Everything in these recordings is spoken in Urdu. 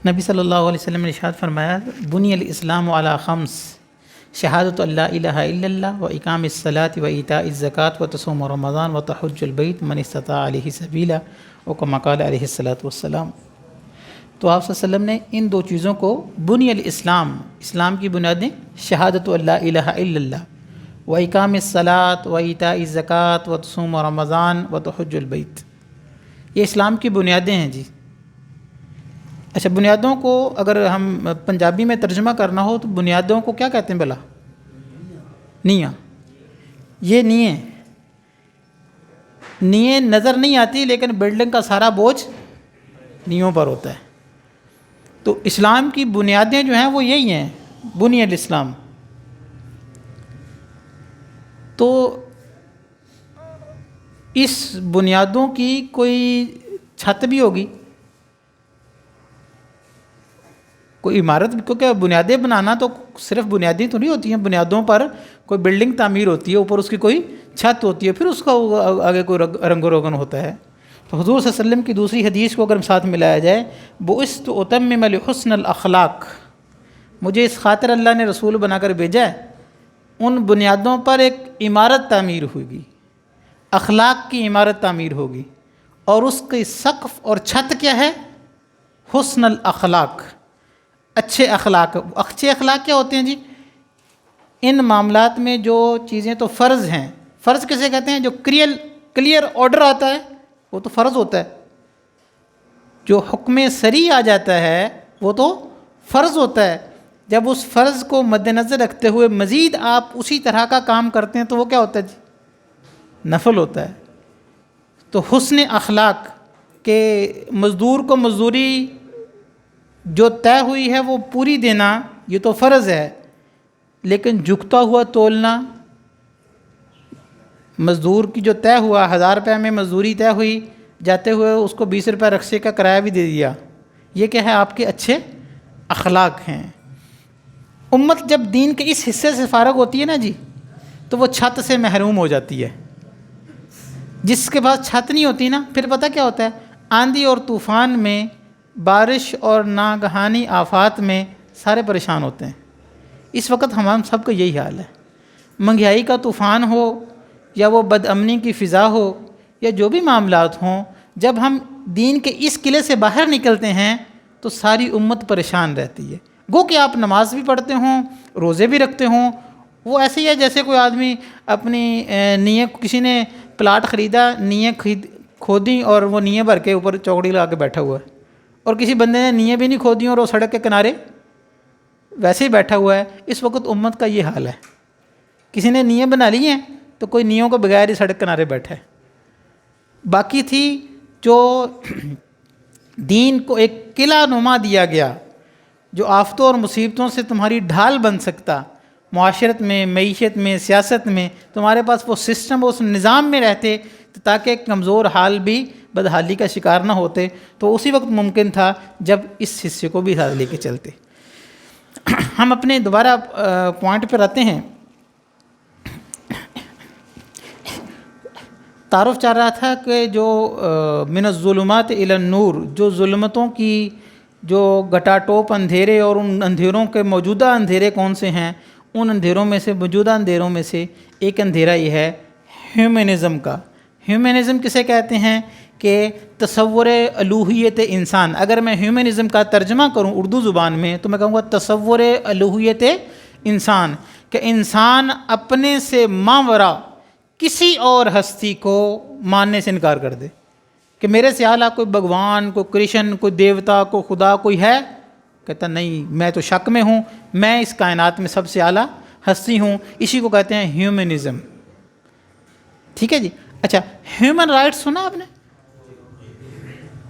نبی صلی اللہ علیہ وسلم نے ارشاد فرمایا بنی الاسلام علی خمس شہادت اللہ الہ الا اللہ و اقام الصلاۃ و ایتاء الزکوٰۃ و تصوم رمضان و تحج البیت من استطاع الیہ سبیلا و کما قال علیہ الصلاۃ والسلام۔ تو آپ صلی اللہ علیہ وسلم نے ان دو چیزوں کو بنی الاسلام، اسلام کی بنیادیں شہادت اللہ الہ الا اللہ و اقام الصلاۃ و ایتاء الزکوٰۃ و تصوم رمضان و تحج البیت، یہ اسلام کی بنیادیں ہیں جی۔ اچھا، بنیادوں کو اگر ہم پنجابی میں ترجمہ کرنا ہو تو بنیادوں کو کیا کہتے ہیں بھلا؟ نیاں۔ یہ نییں نظر نہیں آتی، لیکن بلڈنگ کا سارا بوجھ نیوں پر ہوتا ہے۔ تو اسلام کی بنیادیں جو ہیں وہ یہی ہیں، بنی الاسلام۔ تو اس بنیادوں کی کوئی چھت بھی ہوگی، کوئی عمارت، کیونکہ بنیادیں بنانا تو صرف بنیادیں تو نہیں ہوتی ہیں، بنیادوں پر کوئی بلڈنگ تعمیر ہوتی ہے، اوپر اس کی کوئی چھت ہوتی ہے، پھر اس کا آگے کوئی رنگ و روگن ہوتا ہے۔ تو حضور صلی اللہ علیہ وسلم کی دوسری حدیث کو اگر ساتھ ملایا جائے، بعثت اتمم لحسن الاخلاق، مجھے اس خاطر اللہ نے رسول بنا کر بھیجا ہے، ان بنیادوں پر ایک عمارت تعمیر ہوگی، اخلاق کی عمارت تعمیر ہوگی، اور اس کی سقف اور چھت کیا ہے؟ حسن الاخلاق، اچھے اخلاق۔ اچھے اخلاق کیا ہوتے ہیں جی؟ ان معاملات میں جو چیزیں تو فرض ہیں، فرض کسے کہتے ہیں؟ جو کلیئر آرڈر آتا ہے وہ تو فرض ہوتا ہے، جو حکم سری آ جاتا ہے وہ تو فرض ہوتا ہے۔ جب اس فرض کو مد نظر رکھتے ہوئے مزید آپ اسی طرح کا کام کرتے ہیں تو وہ کیا ہوتا ہے جی؟ نفل ہوتا ہے۔ تو حسن اخلاق کہ مزدور کو مزدوری جو طے ہوئی ہے وہ پوری دینا، یہ تو فرض ہے، لیکن جھکتا ہوا تولنا، مزدور کی جو طے ہوا 1000 روپے میں مزدوری طے ہوئی، جاتے ہوئے اس کو 20 روپے رکشے کا کرایہ بھی دے دیا، یہ کیا ہے؟ آپ کے اچھے اخلاق ہیں۔ امت جب دین کے اس حصے سے فارغ ہوتی ہے نا جی، تو وہ چھت سے محروم ہو جاتی ہے۔ جس کے پاس چھت نہیں ہوتی نا، پھر پتہ کیا ہوتا ہے؟ آندھی اور طوفان میں، بارش اور ناگہانی آفات میں سارے پریشان ہوتے ہیں۔ اس وقت ہم سب کا یہی حال ہے، مہنگائی کا طوفان ہو یا وہ بد امنی کی فضا ہو یا جو بھی معاملات ہوں، جب ہم دین کے اس قلعے سے باہر نکلتے ہیں تو ساری امت پریشان رہتی ہے۔ گو کہ آپ نماز بھی پڑھتے ہوں، روزے بھی رکھتے ہوں، وہ ایسے ہی ہے جیسے کوئی آدمی اپنی نیے، کسی نے پلاٹ خریدا، نیے کھودی اور وہ نیے بھر کے اوپر چوکڑی لگا کے بیٹھا ہوا ہے، اور کسی بندے نے نیے بھی نہیں کھودی اور وہ سڑک کے کنارے ویسے ہی بیٹھا ہوا ہے۔ اس وقت امت کا یہ حال ہے، کسی نے نیے بنا لی ہیں تو کوئی نیوں کو بغیر ہی سڑک کنارے بیٹھا ہے۔ باقی تھی جو دین کو ایک قلعہ نما دیا گیا، جو آفتوں اور مصیبتوں سے تمہاری ڈھال بن سکتا، معاشرت میں، معیشت میں، سیاست میں، تمہارے پاس وہ سسٹم، اس نظام میں رہتے تاکہ کمزور حال بھی بدحالی کا شکار نہ ہوتے، تو اسی وقت ممکن تھا جب اس حصے کو بھی ساتھ لے کے چلتے۔ ہم اپنے دوبارہ پوائنٹ پر آتے ہیں۔ تعارف چاہ رہا تھا کہ جو من الظلمات الی النور، جو ظلمتوں کی جو گٹا ٹوپ اندھیرے، اور ان اندھیروں کے موجودہ اندھیرے کون سے ہیں، ان اندھیروں میں سے، موجودہ اندھیروں میں سے ایک اندھیرا یہ ہے ہیومنزم کا۔ ہیومنزم کسے کہتے ہیں؟ کہ تصور الوہیت انسان۔ اگر میں ہیومنزم کا ترجمہ کروں اردو زبان میں تو میں کہوں گا تصور الوہیت انسان، کہ انسان اپنے سے ماوراء کسی اور ہستی کو ماننے سے انکار کر دے، کہ میرے سے اعلیٰ کوئی بھگوان، کوئی کرشن، کوئی دیوتا، کوئی خدا کوئی ہے؟ کہتا نہیں، میں تو شک میں ہوں، میں اس کائنات میں سب سے اعلیٰ ہستی ہوں۔ اسی کو کہتے ہیں ہیومنزم۔ ٹھیک ہے جی۔ اچھا، ہیومن رائٹس سنا آپ نے؟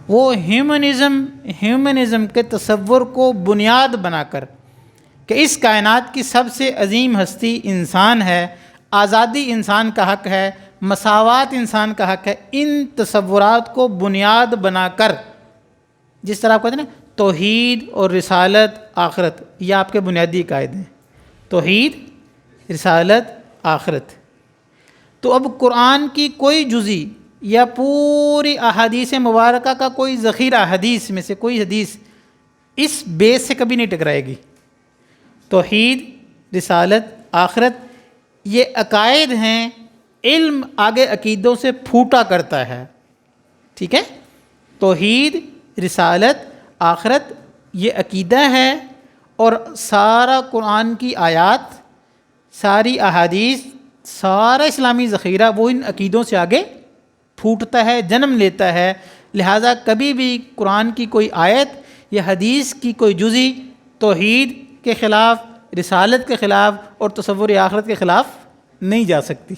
وہ ہیومنزم کے تصور کو بنیاد بنا کر کہ اس کائنات کی سب سے عظیم ہستی انسان ہے، آزادی انسان کا حق ہے، مساوات انسان کا حق ہے، ان تصورات کو بنیاد بنا کر، جس طرح آپ کہتے ہیں نا توحید اور رسالت آخرت، یہ آپ کے بنیادی قاعدے ہیں، توحید، رسالت، آخرت۔ تو اب قرآن کی کوئی جزی یا پوری احادیث مبارکہ کا کوئی ذخیرہ، حدیث میں سے کوئی حدیث اس بیس سے کبھی نہیں ٹکرائے گی۔ توحید، رسالت، آخرت، یہ عقائد ہیں، علم آگے عقیدوں سے پھوٹا کرتا ہے، ٹھیک ہے؟ توحید، رسالت، آخرت یہ عقیدہ ہے، اور سارا قرآن کی آیات، ساری احادیث، سارا اسلامی ذخیرہ وہ ان عقیدوں سے آگے پھوٹتا ہے، جنم لیتا ہے۔ لہٰذا کبھی بھی قرآن کی کوئی آیت یا حدیث کی کوئی جزئی توحید کے خلاف، رسالت کے خلاف اور تصور آخرت کے خلاف نہیں جا سکتی،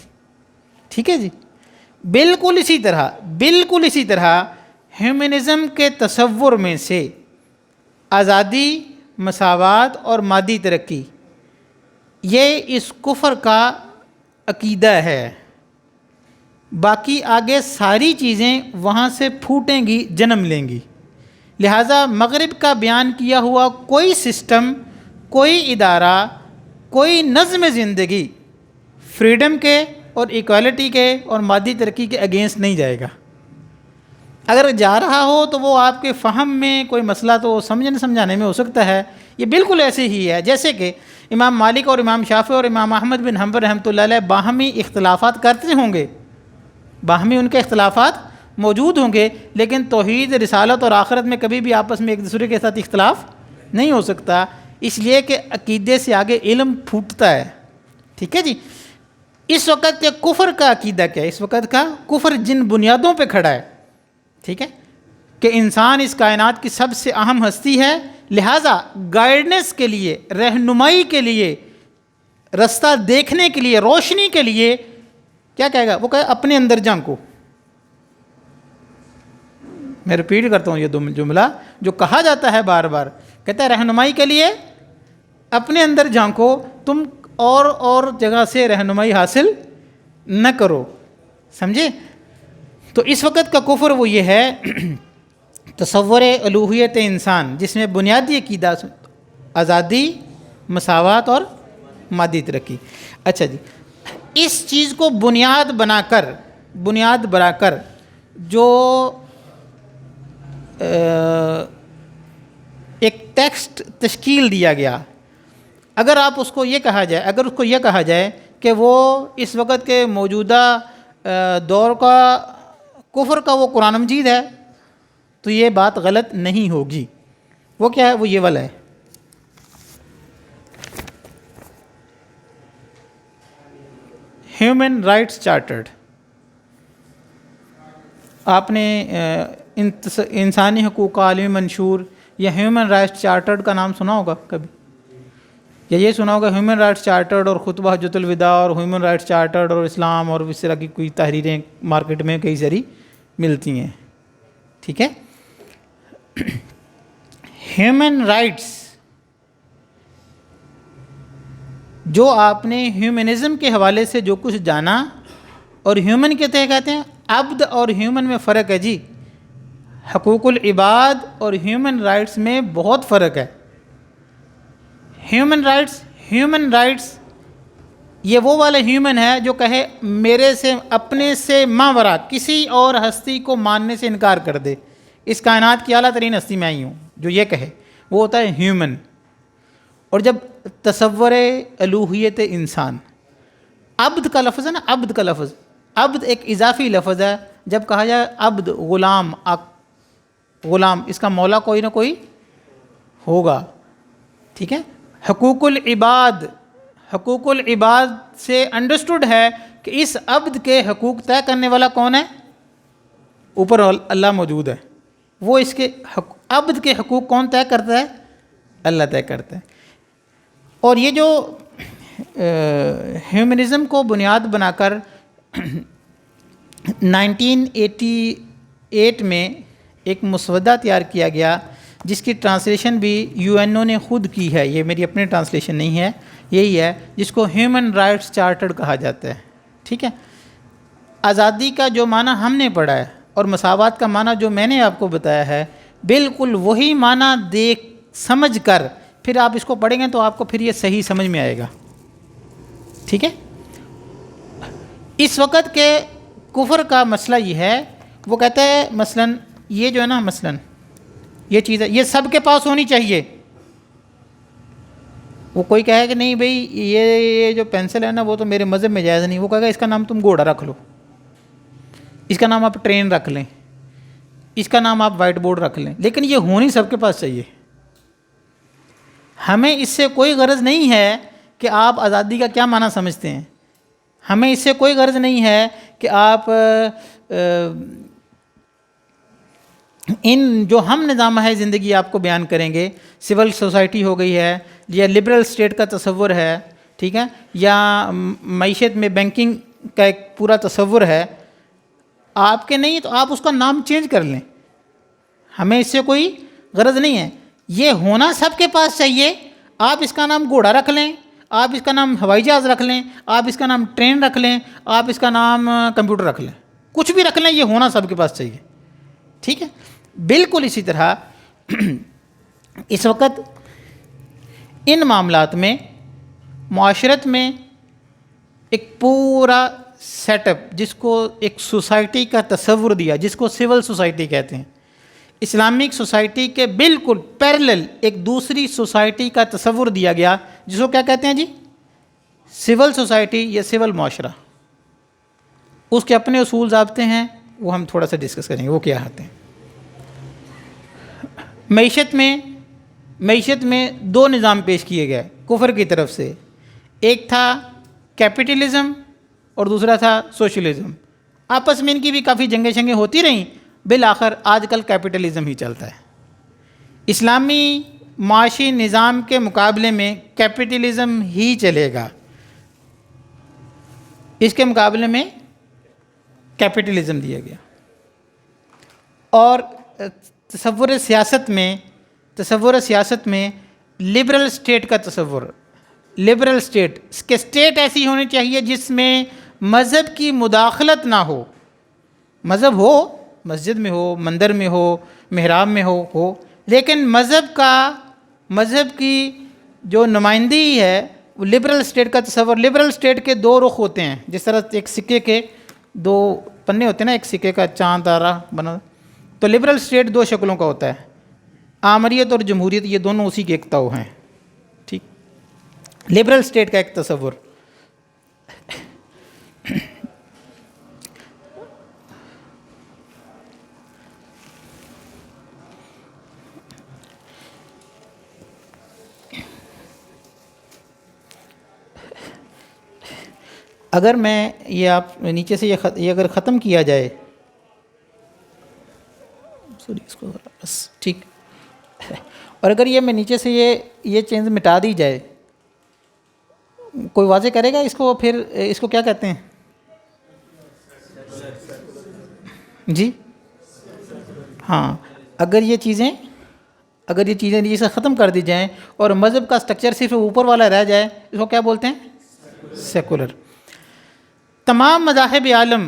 ٹھیک ہے جی؟ بالکل اسی طرح ہیومنزم کے تصور میں سے آزادی، مساوات اور مادی ترقی یہ اس کفر کا عقیدہ ہے۔ باقی آگے ساری چیزیں وہاں سے پھوٹیں گی، جنم لیں گی۔ لہٰذا مغرب کا بیان کیا ہوا کوئی سسٹم، کوئی ادارہ، کوئی نظم زندگی فریڈم کے اور ایکوالٹی کے اور مادی ترقی کے اگینسٹ نہیں جائے گا۔ اگر جا رہا ہو تو وہ آپ کے فہم میں کوئی مسئلہ تو سمجھانے میں ہو سکتا ہے۔ یہ بالکل ایسے ہی ہے جیسے کہ امام مالک اور امام شافعی اور امام احمد بن حنبل رحمۃ اللہ علیہ باہمی اختلافات کرتے ہوں گے، باہمی ان کے اختلافات موجود ہوں گے، لیکن توحید، رسالت اور آخرت میں کبھی بھی آپس میں ایک دوسرے کے ساتھ اختلاف نہیں ہو سکتا، اس لیے کہ عقیدے سے آگے علم پھوٹتا ہے، ٹھیک ہے جی؟ اس وقت کے کفر کا عقیدہ کیا ہے؟ اس وقت کا کفر جن بنیادوں پہ کھڑا ہے، ٹھیک ہے، کہ انسان اس کائنات کی سب سے اہم ہستی ہے، لہٰذا گائیڈنس کے لیے، رہنمائی کے لیے، رستہ دیکھنے کے لیے، روشنی کے لیے کیا کہے گا؟ وہ کہے اپنے اندر جھانکو۔ میں ریپیٹ کرتا ہوں یہ جملہ جو کہا جاتا ہے بار بار، کہتا ہے رہنمائی کے لیے اپنے اندر جھانکو، تم اور جگہ سے رہنمائی حاصل نہ کرو، سمجھے؟ تو اس وقت کا کفر وہ یہ ہے تصور الوہیت انسان، جس میں بنیادی عقیدہ آزادی، مساوات اور مادی ترقی۔ اچھا جی، اس چیز کو بنیاد بنا کر جو ایک ٹیکسٹ تشکیل دیا گیا، اگر اس کو یہ کہا جائے کہ وہ اس وقت کے موجودہ دور کا کفر کا وہ قرآن مجید ہے، تو یہ بات غلط نہیں ہوگی۔ وہ کیا ہے؟ وہ یہ والا ہے، ہیومن رائٹس چارٹرڈ۔ آپ نے انسانی حقوق کا عالمی منشور یا ہیومن رائٹس چارٹرڈ کا نام سنا ہوگا کبھی، یا یہ سنا ہوگا ہیومن رائٹس چارٹرڈ اور خطبہ حجۃ الوداع اور ہیومن رائٹس چارٹرڈ اور اسلام اور اس طرح کی کوئی تحریریں مارکیٹ میں کئی ساری ملتی ہیں، ٹھیک ہے؟ ہیومن رائٹس جو آپ نے ہیومنزم کے حوالے سے جو کچھ جانا، اور ہیومن کہتے ہیں عبد، اور ہیومن میں فرق ہے جی، حقوق العباد اور ہیومن رائٹس میں بہت فرق ہے۔ ہیومن رائٹس یہ وہ والا ہیومن ہے جو کہے میرے سے، اپنے سے ماورا کسی اور ہستی کو ماننے سے انکار کر دے، اس کائنات کی اعلیٰ ترین ہستی میں ہی ہوں، جو یہ کہے وہ ہوتا ہے ہیومن۔ اور جب تصور الوہیت انسان، عبد کا لفظ ہے نا، عبد ایک اضافی لفظ ہے، جب کہا جائے عبد، غلام، اس کا مولا کوئی نہ کوئی ہوگا، ٹھیک ہے؟ حقوق العباد سے انڈرسٹوڈ ہے کہ اس عبد کے حقوق طے کرنے والا کون ہے؟ اوپر اللہ موجود ہے، وہ اس کے عبد کے حقوق کون طے کرتا ہے؟ اللہ طے کرتا ہے۔ اور یہ جو ہیومنزم کو بنیاد بنا کر 1988 میں ایک مسودہ تیار کیا گیا، جس کی ٹرانسلیشن بھی UNO نے خود کی ہے، یہ میری اپنی ٹرانسلیشن نہیں ہے، یہی ہے، جس کو ہیومن رائٹس چارٹرڈ کہا جاتا ہے، ٹھیک ہے؟ آزادی کا جو معنی ہم نے پڑھا ہے اور مساوات کا معنی جو میں نے آپ کو بتایا ہے، بالکل وہی معنی دیکھ سمجھ کر پھر آپ اس کو پڑھیں گے تو آپ کو پھر یہ صحیح سمجھ میں آئے گا، ٹھیک ہے؟ اس وقت کے کفر کا مسئلہ یہ ہے، وہ کہتا ہے مثلاً یہ جو ہے نا، مثلاً یہ چیز ہے، یہ سب کے پاس ہونی چاہیے۔ وہ کوئی کہے کہ نہیں بھئی یہ جو پینسل ہے نا وہ تو میرے مذہب میں جائز نہیں، وہ کہے گا اس کا نام تم گھوڑا رکھ لو، اس کا نام آپ ٹرین رکھ لیں، اس کا نام آپ وائٹ بورڈ رکھ لیں، لیکن یہ ہونی سب کے پاس چاہیے۔ ہمیں اس سے کوئی غرض نہیں ہے کہ آپ آزادی کا کیا معنی سمجھتے ہیں، ہمیں اس سے کوئی غرض نہیں ہے کہ آپ ان جو ہم نظام ہے زندگی آپ کو بیان کریں گے، سول سوسائٹی ہو گئی ہے یا لبرل اسٹیٹ کا تصور ہے، ٹھیک ہے، یا معیشت میں بینکنگ کا ایک پورا تصور ہے، آپ کے نہیں تو آپ اس کا نام چینج کر لیں، ہمیں اس سے کوئی غرض نہیں ہے۔ یہ ہونا سب کے پاس چاہیے، آپ اس کا نام گھوڑا رکھ لیں، آپ اس کا نام ہوائی جہاز رکھ لیں، آپ اس کا نام ٹرین رکھ لیں، آپ اس کا نام کمپیوٹر رکھ لیں، کچھ بھی رکھ لیں، یہ ہونا سب کے پاس چاہیے، ٹھیک ہے۔ بالکل اسی طرح اس وقت ان معاملات میں معاشرت میں ایک پورا سیٹ اپ، جس کو ایک سوسائٹی کا تصور دیا، جس کو سول سوسائٹی کہتے ہیں، اسلامک سوسائٹی کے بالکل پیرلل ایک دوسری سوسائٹی کا تصور دیا گیا، جس کو کیا کہتے ہیں جی؟ سول سوسائٹی یا سول معاشرہ۔ اس کے اپنے اصول ضابطے ہیں، وہ ہم تھوڑا سا ڈسکس کریں گے، وہ کیا آتے ہیں۔ معیشت میں دو نظام پیش کیے گئے کفر کی طرف سے، ایک تھا کیپٹلزم اور دوسرا تھا سوشلزم۔ آپس میں ان کی بھی کافی جنگیں شنگیں ہوتی رہیں، بالآخر آج کل کیپٹلزم ہی چلتا ہے۔ اسلامی معاشی نظام کے مقابلے میں کیپٹلزم ہی چلے گا، اس کے مقابلے میں کیپٹلزم دیا گیا۔ اور تصور سیاست میں لبرل اسٹیٹ کا تصور، لبرل اسٹیٹ کہ اسٹیٹ ایسی ہونی چاہیے جس میں مذہب کی مداخلت نہ ہو، مذہب ہو، مسجد میں ہو، مندر میں ہو، محراب میں ہو، لیکن مذہب کی جو نمائندگی ہے وہ لبرل اسٹیٹ کا تصور۔ لبرل اسٹیٹ کے دو رخ ہوتے ہیں، جس طرح ایک سکے کے دو پنے ہوتے ہیں نا، ایک سکے کا چاند تارہ بنا، تو لبرل اسٹیٹ دو شکلوں کا ہوتا ہے، آمریت اور جمہوریت، یہ دونوں اسی کے ایک تاؤ ہیں، ٹھیک۔ لبرل اسٹیٹ کا ایک تصور۔ اگر میں یہ آپ نیچے سے یہ اگر ختم کیا جائے، اس کو بس ٹھیک، اور اگر یہ میں نیچے سے یہ چیز مٹا دی جائے، کوئی واضح کرے گا اس کو؟ پھر اس کو کیا کہتے ہیں جی؟ ہاں، اگر یہ چیزیں نیچے سے ختم کر دی جائیں اور مذہب کا سٹرکچر صرف اوپر والا رہ جائے، اس کو کیا بولتے ہیں؟ سیکولر۔ تمام مذاہب عالم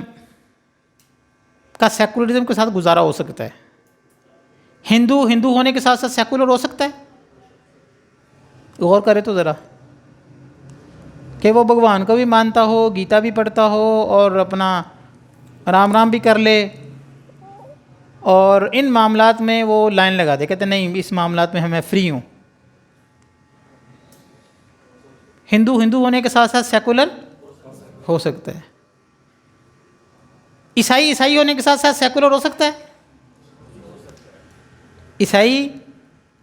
کا سیکولرزم کے ساتھ گزارا ہو سکتا ہے۔ ہندو ہونے کے ساتھ ساتھ سیکولر ہو سکتا ہے؟ غور کرے تو ذرا، کہ وہ بھگوان کو بھی مانتا ہو، گیتا بھی پڑھتا ہو، اور اپنا رام بھی کر لے، اور ان معاملات میں وہ لائن لگا دے، کہتے نہیں اس معاملات میں میں فری ہوں۔ ہندو ہونے کے ساتھ ساتھ سیکولر ہو سکتا ہے۔ عیسائی ہونے کے ساتھ ساتھ سیکولر ہو سکتا ہے۔ عیسائی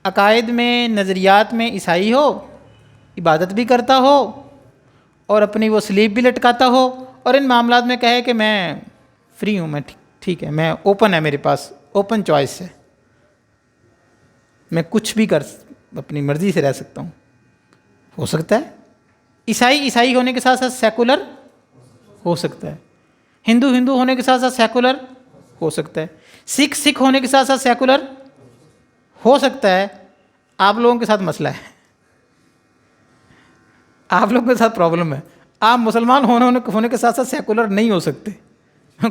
عقائد میں، نظریات میں عیسائی ہو، عبادت بھی کرتا ہو، اور اپنی وہ سلیب بھی لٹکاتا ہو، اور ان معاملات میں کہے کہ میں فری ہوں، میں ٹھیک ہے، میں اوپن ہے، میرے پاس اوپن چوائس ہے، میں کچھ بھی اپنی مرضی سے رہ سکتا ہوں، ہو سکتا ہے۔ عیسائی ہونے کے ساتھ ساتھ سیکولر ہو سکتا ہے۔ ہندو ہونے کے ساتھ ساتھ سیکولر ہو سکتا ہے۔ سکھ ہونے کے ساتھ ساتھ سیکولر ہو سکتا ہے۔ آپ لوگوں کے ساتھ مسئلہ ہے، آپ لوگوں کے ساتھ پرابلم ہے، آپ مسلمان ہونے کے ساتھ ساتھ سیکولر نہیں ہو سکتے۔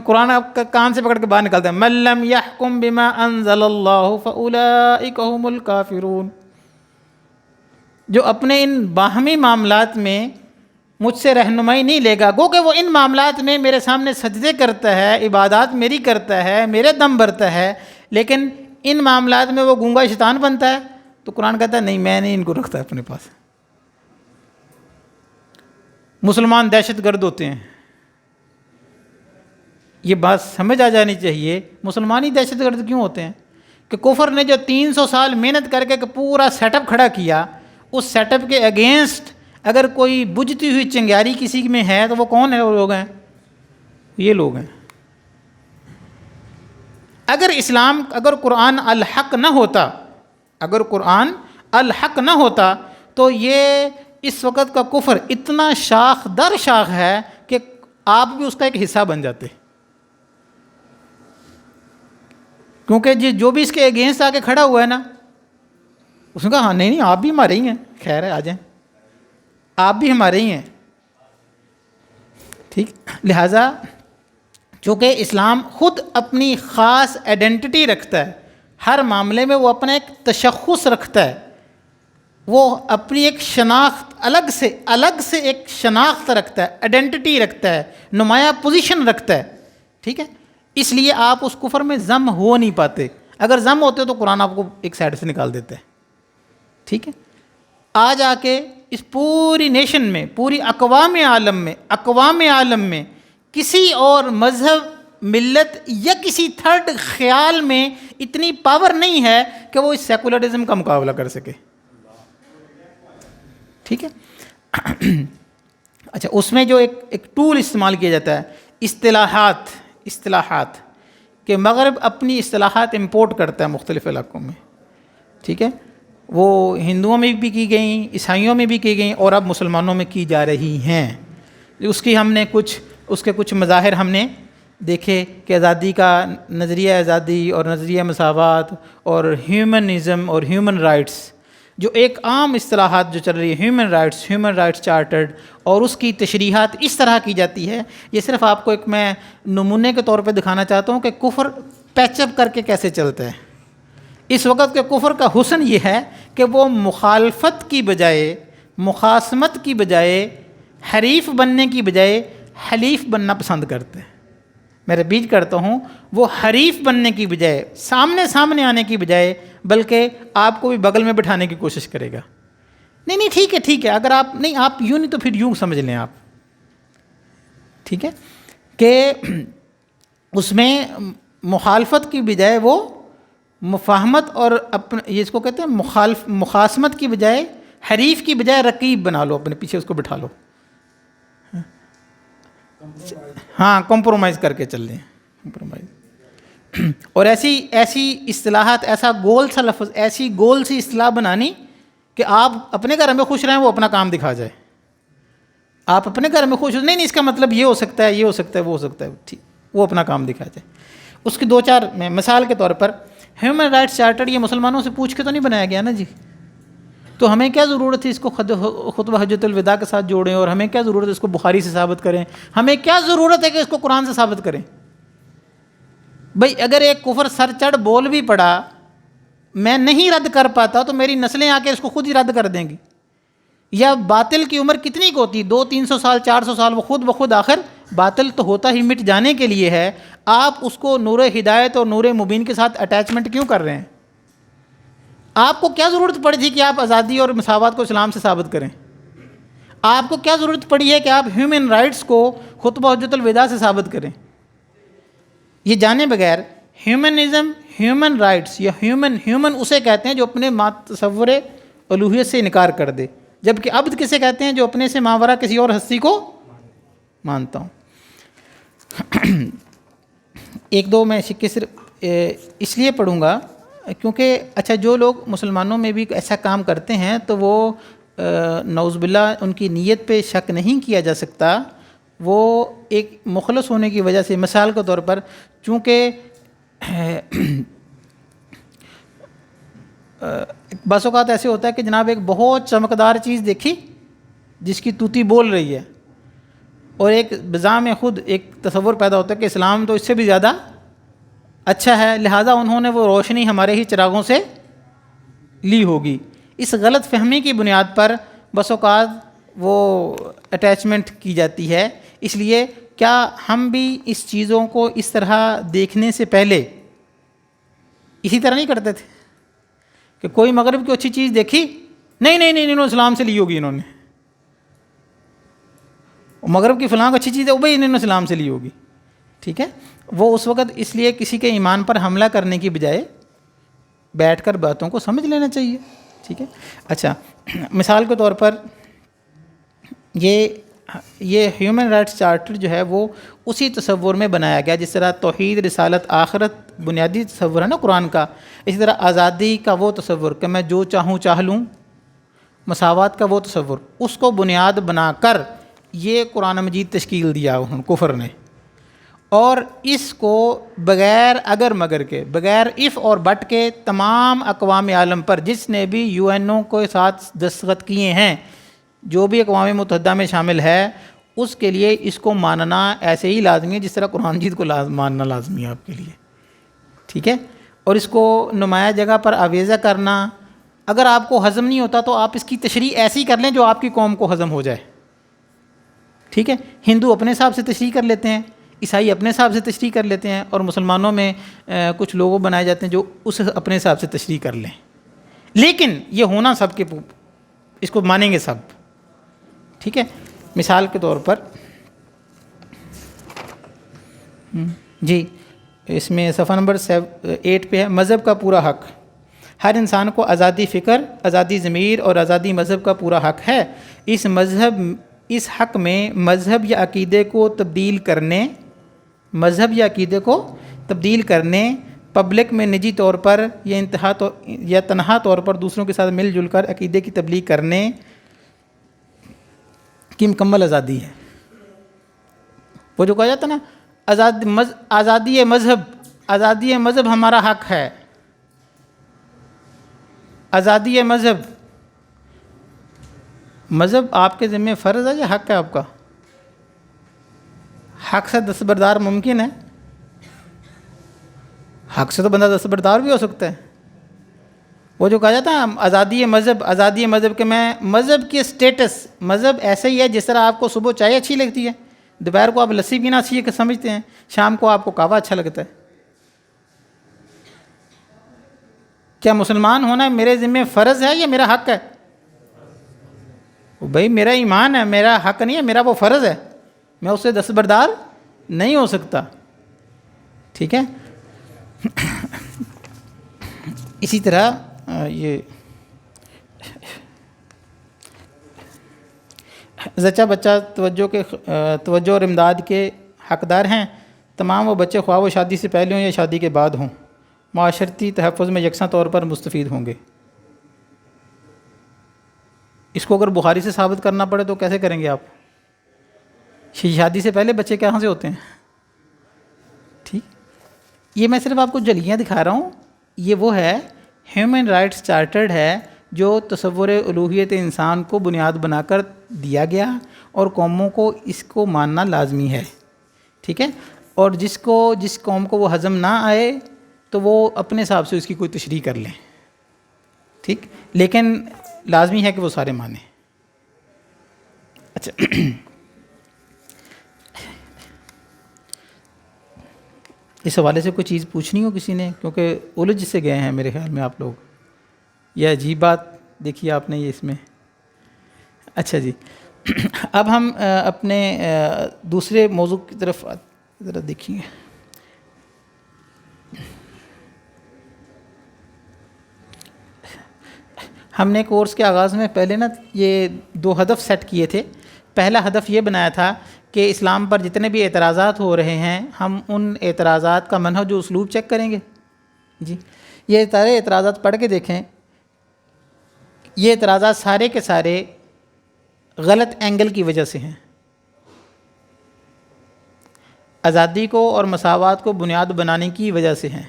قرآن آپ کا کان سے پکڑ کے باہر نکالتا ہے، مَن لَّمْ يَحْكُم بِمَا أَنزَلَ اللَّهُ فَأُولَٰئِكَ هُمُ الْكَافِرُونَ۔ جو اپنے ان باہمی معاملات میں مجھ سے رہنمائی نہیں لے گا، گو کہ وہ ان معاملات میں میرے سامنے سجدے کرتا ہے، عبادات میری کرتا ہے، میرے دم بھرتا ہے، لیکن ان معاملات میں وہ گونگا شیطان بنتا ہے، تو قرآن کہتا ہے نہیں میں نہیں ان کو رکھتا اپنے پاس۔ مسلمان دہشت گرد ہوتے ہیں، یہ بات سمجھ آ جانی چاہیے۔ مسلمان ہی دہشت گرد کیوں ہوتے ہیں؟ کہ کفر نے جو 300 سال محنت کر کے پورا سیٹ اپ کھڑا کیا، اس سیٹ اپ کے اگینسٹ اگر کوئی بجھتی ہوئی چنگاری کسی میں ہے تو وہ کون ہے؟ وہ لوگ ہیں، یہ لوگ ہیں۔ اگر اسلام، اگر قرآن الحق نہ ہوتا، اگر قرآن الحق نہ ہوتا تو یہ اس وقت کا کفر اتنا شاخ در شاخ ہے کہ آپ بھی اس کا ایک حصہ بن جاتے، کیونکہ جو بھی اس کے اگینسٹ آ کے کھڑا ہوا ہے نا، اس نے کہا ہاں نہیں آپ بھی ہمارے ہی ہیں، خیر ہے آ جائیں، آپ بھی ہمارے ہی ہیں، ٹھیک۔ لہٰذا چونکہ اسلام خود اپنی خاص آئیڈینٹی رکھتا ہے، ہر معاملے میں وہ اپنا ایک تشخص رکھتا ہے، وہ اپنی ایک شناخت الگ سے ایک شناخت رکھتا ہے، آئیڈینٹی رکھتا ہے، نمایاں پوزیشن رکھتا ہے، ٹھیک ہے۔ اس لیے آپ اس کفر میں ضم ہو نہیں پاتے، اگر ضم ہوتے تو قرآن آپ کو ایک سائڈ سے نکال دیتے ہیں، ٹھیک ہے۔ آج آ کے اس پوری نیشن میں، پوری اقوام عالم میں کسی اور مذہب، ملت یا کسی تھرڈ خیال میں اتنی پاور نہیں ہے کہ وہ اس سیکولرزم کا مقابلہ کر سکے، ٹھیک ہے۔ اچھا، اس میں جو ایک ٹول استعمال کیا جاتا ہے، اصطلاحات کہ مغرب اپنی اصطلاحات امپورٹ کرتا ہے مختلف علاقوں میں، ٹھیک ہے، وہ ہندوؤں میں بھی کی گئیں، عیسائیوں میں بھی کی گئیں، اور اب مسلمانوں میں کی جا رہی ہیں۔ اس کے کچھ مظاہر ہم نے دیکھے کہ آزادی کا نظریہ، آزادی اور نظریہ مساوات اور ہیومنزم اور ہیومن رائٹس، جو ایک عام اصطلاحات جو چل رہی ہے، ہیومن رائٹس چارٹرڈ، اور اس کی تشریحات اس طرح کی جاتی ہے۔ یہ صرف آپ کو ایک میں نمونے کے طور پہ دکھانا چاہتا ہوں کہ کفر پیچ اپ کر کے کیسے چلتا ہے۔ اس وقت کے کفر کا حسن یہ ہے کہ وہ مخالفت کی بجائے، مخاصمت کی بجائے، حریف بننے کی بجائے حلیف بننا پسند کرتے ہیں۔ میں رپیٹ کرتا ہوں، وہ حریف بننے کی بجائے، سامنے آنے کی بجائے، بلکہ آپ کو بھی بغل میں بٹھانے کی کوشش کرے گا۔ نہیں ٹھیک ہے، اگر آپ نہیں، آپ یوں نہیں تو پھر یوں سمجھ لیں آپ، ٹھیک ہے، کہ اس میں مخالفت کی بجائے وہ مفاہمت اور یہ اس کو کہتے ہیں مخاصمت کی بجائے، حریف کی بجائے رقیب بنا لو، اپنے پیچھے اس کو بٹھا لو، ہاں کمپرومائز کر کے چل لیں، کمپرومائز۔ اور ایسی اصطلاحات، ایسا گول سا لفظ، ایسی گول سی اصطلاح بنانی کہ آپ اپنے گھر میں خوش رہیں، وہ اپنا کام دکھا جائے۔ آپ اپنے گھر میں خوش نہیں اس کا مطلب یہ ہو سکتا ہے، یہ ہو سکتا ہے، وہ ہو سکتا ہے، ٹھیک، وہ اپنا کام دکھا جائے۔ اس کی دو چار میں مثال کے طور پر، ہیومن رائٹس چارٹر یہ مسلمانوں سے پوچھ کے تو نہیں بنایا گیا نا جی، تو ہمیں کیا ضرورت ہے اس کو خطبہ حجۃ الوداع کے ساتھ جوڑیں، اور ہمیں کیا ضرورت ہے اس کو بخاری سے ثابت کریں، ہمیں کیا ضرورت ہے کہ اس کو قرآن سے ثابت کریں؟ بھئی اگر ایک کفر سر چڑھ بول بھی پڑا، میں نہیں رد کر پاتا تو میری نسلیں آ کے اس کو خود ہی رد کر دیں گی۔ یا باطل کی عمر کتنی کو ہوتی، 200-300 سال 400 سال، وہ خود بخود آخر باطل تو ہوتا ہی مٹ جانے کے لیے ہے، آپ اس کو نور ہدایت اور نور مبین کے ساتھ اٹیچمنٹ کیوں کر رہے ہیں؟ آپ کو کیا ضرورت پڑی تھی کہ آپ آزادی اور مساوات کو اسلام سے ثابت کریں؟ آپ کو کیا ضرورت پڑی ہے کہ آپ ہیومن رائٹس کو خطبہ حجۃ الوداع سے ثابت کریں؟ یہ جانے بغیر ہیومنزم، ہیومن رائٹس یا ہیومن اسے کہتے ہیں جو اپنے تصور الوہیت سے انکار کر دے، جبکہ عبد کسے کہتے ہیں جو اپنے سے ماورا کسی اور ہستی کو مانتا ہوں۔ ایک دو میں سکے صرف اس لیے پڑھوں گا کیونکہ اچھا جو لوگ مسلمانوں میں بھی ایسا کام کرتے ہیں تو وہ نعوذ باللہ ان کی نیت پہ شک نہیں کیا جا سکتا، وہ ایک مخلص ہونے کی وجہ سے، مثال کے طور پر چونکہ بعض اوقات ایسے ہوتا ہے کہ جناب ایک بہت چمکدار چیز دیکھی جس کی طوطی بول رہی ہے، اور ایک بذات میں خود ایک تصور پیدا ہوتا ہے کہ اسلام تو اس سے بھی زیادہ اچھا ہے، لہٰذا انہوں نے وہ روشنی ہمارے ہی چراغوں سے لی ہوگی۔ اس غلط فہمی کی بنیاد پر بس اوقات وہ اٹیچمنٹ کی جاتی ہے۔ اس لیے کیا ہم بھی اس چیزوں کو اس طرح دیکھنے سے پہلے اسی طرح نہیں کرتے تھے کہ کوئی مغرب کی اچھی چیز دیکھی، نہیں نہیں نہیں انہوں نے اسلام سے لی ہوگی، انہوں نے مغرب کی فلاں اچھی چیز ہے وہ بھائی انہوں نے اسلام سے لی ہوگی، ٹھیک ہے. وہ اس وقت اس لیے کسی کے ایمان پر حملہ کرنے کی بجائے بیٹھ کر باتوں کو سمجھ لینا چاہیے، ٹھیک ہے. اچھا، مثال کے طور پر یہ ہیومن رائٹس چارٹر جو ہے وہ اسی تصور میں بنایا گیا جس طرح توحید، رسالت، آخرت بنیادی تصور ہے نا قرآن کا، اسی طرح آزادی کا وہ تصور کہ میں جو چاہوں چاہ لوں، مساوات کا وہ تصور، اس کو بنیاد بنا کر یہ قرآن مجید تشکیل دیا انہوں کفر نے. اور اس کو بغیر اگر مگر کے، بغیر اف اور بٹ کے تمام اقوام عالم پر جس نے بھی یو این او کے ساتھ دستخط کیے ہیں، جو بھی اقوام متحدہ میں شامل ہے، اس کے لیے اس کو ماننا ایسے ہی لازمی ہے جس طرح قرآن مجید کو ماننا لازمی ہے آپ کے لیے، ٹھیک ہے. اور اس کو نمایاں جگہ پر آویزہ کرنا، اگر آپ کو ہضم نہیں ہوتا تو آپ اس کی تشریح ایسی کر لیں جو آپ کی قوم کو ہضم ہو جائے، ٹھیک ہے. ہندو اپنے حساب سے تشریح کر لیتے ہیں، عیسائی اپنے حساب سے تشریح کر لیتے ہیں، اور مسلمانوں میں کچھ لوگوں بنائے جاتے ہیں جو اس اپنے حساب سے تشریح کر لیں، لیکن یہ ہونا سب کے، اس کو مانیں گے سب، ٹھیک ہے. مثال کے طور پر جی اس میں صفحہ نمبر 8 پہ ہے، مذہب کا پورا حق. ہر انسان کو آزادی فکر، آزادی ضمیر اور آزادی مذہب کا پورا حق ہے. اس حق میں مذہب یا عقیدے کو تبدیل کرنے، پبلک میں نجی طور پر یا تنہا طور پر دوسروں کے ساتھ مل جل کر عقیدے کی تبلیغ کرنے کی مکمل آزادی ہے. وہ جو کہا جاتا ہے نا آزادی مذہب ہمارا حق ہے، آزادی مذہب آپ کے ذمہ فرض ہے یا حق ہے آپ کا؟ حق سے دستبردار ممکن ہے، حق سے تو بندہ دستبردار بھی ہو سکتا ہے. وہ جو کہا جاتا ہے آزادی مذہب کہ میں مذہب کی سٹیٹس، مذہب ایسے ہی ہے جس طرح آپ کو صبح چائے اچھی لگتی ہے، دوپہر کو آپ لسی پینا اچھی ہے سمجھتے ہیں، شام کو آپ کو کعوہ اچھا لگتا ہے. کیا مسلمان ہونا میرے ذمہ فرض ہے یا میرا حق ہے؟ بھائی میرا ایمان ہے، میرا حق نہیں ہے، میرا وہ فرض ہے، میں اس سے دستبردار نہیں ہو سکتا، ٹھیک ہے. اسی طرح یہ زچہ بچہ توجہ اور امداد کے حقدار ہیں. تمام وہ بچے خواہ وہ شادی سے پہلے ہوں یا شادی کے بعد ہوں، معاشرتی تحفظ میں یکساں طور پر مستفید ہوں گے. اس کو اگر بخاری سے ثابت کرنا پڑے تو کیسے کریں گے آپ؟ شادی سے پہلے بچے کہاں سے ہوتے ہیں؟ ٹھیک، یہ میں صرف آپ کو جلیاں دکھا رہا ہوں. یہ وہ ہے ہیومن رائٹس چارٹرڈ ہے جو تصور الوہیت انسان کو بنیاد بنا کر دیا گیا اور قوموں کو اس کو ماننا لازمی ہے، ٹھیک ہے. اور جس قوم کو وہ ہضم نہ آئے تو وہ اپنے حساب سے اس کی کوئی تشریح کر لیں، ٹھیک، لیکن لازمی ہے کہ وہ سارے مانیں. اچھا اس حوالے سے کوئی چیز پوچھنی ہو کسی نے، کیونکہ الجھ سے گئے ہیں میرے خیال میں آپ لوگ. یہ عجیب بات دیکھی آپ نے یہ اس میں. اچھا جی اب ہم اپنے دوسرے موضوع کی طرف ذرا دیکھیں گے. ہم نے کورس کے آغاز میں پہلے یہ 2 ہدف سیٹ کیے تھے. پہلا ہدف یہ بنایا تھا کہ اسلام پر جتنے بھی اعتراضات ہو رہے ہیں ہم ان اعتراضات کا منہج و اسلوب چیک کریں گے. جی یہ سارے اعتراضات پڑھ کے دیکھیں، یہ اعتراضات سارے کے سارے غلط اینگل کی وجہ سے ہیں. آزادی کو اور مساوات کو بنیاد بنانے کی وجہ سے ہیں.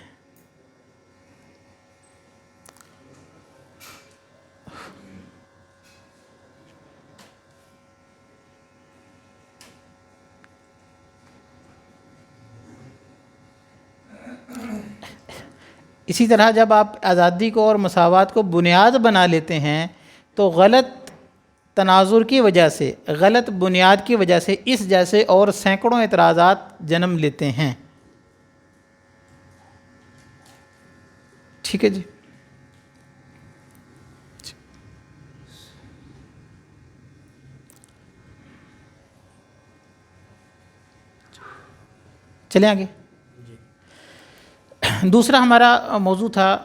اسی طرح جب آپ آزادی کو اور مساوات کو بنیاد بنا لیتے ہیں تو غلط تناظر کی وجہ سے، غلط بنیاد کی وجہ سے اس جیسے اور سینکڑوں اعتراضات جنم لیتے ہیں. ٹھیک ہے جی. چلیں آگے. دوسرا ہمارا موضوع تھا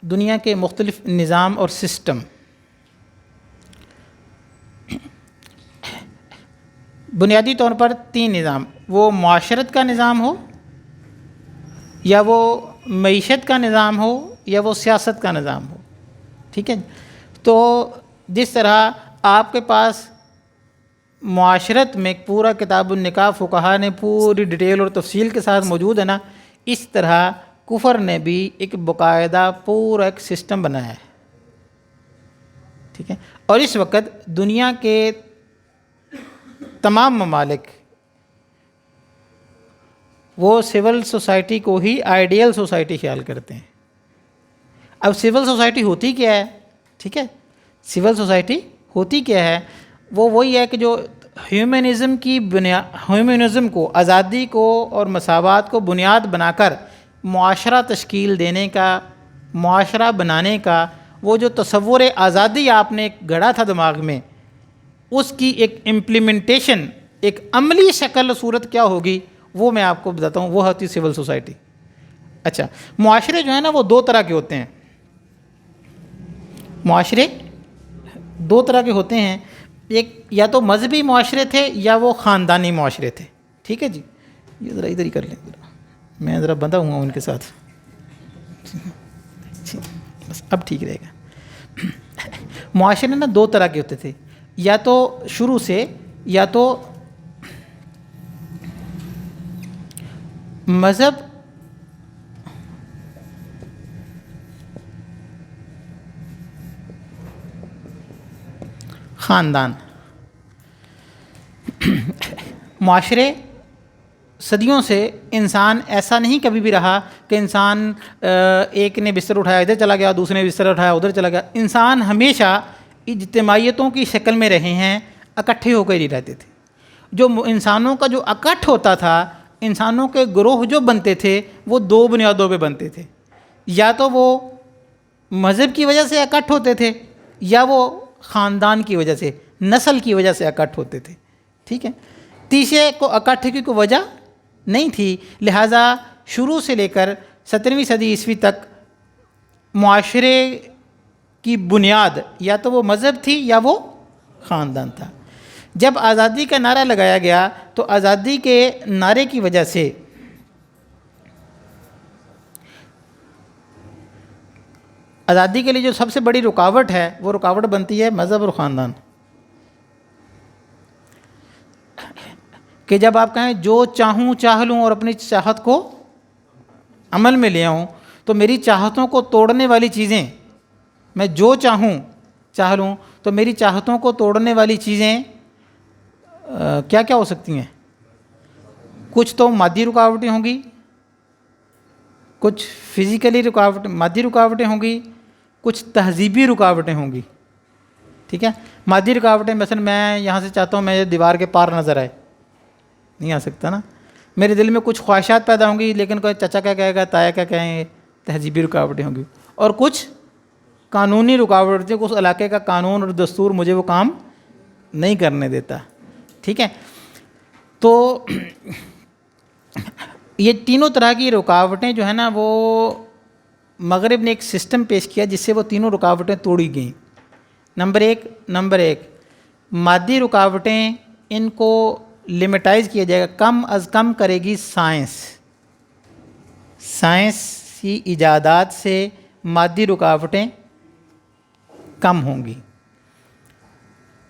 دنیا کے مختلف نظام اور سسٹم. بنیادی طور پر 3 نظام، وہ معاشرت کا نظام ہو، یا وہ معیشت کا نظام ہو، یا وہ سیاست کا نظام ہو. ٹھیک ہے. تو جس طرح آپ کے پاس معاشرت میں پورا کتاب النکاح فقہا نے پوری ڈیٹیل اور تفصیل کے ساتھ موجود ہے نا، اس طرح کفر نے بھی ایک باقاعدہ پورا ایک سسٹم بنایا ہے. ٹھیک ہے. اور اس وقت دنیا کے تمام ممالک وہ سول سوسائٹی کو ہی آئیڈیل سوسائٹی خیال کرتے ہیں. اب سول سوسائٹی ہوتی کیا ہے؟ ٹھیک ہے. سول سوسائٹی ہوتی کیا ہے؟ وہ وہی ہے کہ جو ہیومنزم کی ہیومنزم کو، آزادی کو اور مساوات کو بنیاد بنا کر معاشرہ تشکیل دینے کا، معاشرہ بنانے کا وہ جو تصور آزادی آپ نے گڑھا تھا دماغ میں، اس کی ایک امپلیمنٹیشن، ایک عملی شکل و صورت کیا ہوگی وہ میں آپ کو بتاتا ہوں. وہ ہوتی سول سوسائٹی. اچھا، معاشرے جو ہیں نا وہ 2 طرح کے ہوتے ہیں. معاشرے 2 طرح کے ہوتے ہیں. ایک یا تو مذہبی معاشرے تھے یا وہ خاندانی معاشرے تھے. ٹھیک ہے جی. یہ ذرا ادھر ہی کر لیں، میں ذرا بندھا ہوں ان کے ساتھ. بس اب ٹھیک رہے گا. معاشرے نا 2 طرح کے ہوتے تھے. یا تو شروع سے یا تو مذہب خاندان. معاشرے صدیوں سے انسان ایسا نہیں کبھی بھی رہا کہ انسان ایک نے بستر اٹھایا ادھر چلا گیا، دوسرے نے بستر اٹھایا ادھر چلا گیا. انسان ہمیشہ اجتماعیتوں کی شکل میں رہے ہیں، اکٹھے ہو کر ہی رہتے تھے. جو انسانوں کا جو اکٹھ ہوتا تھا، انسانوں کے گروہ جو بنتے تھے وہ 2 بنیادوں پہ بنتے تھے. یا تو وہ مذہب کی وجہ سے اکٹھ ہوتے تھے، یا وہ خاندان کی وجہ سے، نسل کی وجہ سے اکٹھ ہوتے تھے. ٹھیک ہے. تیسرے کو اکٹھ کی کوئی وجہ نہیں تھی. لہٰذا شروع سے لے کر 17ویں صدی عیسوی تک معاشرے کی بنیاد یا تو وہ مذہب تھی یا وہ خاندان تھا. جب آزادی کا نعرہ لگایا گیا تو آزادی کے نعرے کی وجہ سے آزادی کے لیے جو سب سے بڑی رکاوٹ ہے وہ رکاوٹ بنتی ہے مذہب اور خاندان. کہ جب آپ کہیں جو چاہوں چاہ لوں اور اپنی چاہت کو عمل میں لے آؤں، تو میری چاہتوں کو توڑنے والی چیزیں، میں جو چاہوں چاہ لوں تو میری چاہتوں کو توڑنے والی چیزیں کیا کیا ہو سکتی ہیں؟ کچھ تو مادی رکاوٹیں ہوں گی، کچھ فزیکلی مادی رکاوٹیں ہوں گی، کچھ تہذیبی رکاوٹیں ہوں گی. ٹھیک ہے. مادی رکاوٹیں مثلا میں یہاں سے چاہتا ہوں میں دیوار کے پار نظر آئے، نہیں آ سکتا نا. میرے دل میں کچھ خواہشات پیدا ہوں گی، لیکن کوئی چچا کیا کہے گا، تایا کیا کہیں گے، تہذیبی رکاوٹیں ہوں گی. اور کچھ قانونی رکاوٹیں، اس علاقے کا قانون اور دستور مجھے وہ کام نہیں کرنے دیتا. ٹھیک ہے. تو یہ تینوں طرح کی رکاوٹیں جو ہیں نا وہ مغرب نے ایک سسٹم پیش کیا جس سے وہ تینوں رکاوٹیں توڑی گئیں. نمبر ایک مادی رکاوٹیں، ان کو لمیٹائز کیا جائے گا، کم از کم کرے گی سائنسی ایجادات سے مادی رکاوٹیں کم ہوں گی.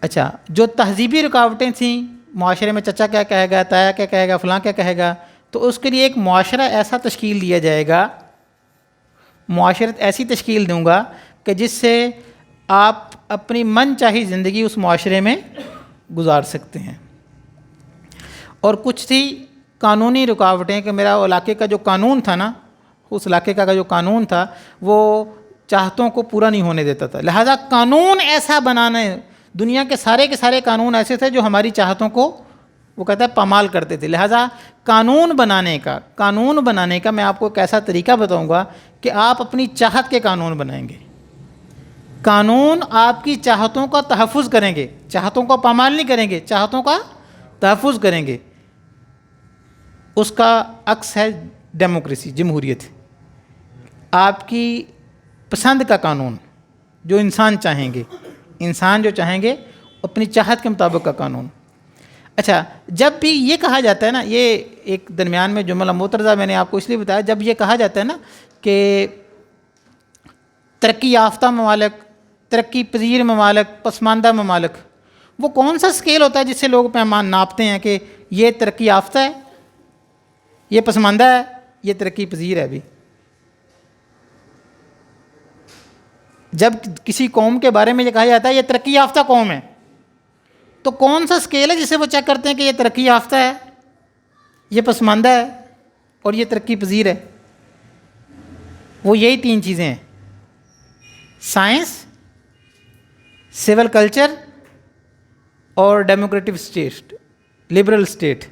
اچھا، جو تہذیبی رکاوٹیں تھیں، معاشرے میں چچا کیا کہے گا، تایا کیا کہے گا، فلاں کیا کہے گا، تو اس کے لیے ایک معاشرہ ایسا تشکیل دیا جائے گا، معاشرت ایسی تشکیل دوں گا کہ جس سے آپ اپنی من چاہی زندگی اس معاشرے میں گزار سکتے ہیں. اور کچھ تھی قانونی رکاوٹیں کہ میرا علاقے کا جو قانون تھا نا، اس علاقے کا جو قانون تھا وہ چاہتوں کو پورا نہیں ہونے دیتا تھا. لہذا قانون ایسا بنانے، دنیا کے سارے قانون ایسے تھے جو ہماری چاہتوں کو وہ کہتا ہے پامال کرتے تھے. لہذا قانون بنانے کا میں آپ کو ایک ایسا طریقہ بتاؤں گا کہ آپ اپنی چاہت کے قانون بنائیں گے. قانون آپ کی چاہتوں کا تحفظ کریں گے, چاہتوں کا پامال نہیں کریں گے, چاہتوں کا تحفظ کریں گے. اس کا عکس ہے ڈیموکریسی, جمہوریت. آپ کی پسند کا قانون جو انسان چاہیں گے, انسان جو چاہیں گے اپنی چاہت کے مطابق کا قانون. اچھا, جب بھی یہ کہا جاتا ہے نا, یہ ایک درمیان میں جملہ مترجہ میں نے آپ کو اس لیے بتایا, جب یہ کہا جاتا ہے نا کہ ترقی یافتہ ممالک, ترقی پذیر ممالک, پسماندہ ممالک, وہ کون سا اسکیل ہوتا ہے جس سے لوگ پیمان ناپتے ہیں کہ یہ ترقی یافتہ ہے, یہ پسماندہ ہے, یہ ترقی پذیر ہے؟ بھی جب کسی قوم کے بارے میں یہ کہا جاتا ہے یہ ترقی یافتہ قوم ہے, تو کون سا اسکیل ہے جس سے وہ چیک کرتے ہیں کہ یہ ترقی یافتہ ہے, یہ پسماندہ ہے اور یہ ترقی پذیر ہے؟ وہ یہی 3 چیزیں ہیں: سائنس, سول کلچر اور ڈیموکریٹک اسٹیٹ, لبرل اسٹیٹ.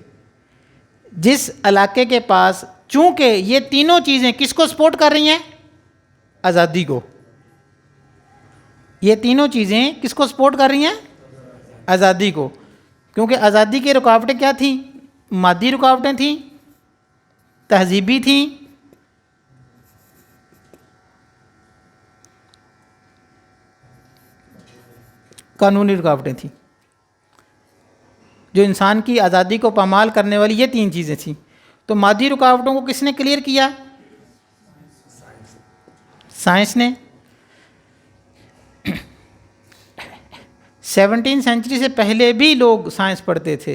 جس علاقے کے پاس چونکہ یہ تینوں چیزیں کس کو سپورٹ کر رہی ہیں؟ آزادی کو. یہ تینوں چیزیں کس کو سپورٹ کر رہی ہیں؟ آزادی کو. کیونکہ آزادی کی رکاوٹیں کیا تھیں؟ مادی رکاوٹیں تھیں, تہذیبی تھیں, قانونی رکاوٹیں تھیں. جو انسان کی آزادی کو پامال کرنے والی یہ 3 چیزیں تھیں. تو مادی رکاوٹوں کو کس نے کلیئر کیا؟ سائنس نے. 17 سینچری سے پہلے بھی لوگ سائنس پڑھتے تھے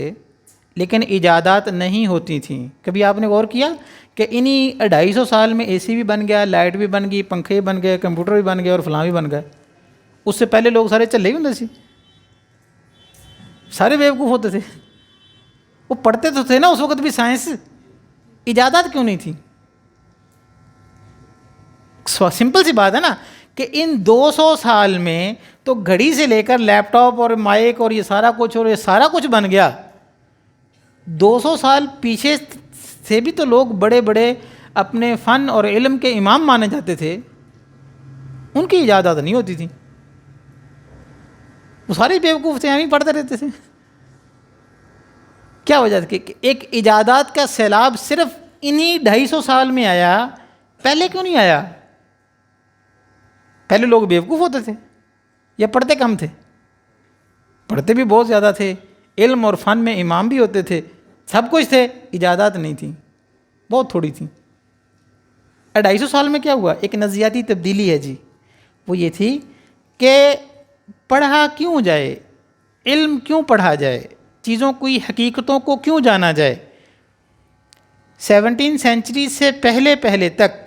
لیکن ایجادات نہیں ہوتی تھیں. کبھی آپ نے غور کیا کہ انہی 250 سال میں اے سی بھی بن گیا, لائٹ بھی بن گئی, پنکھے بھی بن گئے, کمپیوٹر بھی بن گئے اور فلاں بھی بن گئے. اس سے پہلے لوگ سارے چلے ہی ہوتے سی, سارے بیوقوف ہوتے تھے. وہ پڑھتے تو تھے نا اس وقت بھی سائنس, ایجادات کیوں نہیں تھی؟ سمپل سی بات ہے نا کہ ان 200 سال میں تو گھڑی سے لے کر لیپ ٹاپ اور مائک اور یہ سارا کچھ بن گیا. 200 سال پیچھے سے بھی تو لوگ بڑے بڑے اپنے فن اور علم کے امام مانے جاتے تھے, ان کی ایجادات نہیں ہوتی تھیں. وہ سارے بیوقوف تھے, ہمیں پڑھتے رہتے تھے. کیا وجہ تھی کہ ایک ایجادات کا سیلاب صرف انہی 250 سال میں آیا, پہلے کیوں نہیں آیا؟ پہلے لوگ بیوقوف ہوتے تھے یا پڑھتے کم تھے؟ پڑھتے بھی بہت زیادہ تھے, علم اور فن میں امام بھی ہوتے تھے, سب کچھ تھے, ایجادات نہیں تھیں, بہت تھوڑی تھیں. 250 سال میں کیا ہوا؟ ایک نظریاتی تبدیلی ہے جی. وہ یہ تھی کہ پڑھا کیوں جائے, علم کیوں پڑھا جائے, چیزوں کی حقیقتوں کو کیوں جانا جائے. 17 سینچری سے پہلے تک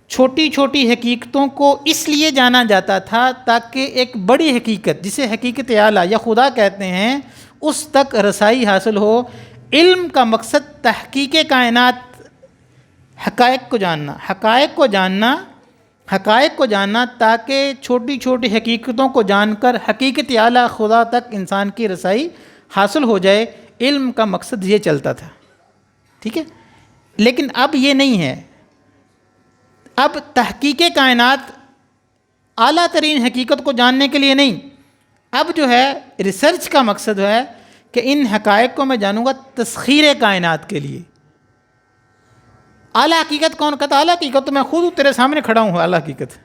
چھوٹی چھوٹی حقیقتوں کو اس لیے جانا جاتا تھا تاکہ ایک بڑی حقیقت جسے حقیقت اعلیٰ یا خدا کہتے ہیں اس تک رسائی حاصل ہو. علم کا مقصد تحقیق کائنات, حقائق کو جاننا تاکہ چھوٹی چھوٹی حقیقتوں کو جان کر حقیقت اعلیٰ خدا تک انسان کی رسائی حاصل ہو جائے. علم کا مقصد یہ چلتا تھا, ٹھیک ہے. لیکن اب یہ نہیں ہے. اب تحقیق کائنات اعلیٰ ترین حقیقت کو جاننے کے لیے نہیں, اب جو ہے ریسرچ کا مقصد ہے کہ ان حقائق کو میں جانوں گا تسخیر کائنات کے لیے. اعلیٰ حقیقت کون کہتا؟ اعلیٰ حقیقت تو میں خود تیرے سامنے کھڑا ہوں, اعلیٰ حقیقت.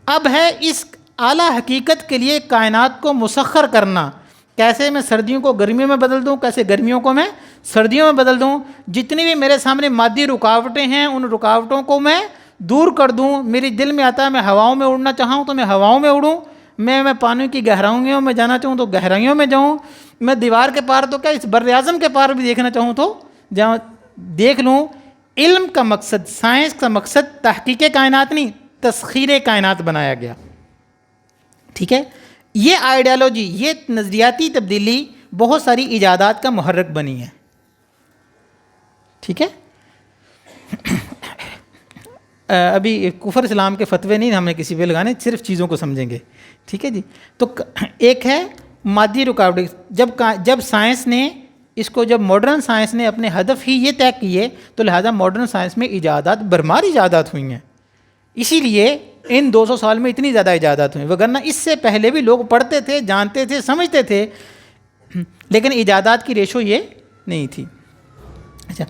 اب ہے اس اعلیٰ حقیقت کے لیے کائنات کو مسخر کرنا. کیسے میں سردیوں کو گرمیوں میں بدل دوں, کیسے گرمیوں کو میں سردیوں میں بدل دوں. جتنی بھی میرے سامنے مادی رکاوٹیں ہیں ان رکاوٹوں کو میں دور کر دوں. میری دل میں آتا ہے میں ہواؤں میں اڑنا چاہوں تو میں ہواؤں میں اڑوں, میں پانی کی گہرائیوں میں جانا چاہوں تو گہرائیوں میں جاؤں, میں دیوار کے پار تو کیا اس بر اعظم کے پار بھی دیکھنا چاہوں تو جہاں دیکھ لوں. علم کا مقصد, سائنس کا مقصد تحقیق کائنات نہیں, تسخیر کائنات بنایا گیا. ٹھیک ہے. یہ آئیڈیالوجی, یہ نظریاتی تبدیلی بہت ساری ایجادات کا محرک بنی ہے. ٹھیک ہے. ابھی کفر اسلام کے فتوے نہیں ہمیں کسی پہ لگانے, صرف چیزوں کو سمجھیں گے. ٹھیک ہے جی. تو ایک ہے مادی رکاوٹ. جب سائنس نے اس کو, جب ماڈرن سائنس نے اپنے ہدف ہی یہ طے کیے تو لہٰذا ماڈرن سائنس میں ایجادات برمار ایجادات ہوئی ہیں. اسی لیے ان 200 سال میں اتنی زیادہ ایجادات ہوئیں، وگرنہ اس سے پہلے بھی لوگ پڑھتے تھے، جانتے تھے، سمجھتے تھے، لیکن ایجادات کی ریشو یہ نہیں تھی۔ اچھا،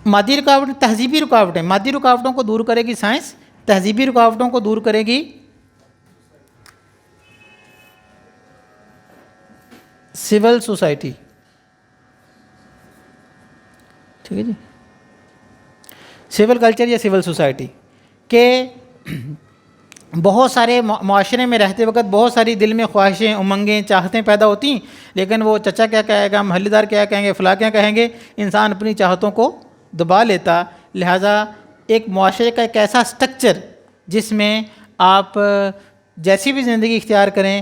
مادی رکاوٹ، تہذیبی رکاوٹیں، مادی رکاوٹوں کو دور کرے گی سائنس، تہذیبی رکاوٹوں کو دور کرے گی سول سوسائٹی۔ ٹھیک ہے جی، سول کلچر یا سول سوسائٹی کہ بہت سارے معاشرے میں رہتے وقت بہت ساری دل میں خواہشیں، امنگیں، چاہتیں پیدا ہوتی ہیں، لیکن وہ چچا کیا کہے گا، محلے دار کیا کہیں گے، فلاں کیا کہیں گے، انسان اپنی چاہتوں کو دبا لیتا۔ لہٰذا ایک معاشرے کا ایک ایسا سٹرکچر جس میں آپ جیسی بھی زندگی اختیار کریں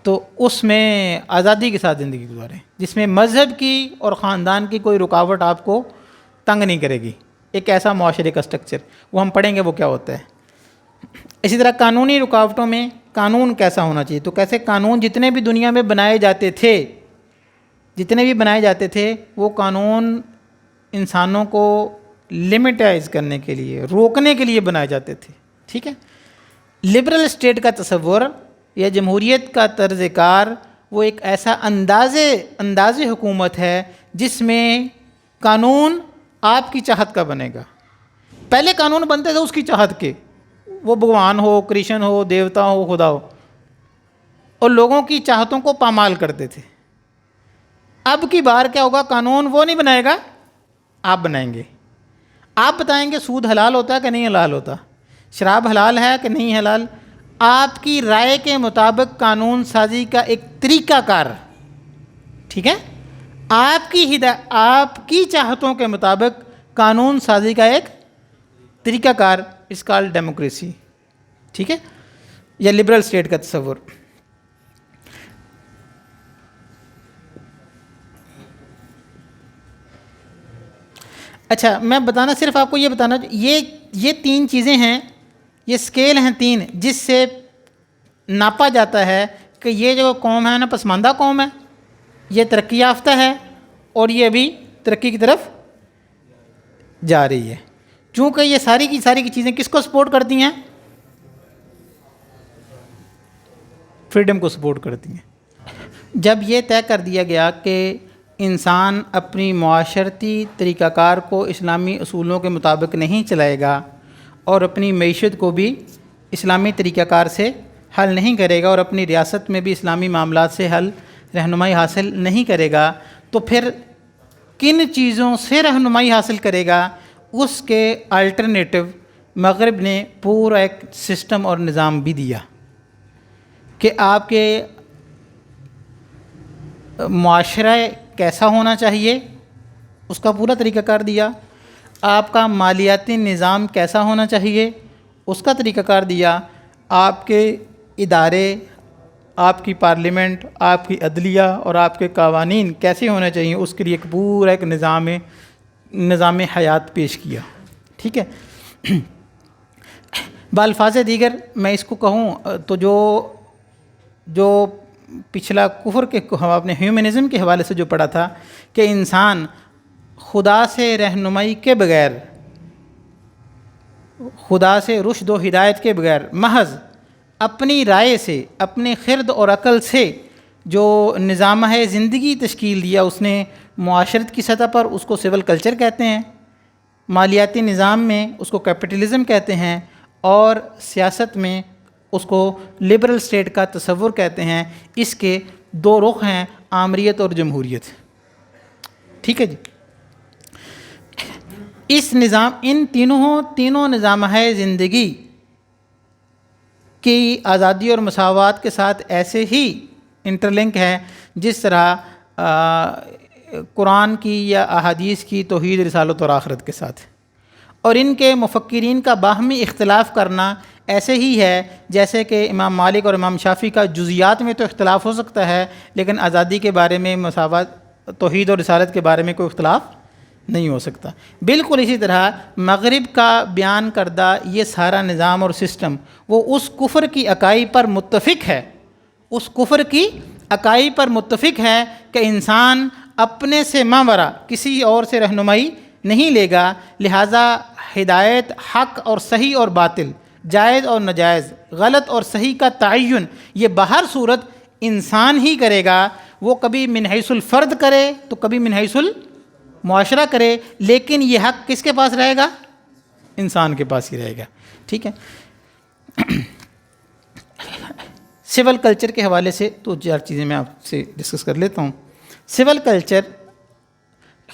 تو اس میں آزادی کے ساتھ زندگی گزاریں، جس میں مذہب کی اور خاندان کی کوئی رکاوٹ آپ کو تنگ نہیں کرے گی، ایک ایسا معاشرے کا سٹرکچر، وہ ہم پڑھیں گے وہ کیا ہوتا ہے۔ اسی طرح قانونی رکاوٹوں میں قانون کیسا ہونا چاہیے، تو کیسے قانون جتنے بھی دنیا میں بنائے جاتے تھے، جتنے بھی بنائے جاتے تھے وہ قانون انسانوں کو لمیٹائز کرنے کے لیے، روکنے کے لیے بنائے جاتے تھے۔ ٹھیک ہے، لبرل اسٹیٹ کا تصور یا جمہوریت کا طرز کار وہ ایک ایسا انداز حکومت ہے جس میں قانون آپ کی چاہت کا بنے گا۔ پہلے قانون بنتے تھے اس کی چاہت کے، وہ بھگوان ہو، کرشن ہو، دیوتا ہو، خدا ہو، اور لوگوں کی چاہتوں کو پامال کرتے تھے۔ اب کی بار کیا ہوگا، قانون وہ نہیں بنائے گا، آپ بنائیں گے۔ آپ بتائیں گے سود حلال ہوتا ہے کہ نہیں حلال ہوتا، شراب حلال ہے کہ نہیں حلال، آپ کی رائے کے مطابق قانون سازی کا ایک طریقہ کار، ٹھیک ہے، آپ کی چاہتوں کے مطابق قانون سازی کا ایک طریقہ کار، اس کال ڈیموکریسی۔ ٹھیک ہے، یا لبرل اسٹیٹ کا تصور۔ اچھا، میں بتانا صرف آپ کو یہ بتانا، یہ تین چیزیں ہیں، یہ اسکیل ہیں تین جس سے ناپا جاتا ہے کہ یہ جو قوم ہے نا پسماندہ قوم ہے، یہ ترقی یافتہ ہے، اور یہ ابھی ترقی کی طرف جا رہی ہے۔ چونکہ یہ ساری کی چیزیں کس کو سپورٹ کرتی ہیں، فریڈم کو سپورٹ کرتی ہیں۔ جب یہ طے کر دیا گیا کہ انسان اپنی معاشرتی طریقہ کار کو اسلامی اصولوں کے مطابق نہیں چلائے گا اور اپنی معیشت کو بھی اسلامی طریقہ کار سے حل نہیں کرے گا اور اپنی ریاست میں بھی اسلامی معاملات سے رہنمائی حاصل نہیں کرے گا، تو پھر کن چیزوں سے رہنمائی حاصل کرے گا، اس کے الٹرنیٹو مغرب نے پورا ایک سسٹم اور نظام بھی دیا کہ آپ کے معاشرہ کیسا ہونا چاہیے، اس کا پورا طریقہ کار دیا، آپ کا مالیاتی نظام کیسا ہونا چاہیے، اس کا طریقہ کار دیا، آپ کے ادارے، آپ کی پارلیمنٹ، آپ کی عدلیہ اور آپ کے قوانین کیسے ہونے چاہیے، اس کے لیے ایک پورا ایک نظام حیات پیش کیا۔ ٹھیک ہے، بالفاظ دیگر میں اس کو کہوں تو جو پچھلا کفر کے آپ نے ہیومنزم کے حوالے سے جو پڑھا تھا کہ انسان خدا سے رہنمائی کے بغیر، خدا سے رشد و ہدایت کے بغیر، محض اپنی رائے سے، اپنی خرد اور عقل سے جو نظامہ زندگی تشکیل دیا، اس نے معاشرت کی سطح پر اس کو سول کلچر کہتے ہیں، مالیاتی نظام میں اس کو کیپٹلزم کہتے ہیں، اور سیاست میں اس کو لبرل اسٹیٹ کا تصور کہتے ہیں۔ اس کے دو رخ ہیں، آمریت اور جمہوریت۔ ٹھیک ہے جی، ان تینوں نظامہ زندگی کی آزادی اور مساوات کے ساتھ ایسے ہی انٹرلنک ہے جس طرح قرآن کی یا احادیث کی توحید، رسالت اور آخرت کے ساتھ، اور ان کے مفکرین کا باہمی اختلاف کرنا ایسے ہی ہے جیسے کہ امام مالک اور امام شافعی کا جزیات میں تو اختلاف ہو سکتا ہے، لیکن آزادی کے بارے میں، مساوات، توحید اور رسالت کے بارے میں کوئی اختلاف نہیں ہو سکتا۔ بالکل اسی طرح مغرب کا بیان کردہ یہ سارا نظام اور سسٹم وہ اس کفر کی اکائی پر متفق ہے، اس کفر کی اکائی پر متفق ہے کہ انسان اپنے سے ماوراء کسی اور سے رہنمائی نہیں لے گا، لہٰذا ہدایت، حق اور صحیح اور باطل، جائز اور ناجائز، غلط اور صحیح کا تعین یہ بہر صورت انسان ہی کرے گا. وہ کبھی من حیث الفرد کرے تو کبھی من حیث المعاشرہ کرے، لیکن یہ حق کس کے پاس رہے گا؟ انسان کے پاس ہی رہے گا. ٹھیک ہے. سول کلچر کے حوالے سے تو چار چیزیں میں آپ سے ڈسکس کر لیتا ہوں. سول کلچر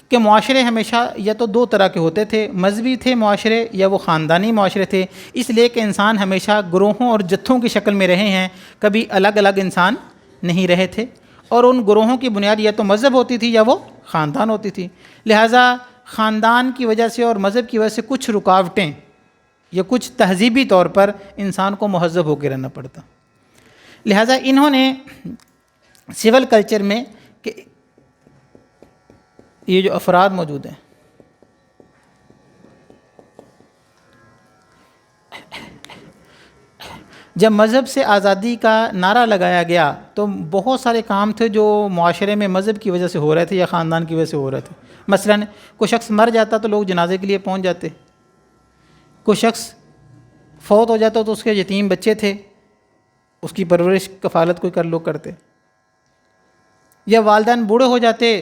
کے معاشرے ہمیشہ یا تو دو طرح کے ہوتے تھے، مذہبی تھے معاشرے یا وہ خاندانی معاشرے تھے، اس لیے کہ انسان ہمیشہ گروہوں اور جتھوں کی شکل میں رہے ہیں، کبھی الگ الگ انسان نہیں رہے تھے، اور ان گروہوں کی بنیاد یا تو مذہب ہوتی تھی یا وہ خاندان ہوتی تھی. لہٰذا خاندان کی وجہ سے اور مذہب کی وجہ سے کچھ رکاوٹیں یا کچھ تہذیبی طور پر انسان کو مہذب ہو کے رہنا پڑتا. لہٰذا انہوں نے سول کلچر میں کہ یہ جو افراد موجود ہیں، جب مذہب سے آزادی کا نعرہ لگایا گیا تو بہت سارے کام تھے جو معاشرے میں مذہب کی وجہ سے ہو رہے تھے یا خاندان کی وجہ سے ہو رہے تھے. مثلاً کوئی شخص مر جاتا تو لوگ جنازے کے لیے پہنچ جاتے، کوئی شخص فوت ہو جاتا تو اس کے یتیم بچے تھے، اس کی پرورش کفالت کوئی کر لوگ کرتے، یا والدین بوڑھے ہو جاتے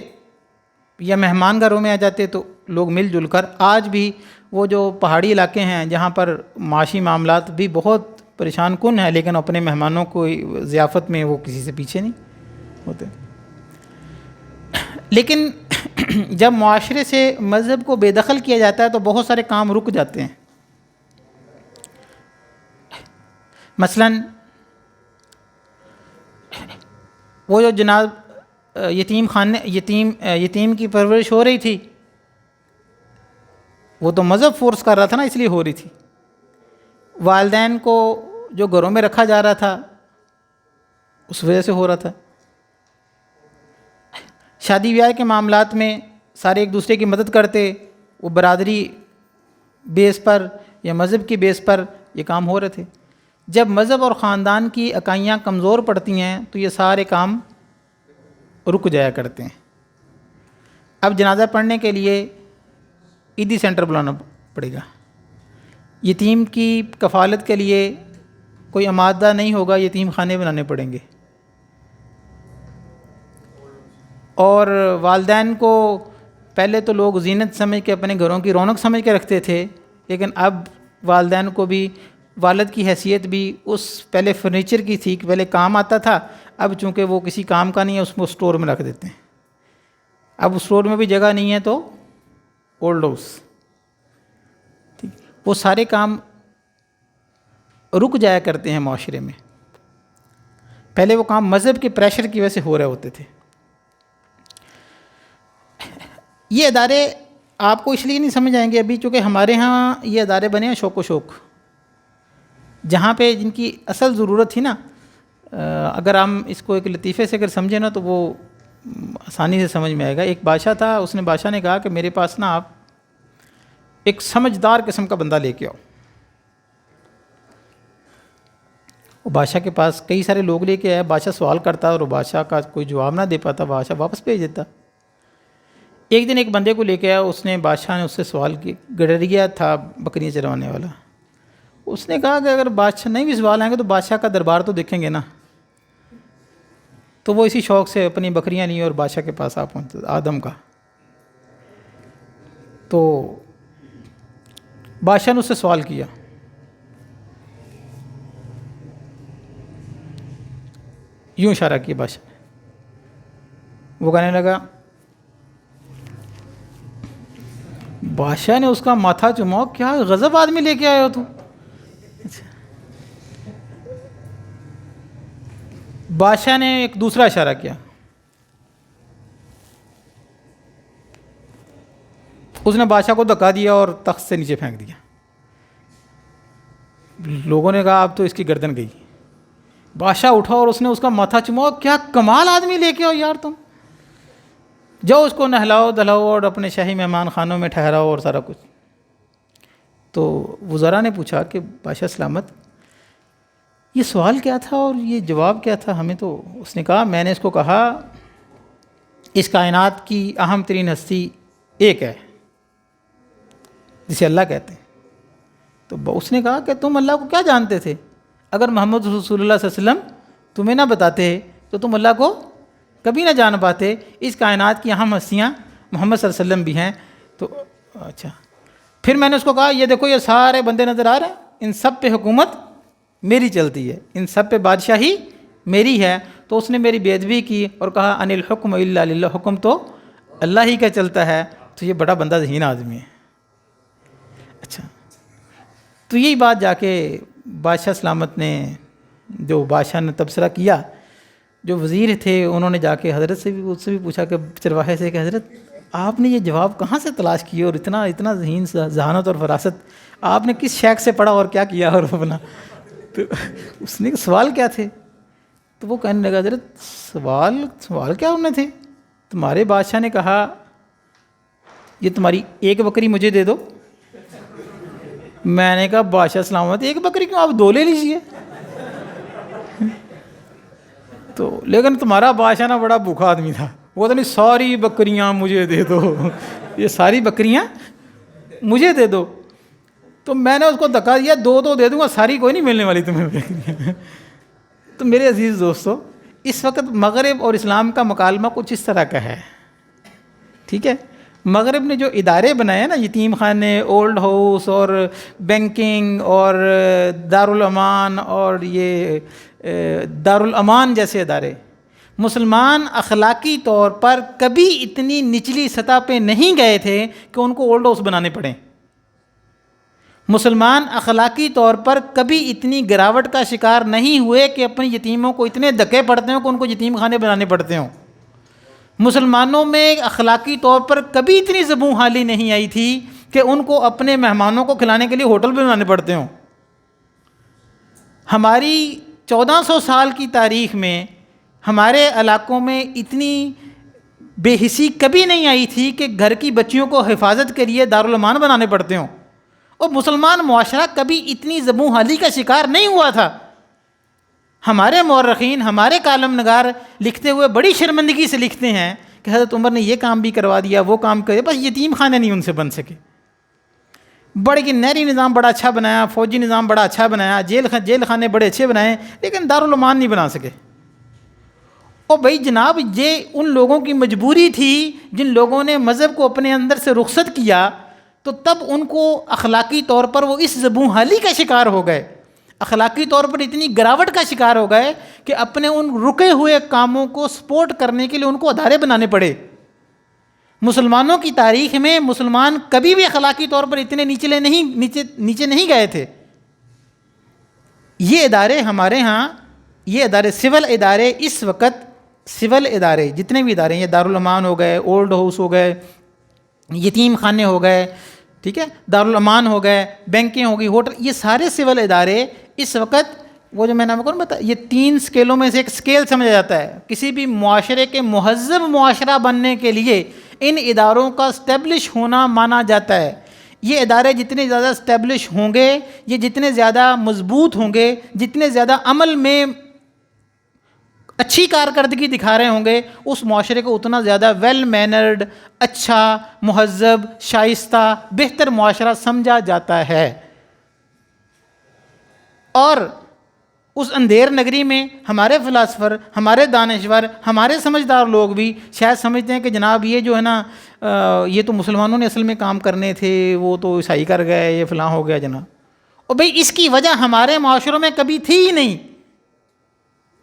یا مہمان گھروں میں آ جاتے تو لوگ مل جل کر. آج بھی وہ جو پہاڑی علاقے ہیں جہاں پر معاشی معاملات بھی بہت پریشان کن ہیں، لیکن اپنے مہمانوں کو ضیافت میں وہ کسی سے پیچھے نہیں ہوتے. لیکن جب معاشرے سے مذہب کو بے دخل کیا جاتا ہے تو بہت سارے کام رک جاتے ہیں. مثلاً وہ جو جناب یتیم کی پرورش ہو رہی تھی، وہ تو مذہب فورس کر رہا تھا نا، اس لیے ہو رہی تھی. والدین کو جو گھروں میں رکھا جا رہا تھا اس وجہ سے ہو رہا تھا. شادی بیاہ کے معاملات میں سارے ایک دوسرے کی مدد کرتے، وہ برادری بیس پر یا مذہب کی بیس پر یہ کام ہو رہے تھے. جب مذہب اور خاندان کی اکائیاں کمزور پڑتی ہیں تو یہ سارے کام رک جایا کرتے ہیں. اب جنازہ پڑھنے کے لیے عیدی سینٹر بلانا پڑے گا، یتیم کی کفالت کے لیے کوئی امادہ نہیں ہوگا، یتیم خانے بنانے پڑیں گے. اور والدین کو پہلے تو لوگ زینت سمجھ کے اپنے گھروں کی رونق سمجھ کے رکھتے تھے، لیکن اب والدین کو بھی والد کی حیثیت بھی اس پہلے فرنیچر کی تھی کہ پہلے کام آتا تھا، اب چونکہ وہ کسی کام کا نہیں ہے اس کو اسٹور میں رکھ دیتے ہیں. اب اسٹور میں بھی جگہ نہیں ہے تو اولڈ ہاؤس. ٹھیک، وہ سارے کام رک جایا کرتے ہیں معاشرے میں. پہلے وہ کام مذہب کے پریشر کی وجہ سے ہو رہے ہوتے تھے. یہ ادارے آپ کو اس لیے نہیں سمجھ آئیں گے ابھی چونکہ ہمارے ہاں یہ ادارے بنے ہیں شوق و شوق، جہاں پہ جن کی اصل ضرورت تھی نا. اگر ہم اس کو ایک لطیفے سے اگر سمجھیں نا تو وہ آسانی سے سمجھ میں آئے گا. ایک بادشاہ تھا، اس نے بادشاہ نے کہا کہ میرے پاس نا آپ ایک سمجھدار قسم کا بندہ لے کے آؤ. وہ بادشاہ کے پاس کئی سارے لوگ لے کے آئے، بادشاہ سوال کرتا اور وہ بادشاہ کا کوئی جواب نہ دے پاتا، بادشاہ واپس بھیج دیتا. ایک دن ایک بندے کو لے کے آیا، اس نے بادشاہ نے اس سے سوال کی، گڈریا تھا بکریاں چروانے والا. اس نے کہا کہ اگر بادشاہ نہیں بھی سوال آئیں گے تو بادشاہ کا دربار تو دیکھیں گے نا. تو وہ اسی شوق سے اپنی بکریاں لیں اور بادشاہ کے پاس آ پہنچا آدم کا. تو بادشاہ نے اس سے سوال کیا، یوں اشارہ کیا بادشاہ نے. وہ کہنے لگا، بادشاہ نے اس کا ماتھا چوما، کیا غضب آدمی لے کے آئے ہو تو. بادشاہ نے ایک دوسرا اشارہ کیا، اس نے بادشاہ کو دھکا دیا اور تخت سے نیچے پھینک دیا. لوگوں نے کہا اب تو اس کی گردن گئی. بادشاہ اٹھا اور اس نے اس کا ماتھا چوما، کیا کمال آدمی لے کے آؤ یار تم، جاؤ اس کو نہلاؤ دہلاؤ اور اپنے شاہی مہمان خانوں میں ٹھہراؤ اور سارا کچھ. تو وزراء نے پوچھا کہ بادشاہ سلامت یہ سوال کیا تھا اور یہ جواب کیا تھا ہمیں تو. اس نے کہا میں نے اس کو کہا اس کائنات کی اہم ترین ہستی ایک ہے جسے اللہ کہتے ہیں، تو اس نے کہا کہ تم اللہ کو کیا جانتے تھے؟ اگر محمد رسول اللہ صلی اللہ علیہ وسلم تمہیں نہ بتاتے تو تم اللہ کو کبھی نہ جان پاتے. اس کائنات کی اہم ہستیاں محمد صلی اللہ علیہ وسلم بھی ہیں. تو اچھا، پھر میں نے اس کو کہا یہ دیکھو یہ سارے بندے نظر آ رہے ہیں، ان سب پہ حکومت میری چلتی ہے، ان سب پہ بادشاہی میری ہے. تو اس نے میری بے ادبی کی اور کہا ان الحکم الا للہ، حکم تو اللہ ہی کا چلتا ہے. تو یہ بڑا بندہ ذہین آدمی ہے. اچھا، تو یہی بات جا کے بادشاہ سلامت نے، جو بادشاہ نے تبصرہ کیا، جو وزیر تھے انہوں نے جا کے حضرت سے بھی، اس سے بھی پوچھا کہ چرواہے سے کہ حضرت آپ نے یہ جواب کہاں سے تلاش کیے اور اتنا ذہین ذہانت اور فراست آپ نے کس شیخ سے پڑھا اور کیا کیا اور اپنا. تو اس نے سوال کیا تھے؟ تو وہ کہنے لگا حضرت سوال کیا انہیں تھے؟ تمہارے بادشاہ نے کہا یہ تمہاری ایک بکری مجھے دے دو. میں نے کہا بادشاہ سلامت ایک بکری کیوں، آپ دو لے لیجیے. تو لیکن تمہارا بادشاہ نا بڑا بھوکھا آدمی تھا، وہ تو نہیں ساری بکریاں مجھے دے دو، یہ ساری بکریاں مجھے دے دو. تو میں نے اس کو دھکا دیا، دو دے دوں گا، ساری کوئی نہیں ملنے والی تمہیں بکریاں. تو میرے عزیز دوستو، اس وقت مغرب اور اسلام کا مکالمہ کچھ اس طرح کا ہے. ٹھیک ہے، مغرب نے جو ادارے بنائے ہیں نا، یتیم خانے، اولڈ ہاؤس اور بینکنگ اور دارالامان اور یہ دارالامان جیسے ادارے، مسلمان اخلاقی طور پر کبھی اتنی نچلی سطح پہ نہیں گئے تھے کہ ان کو اولڈ ہاؤس بنانے پڑیں. مسلمان اخلاقی طور پر کبھی اتنی گراوٹ کا شکار نہیں ہوئے کہ اپنی یتیموں کو اتنے دھکے پڑتے ہوں کہ ان کو یتیم خانے بنانے پڑتے ہوں. مسلمانوں میں اخلاقی طور پر کبھی اتنی زبوں حالی نہیں آئی تھی کہ ان کو اپنے مہمانوں کو کھلانے کے لیے ہوٹل بنانے پڑتے ہوں. ہماری 1400 سال کی تاریخ میں ہمارے علاقوں میں اتنی بے حسی کبھی نہیں آئی تھی کہ گھر کی بچیوں کو حفاظت کے لیے دارالامان بنانے پڑتے ہوں. اور مسلمان معاشرہ کبھی اتنی زبوں حالی کا شکار نہیں ہوا تھا. ہمارے مورخین، ہمارے کالم نگار لکھتے ہوئے بڑی شرمندگی سے لکھتے ہیں کہ حضرت عمر نے یہ کام بھی کروا دیا، وہ کام کرے، بس یتیم خانے نہیں ان سے بن سکے. بڑے کہ نہری نظام بڑا اچھا بنایا، فوجی نظام بڑا اچھا بنایا، جیل خانے بڑے اچھے بنائے، لیکن دارالامان نہیں بنا سکے. اور بھائی جناب، یہ ان لوگوں کی مجبوری تھی جن لوگوں نے مذہب کو اپنے اندر سے رخصت کیا، تو تب ان کو اخلاقی طور پر وہ اس زبوں حالی کا شکار ہو گئے، اخلاقی طور پر اتنی گراوٹ کا شکار ہو گئے کہ اپنے ان رکے ہوئے کاموں کو سپورٹ کرنے کے لیے ان کو ادارے بنانے پڑے. مسلمانوں کی تاریخ میں مسلمان کبھی بھی اخلاقی طور پر اتنے نیچے نہیں گئے تھے. یہ ادارے ہمارے ہاں، یہ ادارے سول ادارے، اس وقت سول ادارے جتنے بھی ادارے ہیں، یہ دارالامان ہو گئے، اولڈ ہاؤس ہو گئے، یتیم خانے ہو گئے، ٹھیک ہے، دارالامان ہو گئے، بینکیں ہو گئی، ہوٹل، یہ سارے سول ادارے اس وقت، وہ جو میں نے آپ کو بتایا، یہ 3 سکیلوں میں سے ایک سکیل سمجھا جاتا ہے. کسی بھی معاشرے کے مہذب معاشرہ بننے کے لیے ان اداروں کا اسٹیبلش ہونا مانا جاتا ہے. یہ ادارے جتنے زیادہ اسٹیبلش ہوں گے، یہ جتنے زیادہ مضبوط ہوں گے، جتنے زیادہ عمل میں اچھی کارکردگی دکھا رہے ہوں گے، اس معاشرے کو اتنا زیادہ ویل مینرڈ، اچھا، مہذب، شائستہ، بہتر معاشرہ سمجھا جاتا ہے. اور اس اندھیر نگری میں ہمارے فلاسفر، ہمارے دانشور، ہمارے سمجھدار لوگ بھی شاید سمجھتے ہیں کہ جناب یہ جو ہے نا، یہ تو مسلمانوں نے اصل میں کام کرنے تھے، وہ تو عیسائی کر گئے، یہ فلاں ہو گیا جناب. اور بھئی اس کی وجہ ہمارے معاشروں میں کبھی تھی ہی نہیں.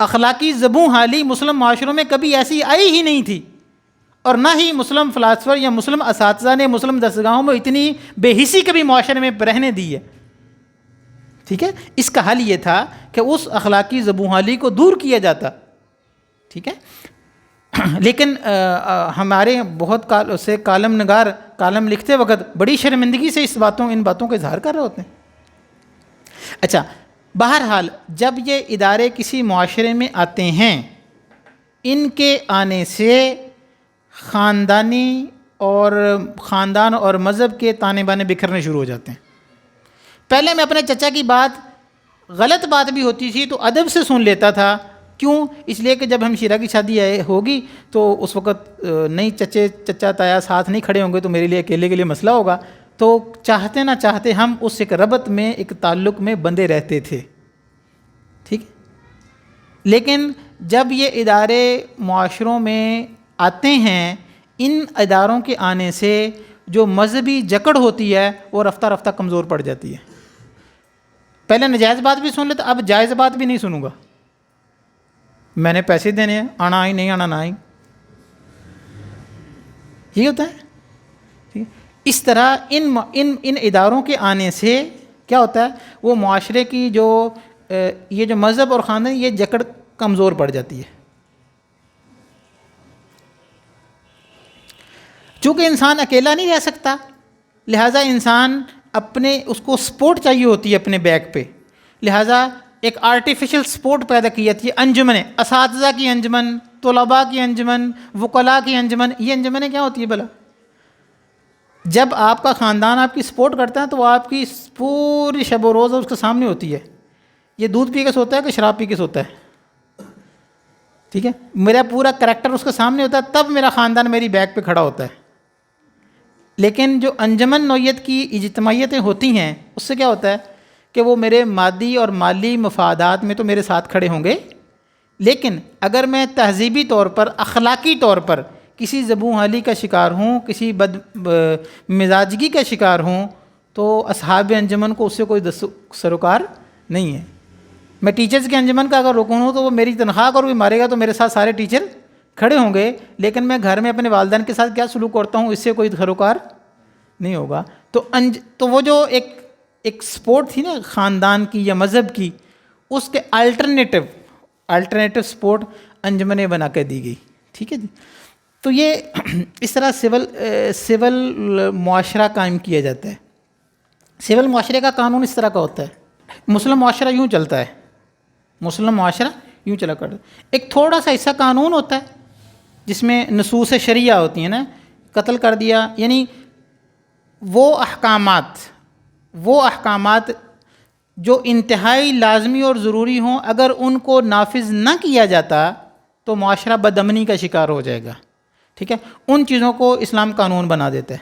اخلاقی زبوں حالی مسلم معاشروں میں کبھی ایسی آئی ہی نہیں تھی، اور نہ ہی مسلم فلاسفر یا مسلم اساتذہ نے مسلم درسگاہوں میں اتنی بے حسی کبھی معاشرے میں رہنے دی ہے. ٹھیک ہے، اس کا حل یہ تھا کہ اس اخلاقی زبوں حالی کو دور کیا جاتا. ٹھیک ہے، لیکن ہمارے بہت سے کالم نگار کالم لکھتے وقت بڑی شرمندگی سے ان باتوں کا اظہار کر رہے ہوتے ہیں. اچھا، بہرحال جب یہ ادارے کسی معاشرے میں آتے ہیں، ان کے آنے سے خاندان اور مذہب کے تانے بانے بکھرنے شروع ہو جاتے ہیں. پہلے میں اپنے چچا کی بات، غلط بات بھی ہوتی تھی تو ادب سے سن لیتا تھا. کیوں؟ اس لیے کہ جب ہم شیرہ کی شادی ہوگی تو اس وقت نہیں چچا تایا ساتھ نہیں کھڑے ہوں گے تو میرے لیے اکیلے کے لیے مسئلہ ہوگا. تو چاہتے نہ چاہتے ہم اس ایک ربط میں، ایک تعلق میں بندھے رہتے تھے، ٹھیک ہے. لیکن جب یہ ادارے معاشروں میں آتے ہیں، ان اداروں کے آنے سے جو مذہبی جکڑ ہوتی ہے وہ رفتہ رفتہ کمزور پڑ جاتی ہے. پہلے ناجائز بات بھی سن لیتا، اب جائز بات بھی نہیں سنوں گا. میں نے پیسے دینے ہیں، آنا آئی، نہیں آنا نہ آئی، یہ ہوتا ہے. اس طرح ان اداروں کے آنے سے کیا ہوتا ہے، وہ معاشرے کی جو یہ جو مذہب اور خاندان، یہ جکڑ کمزور پڑ جاتی ہے. چونکہ انسان اکیلا نہیں رہ سکتا، لہٰذا انسان اپنے اس کو سپورٹ چاہیے ہوتی ہے اپنے بیک پہ، لہٰذا ایک آرٹیفیشل سپورٹ پیدا کی جاتی ہے. انجمنیں، اساتذہ کی انجمن، طلباء کی انجمن، وکلاء کی انجمن. یہ انجمنیں کیا ہوتی ہے بھلا؟ جب آپ کا خاندان آپ کی سپورٹ کرتا ہے تو وہ آپ کی پوری شب و روز اس کے سامنے ہوتی ہے. یہ دودھ پی کے سوتا ہے کہ شراب پی کے سوتا ہے؟ ٹھیک ہے، میرا پورا کریکٹر اس کے سامنے ہوتا ہے، تب میرا خاندان میری بیک پہ کھڑا ہوتا ہے. لیکن جو انجمن نوعیت کی اجتماعیتیں ہوتی ہیں، اس سے کیا ہوتا ہے کہ وہ میرے مادی اور مالی مفادات میں تو میرے ساتھ کھڑے ہوں گے، لیکن اگر میں تہذیبی طور پر، اخلاقی طور پر کسی زبوں حالی کا شکار ہوں، کسی بد مزاجگی کا شکار ہوں، تو اصحاب انجمن کو اس سے کوئی سروکار نہیں ہے. میں ٹیچرز کے انجمن کا اگر رکن ہوں تو وہ میری تنخواہ اگر کوئی مارے گا تو میرے ساتھ سارے ٹیچر کھڑے ہوں گے، لیکن میں گھر میں اپنے والدین کے ساتھ کیا سلوک کرتا ہوں، اس سے کوئی سروکار نہیں ہوگا. تو وہ جو ایک سپورٹ تھی نا خاندان کی یا مذہب کی، اس کے الٹرنیٹو سپورٹ انجمنیں بنا کے دی گئی. ٹھیک ہے جی. تو یہ اس طرح سول معاشرہ قائم کیا جاتا ہے. سول معاشرے کا قانون اس طرح کا ہوتا ہے. مسلم معاشرہ یوں چلتا ہے، مسلم معاشرہ یوں چلا کرتا ہے. ایک تھوڑا سا حصہ قانون ہوتا ہے جس میں نصوص شریعہ ہوتی ہیں نا، قتل کر دیا، یعنی وہ احکامات جو انتہائی لازمی اور ضروری ہوں، اگر ان کو نافذ نہ کیا جاتا تو معاشرہ بدامنی کا شکار ہو جائے گا. ٹھیک ہے، ان چیزوں کو اسلام قانون بنا دیتا ہے.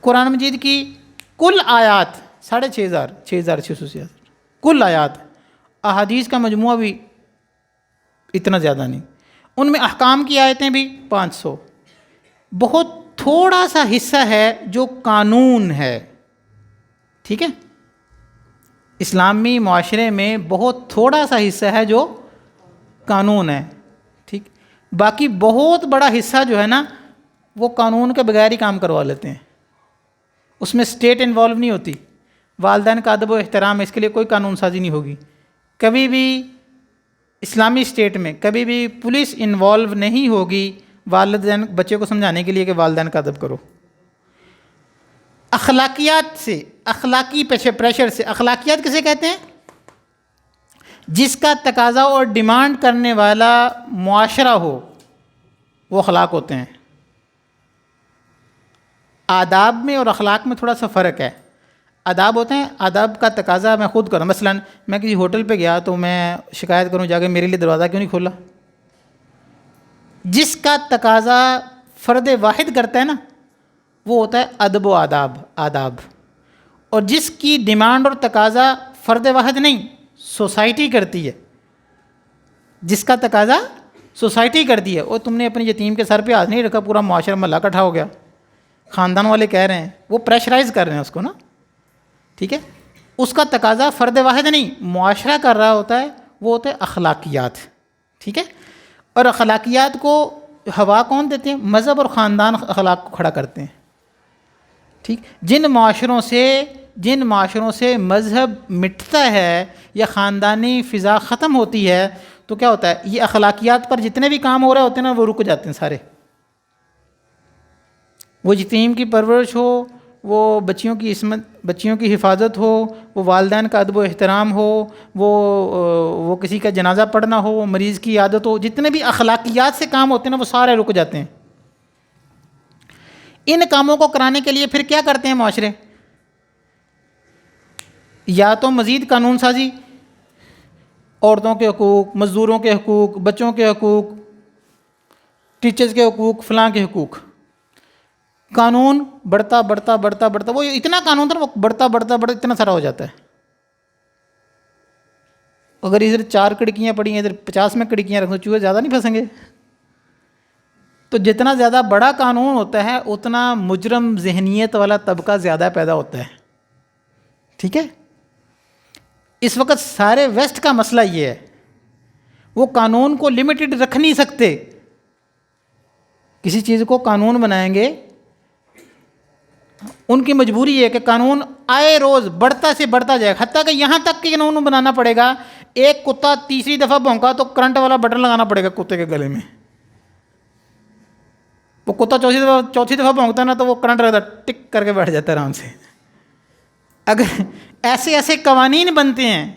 قرآن مجید کی کل آیات 6,500 کل آیات، احادیث کا مجموعہ بھی اتنا زیادہ نہیں، ان میں احکام کی آیتیں بھی 500. بہت تھوڑا سا حصہ ہے جو قانون ہے. ٹھیک ہے، اسلامی معاشرے میں بہت تھوڑا سا حصہ ہے جو قانون ہے. ٹھیک، باقی بہت بڑا حصہ جو ہے نا وہ قانون کے بغیر ہی کام کروا لیتے ہیں. اس میں اسٹیٹ انوالو نہیں ہوتی. والدین کا ادب و احترام، اس کے لیے کوئی قانون سازی نہیں ہوگی. کبھی بھی اسلامی اسٹیٹ میں کبھی بھی پولیس انوالو نہیں ہوگی والدین بچے کو سمجھانے کے لیے کہ والدین کا ادب کرو. اخلاقیات سے، اخلاقی پریشر سے، اخلاقیات کسے کہتے ہیں؟ جس کا تقاضا اور ڈیمانڈ کرنے والا معاشرہ ہو وہ اخلاق ہوتے ہیں. آداب میں اور اخلاق میں تھوڑا سا فرق ہے. آداب ہوتے ہیں، آداب کا تقاضا میں خود کروں. مثلا میں کسی ہوٹل پہ گیا تو میں شکایت کروں جا کے میرے لیے دروازہ کیوں نہیں کھولا. جس کا تقاضا فرد واحد کرتا ہے نا وہ ہوتا ہے ادب و آداب. اور جس کی ڈیمانڈ اور تقاضا فرد واحد نہیں، سوسائٹی کرتی ہے، جس کا تقاضا سوسائٹی کرتی ہے، وہ تم نے اپنے یتیم کے سر پہ ہاتھ نہیں رکھا، پورا معاشرہ محلہ اکٹھا ہو گیا، خاندان والے کہہ رہے ہیں، وہ پریشرائز کر رہے ہیں اس کو نا. ٹھیک ہے، اس کا تقاضا فرد واحد نہیں معاشرہ کر رہا ہوتا ہے، وہ ہوتا ہے اخلاقیات. ٹھیک ہے، اور اخلاقیات کو ہوا کون دیتے ہیں؟ مذہب اور خاندان اخلاق کو کھڑا کرتے ہیں. ٹھیک، جن معاشروں سے مذہب مٹتا ہے یا خاندانی فضا ختم ہوتی ہے تو کیا ہوتا ہے، یہ اخلاقیات پر جتنے بھی کام ہو رہے ہوتے ہیں نا وہ رک جاتے ہیں سارے. وہ یتیم کی پرورش ہو، وہ بچیوں کی عصمت، بچیوں کی حفاظت ہو، وہ والدین کا ادب و احترام ہو، وہ کسی کا جنازہ پڑھنا ہو، وہ مریض کی عادت ہو، جتنے بھی اخلاقیات سے کام ہوتے ہیں نا وہ سارے رک جاتے ہیں. ان کاموں کو کرانے کے لیے پھر کیا کرتے ہیں معاشرے؟ یا تو مزید قانون سازی، عورتوں کے حقوق، مزدوروں کے حقوق، بچوں کے حقوق، ٹیچرز کے حقوق، فلاں کے حقوق. قانون بڑھتا بڑھتا بڑھتا بڑھتا، وہ اتنا قانون تھا نا، وہ بڑھتا بڑھتا بڑھتا اتنا سارا ہو جاتا ہے. اگر ادھر 4 کھڑکیاں پڑی ہیں، ادھر 50 میں کھڑکیاں رکھ دو، چوہے زیادہ نہیں پھنسیں گے؟ تو جتنا زیادہ بڑا قانون ہوتا ہے اتنا مجرم ذہنیت والا طبقہ زیادہ پیدا ہوتا ہے. ٹھیک ہے؟ اس وقت سارے ویسٹ کا مسئلہ یہ ہے، وہ قانون کو لمیٹڈ رکھ نہیں سکتے. کسی چیز کو قانون بنائیں گے، ان کی مجبوری ہے کہ قانون آئے روز بڑھتا سے بڑھتا جائے، حتیٰ کہ یہاں تک کہ قانون بنانا پڑے گا ایک کتا تیسری دفعہ بھونکا تو کرنٹ والا بٹن لگانا پڑے گا کتے کے گلے میں. وہ کتا چوتھی دفعہ بھونکتا ہے نا تو وہ کرنٹ لگتا ہے، ٹک کر کے بیٹھ جاتا ہے آرام سے. اگر ایسے ایسے قوانین بنتے ہیں،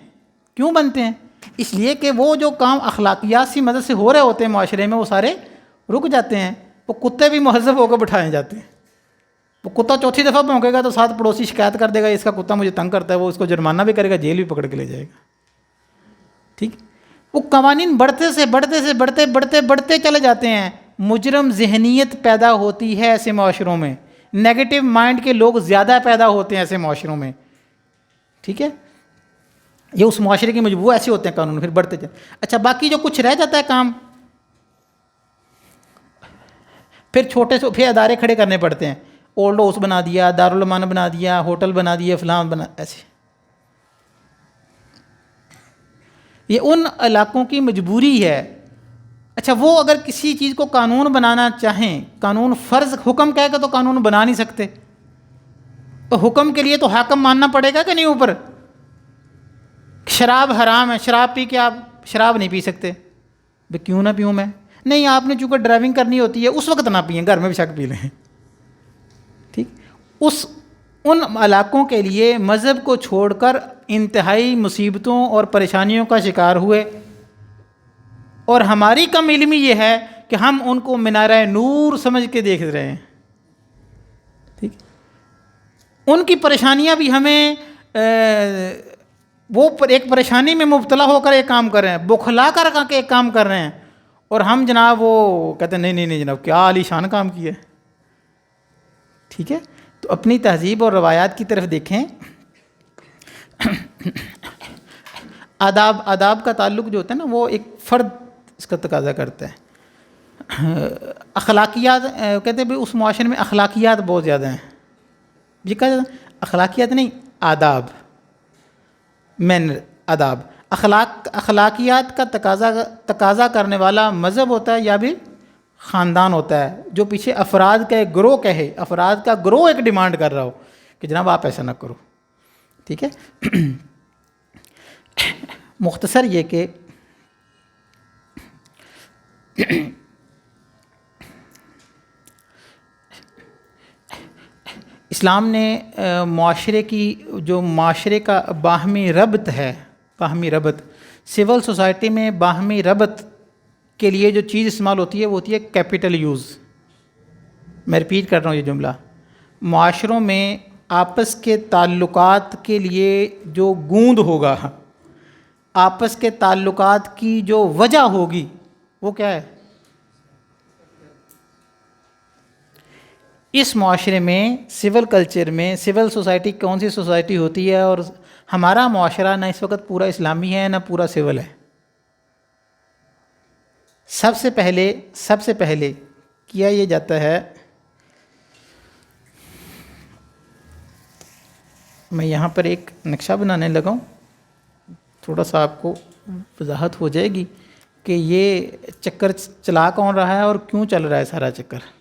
کیوں بنتے ہیں؟ اس لیے کہ وہ جو کام اخلاقیات سی مدد سے ہو رہے ہوتے ہیں معاشرے میں، وہ سارے رک جاتے ہیں. وہ کتے بھی مہذب ہو کے بٹھائے جاتے ہیں. وہ کتا چوتھی دفعہ بھونکے گا تو 7 پڑوسی شکایت کر دے گا، اس کا کتا مجھے تنگ کرتا ہے، وہ اس کو جرمانہ بھی کرے گا، جیل بھی پکڑ کے لے جائے گا. ٹھیک؟ وہ قوانین بڑھتے سے بڑھتے سے بڑھتے بڑھتے بڑھتے چلے جاتے ہیں. مجرم ذہنیت پیدا ہوتی ہے ایسے معاشروں میں، نیگیٹو مائنڈ کے لوگ زیادہ پیدا ہوتے ہیں ایسے معاشروں میں. ٹھیک ہے؟ یہ اس معاشرے کی مجبور ایسے ہوتے ہیں قانون، پھر بڑھتے جائیں. اچھا، باقی جو کچھ رہ جاتا ہے کام، پھر چھوٹے سے پھر ادارے کھڑے کرنے پڑتے ہیں. اولڈ ہاؤس بنا دیا، دارالعلوم بنا دیا، ہوٹل بنا دیا، فلاں بنا، ایسے. یہ ان علاقوں کی مجبوری ہے. اچھا، وہ اگر کسی چیز کو قانون بنانا چاہیں، قانون فرض حکم کہے گا تو قانون بنا نہیں سکتے. تو حکم کے لیے تو حاکم ماننا پڑے گا کہ نہیں اوپر؟ شراب حرام ہے، شراب پی کے آپ شراب نہیں پی سکتے. بھئی کیوں نہ پیوں میں؟ نہیں، آپ نے چونکہ ڈرائیونگ کرنی ہوتی ہے اس وقت نہ پئیں، گھر میں بھی شک پی لیں. ٹھیک؟ ان علاقوں کے لیے مذہب کو چھوڑ کر انتہائی مصیبتوں اور پریشانیوں کا شکار ہوئے. اور ہماری کم علمی یہ ہے کہ ہم ان کو منارہ نور سمجھ کے دیکھ رہے ہیں. ٹھیک؟ ان کی پریشانیاں بھی ہمیں وہ ایک پریشانی میں مبتلا ہو کر ایک کام کر رہے ہیں، بخلا کر کے ایک کام کر رہے ہیں، اور ہم جناب وہ کہتے ہیں نہیں نہیں جناب کیا عالی شان کام کیا ہے. ٹھیک ہے؟ تو اپنی تہذیب اور روایات کی طرف دیکھیں. آداب کا تعلق جو ہوتا ہے نا، وہ ایک فرد اس کا تقاضا کرتا ہے. اخلاقیات کہتے ہیں بھائی اس معاشرے میں اخلاقیات بہت زیادہ ہیں. یہ کہا جاتا ہے اخلاقیات نہیں، آداب، مینر، آداب. اخلاقیات کا تقاضا کرنے والا مذہب ہوتا ہے یا بھی خاندان ہوتا ہے، جو پیچھے افراد کا ایک گروہ کہے، افراد کا گروہ ایک ڈیمانڈ کر رہا ہو کہ جناب آپ ایسا نہ کرو. ٹھیک ہے؟ مختصر یہ کہ اسلام نے معاشرے کی جو معاشرے کا باہمی ربط ہے، باہمی ربط، سول سوسائٹی میں باہمی ربط کے لیے جو چیز استعمال ہوتی ہے وہ ہوتی ہے کیپٹل یوز. میں ریپیٹ کر رہا ہوں یہ جملہ. معاشروں میں آپس کے تعلقات کے لیے جو گوند ہوگا، آپس کے تعلقات کی جو وجہ ہوگی، وہ کیا ہے؟ اس معاشرے میں، سول کلچر میں، سول سوسائٹی کون سی سوسائٹی ہوتی ہے؟ اور ہمارا معاشرہ نہ اس وقت پورا اسلامی ہے نہ پورا سول ہے. سب سے پہلے کیا یہ جاتا ہے، میں یہاں پر ایک نقشہ بنانے لگا ہوں، تھوڑا سا آپ کو وضاحت ہو جائے گی کہ یہ چکر چلا کون رہا ہے اور کیوں چل رہا ہے سارا چکر.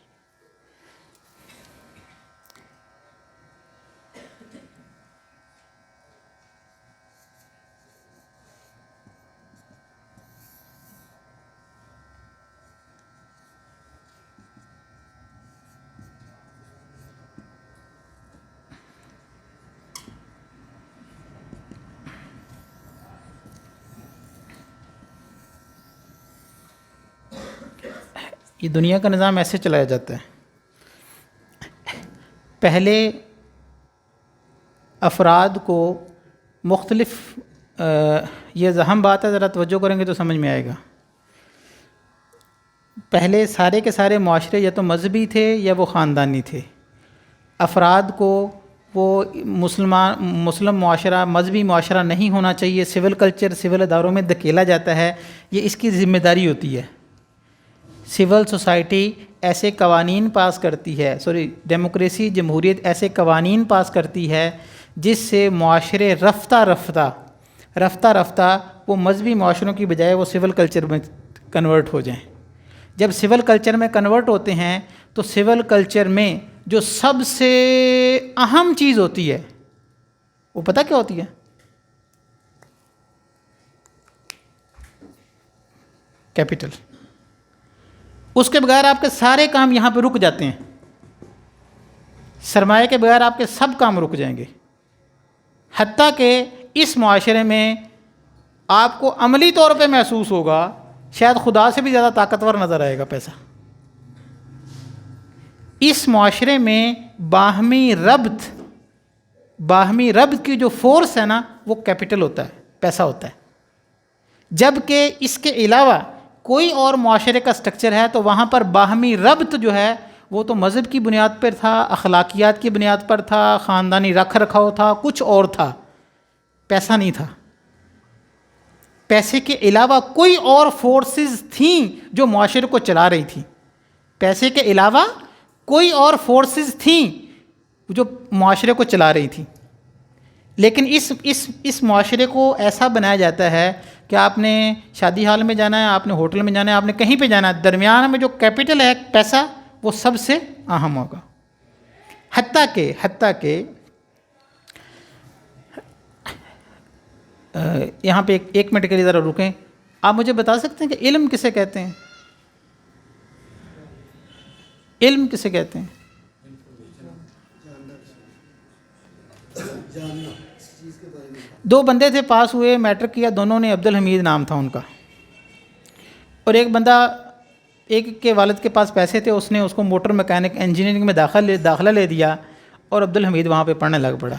یہ دنیا کا نظام ایسے چلایا جاتا ہے. پہلے افراد کو مختلف یہ اہم بات ہے، ذرا توجہ کریں گے تو سمجھ میں آئے گا. پہلے سارے کے سارے معاشرے یا تو مذہبی تھے یا وہ خاندانی تھے. افراد کو وہ مسلم معاشرہ، مذہبی معاشرہ نہیں ہونا چاہیے، سول کلچر سول اداروں میں دھکیلا جاتا ہے، یہ اس کی ذمہ داری ہوتی ہے۔ سول سوسائٹی ایسے قوانین پاس کرتی ہے، ڈیموکریسی جمہوریت ایسے قوانین پاس کرتی ہے جس سے معاشرے رفتہ رفتہ وہ مذہبی معاشروں کی بجائے وہ سول کلچر میں کنورٹ ہو جائیں۔ جب سول کلچر میں کنورٹ ہوتے ہیں تو سول کلچر میں جو سب سے اہم چیز ہوتی ہے وہ پتہ کیا ہوتی ہے؟ کیپٹل۔ اس کے بغیر آپ کے سارے کام یہاں پہ رک جاتے ہیں، سرمایہ کے بغیر آپ کے سب کام رک جائیں گے، حتیٰ کہ اس معاشرے میں آپ کو عملی طور پہ محسوس ہوگا شاید خدا سے بھی زیادہ طاقتور نظر آئے گا پیسہ۔ اس معاشرے میں باہمی ربط کی جو فورس ہے نا وہ کیپٹل ہوتا ہے، پیسہ ہوتا ہے۔ جبکہ اس کے علاوہ کوئی اور معاشرے کا سٹرکچر ہے تو وہاں پر باہمی ربط جو ہے وہ تو مذہب کی بنیاد پر تھا، اخلاقیات کی بنیاد پر تھا، خاندانی رکھ رکھاؤ تھا، کچھ اور تھا، پیسہ نہیں تھا۔ پیسے کے علاوہ کوئی اور فورسز تھیں جو معاشرے کو چلا رہی تھیں، پیسے کے علاوہ کوئی اور فورسز تھیں جو معاشرے کو چلا رہی تھیں۔ لیکن اس معاشرے کو ایسا بنایا جاتا ہے کہ آپ نے شادی ہال میں جانا ہے، آپ نے ہوٹل میں جانا ہے، آپ نے کہیں پہ جانا ہے، درمیان میں جو کیپٹل ہے پیسہ وہ سب سے اہم ہوگا۔ حتیٰ کہ یہاں پہ ایک منٹ کے لیے ذرا رکیں، آپ مجھے بتا سکتے ہیں کہ علم کسے کہتے ہیں؟ علم کسے کہتے ہیں؟ دو بندے تھے، پاس ہوئے، میٹرک کیا، دونوں نے عبدالحمید نام تھا ان کا، اور ایک بندہ، ایک کے والد کے پاس پیسے تھے، اس نے اس کو موٹر میکینک انجینئرنگ میں داخلہ لے دیا اور عبدالحمید وہاں پہ پڑھنے لگ پڑا،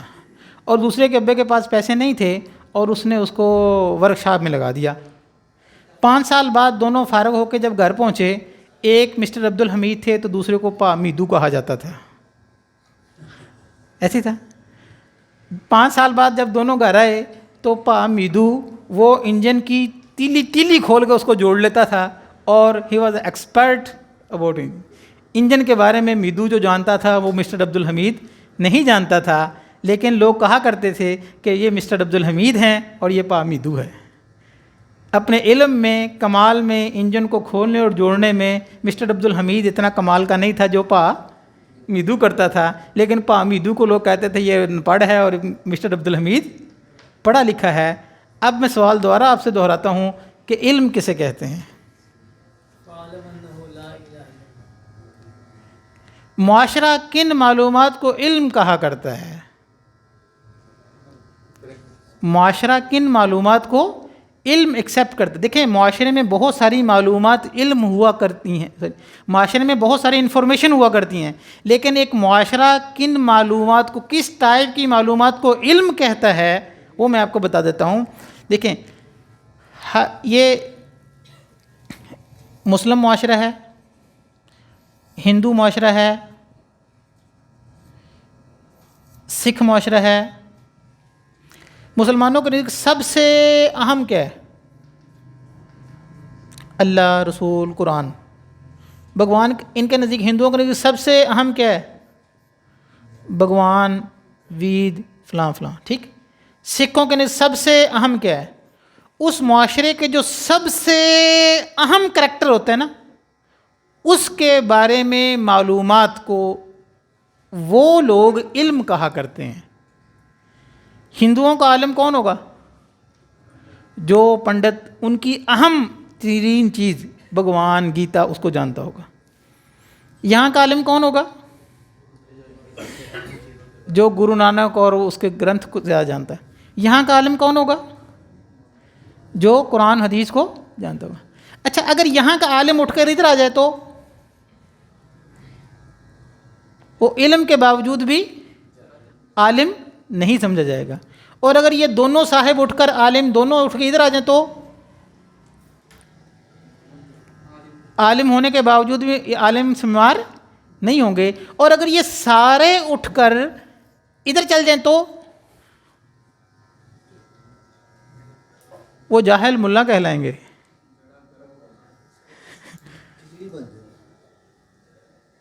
اور دوسرے کے ابے کے پاس پیسے نہیں تھے اور اس نے اس کو ورک شاپ میں لگا دیا۔ 5 سال بعد دونوں فارغ ہو کے جب گھر پہنچے، ایک مسٹر عبدالحمید تھے تو دوسرے کو پا میدو کہا جاتا تھا، ایسے تھا۔ 5 سال بعد جب دونوں گھر آئے تو پا میدو وہ انجن کی تیلی کھول کے اس کو جوڑ لیتا تھا، اور he was expert about engine کے بارے میں میدو جو جانتا تھا وہ مسٹر عبدالحمید نہیں جانتا تھا، لیکن لوگ کہا کرتے تھے کہ یہ مسٹر عبدالحمید ہیں اور یہ پا میدو ہے۔ اپنے علم میں، کمال میں، انجن کو کھولنے اور جوڑنے میں مسٹر عبدالحمید اتنا کمال کا نہیں تھا جو پا میدو کرتا تھا، لیکن پا میدو کو لوگ کہتے تھے یہ پڑھ ہے اور مسٹر عبدالحمید پڑھا لکھا ہے۔ اب میں سوال دوبارہ آپ سے دہراتا ہوں کہ علم کسے کہتے ہیں؟ معاشرہ کن معلومات کو علم کہا کرتا ہے؟ معاشرہ کن معلومات کو علم ایکسیپٹ کرتا ہے؟ دیکھیں، معاشرے میں بہت ساری معلومات علم ہوا کرتی ہیں، معاشرے میں بہت ساری انفارمیشن ہوا کرتی ہیں، لیکن ایک معاشرہ کن معلومات کو، کس ٹائپ کی معلومات کو علم کہتا ہے وہ میں آپ کو بتا دیتا ہوں۔ دیکھیں، یہ مسلم معاشرہ ہے، ہندو معاشرہ ہے، سکھ معاشرہ ہے۔ مسلمانوں کے نزدیک سب سے اہم کیا ہے؟ اللہ، رسول، قرآن، بھگوان۔ ان کے نزدیک، ہندوؤں کے نزدیک سب سے اہم کیا ہے؟ بھگوان، وید، فلاں فلاں، ٹھیک۔ سکھوں کے نزدیک سب سے اہم کیا ہے؟ اس معاشرے کے جو سب سے اہم کریکٹر ہوتے ہیں نا، اس کے بارے میں معلومات کو وہ لوگ علم کہا کرتے ہیں۔ ہندوؤں کا عالم کون ہوگا؟ جو پنڈت ان کی اہم ترین چیز بھگوان، گیتا، اس کو جانتا ہوگا۔ یہاں کا عالم کون ہوگا؟ جو گرو نانک اور اس کے گرنتھ کو زیادہ جانتا ہے۔ یہاں کا عالم کون ہوگا؟ جو قرآن حدیث کو جانتا ہوگا۔ اچھا، اگر یہاں کا عالم اٹھ کر ادھر آ جائے تو وہ علم کے باوجود بھی عالم نہیں سمجھا جائے گا، اور اگر یہ دونوں صاحب اٹھ کر، عالم دونوں اٹھ کے ادھر آ جائیں تو عالم ہونے کے باوجود بھی عالم شمار نہیں ہوں گے. اور اگر یہ سارے اٹھ کر ادھر چل جائیں تو وہ جاہل ملا کہلائیں گے.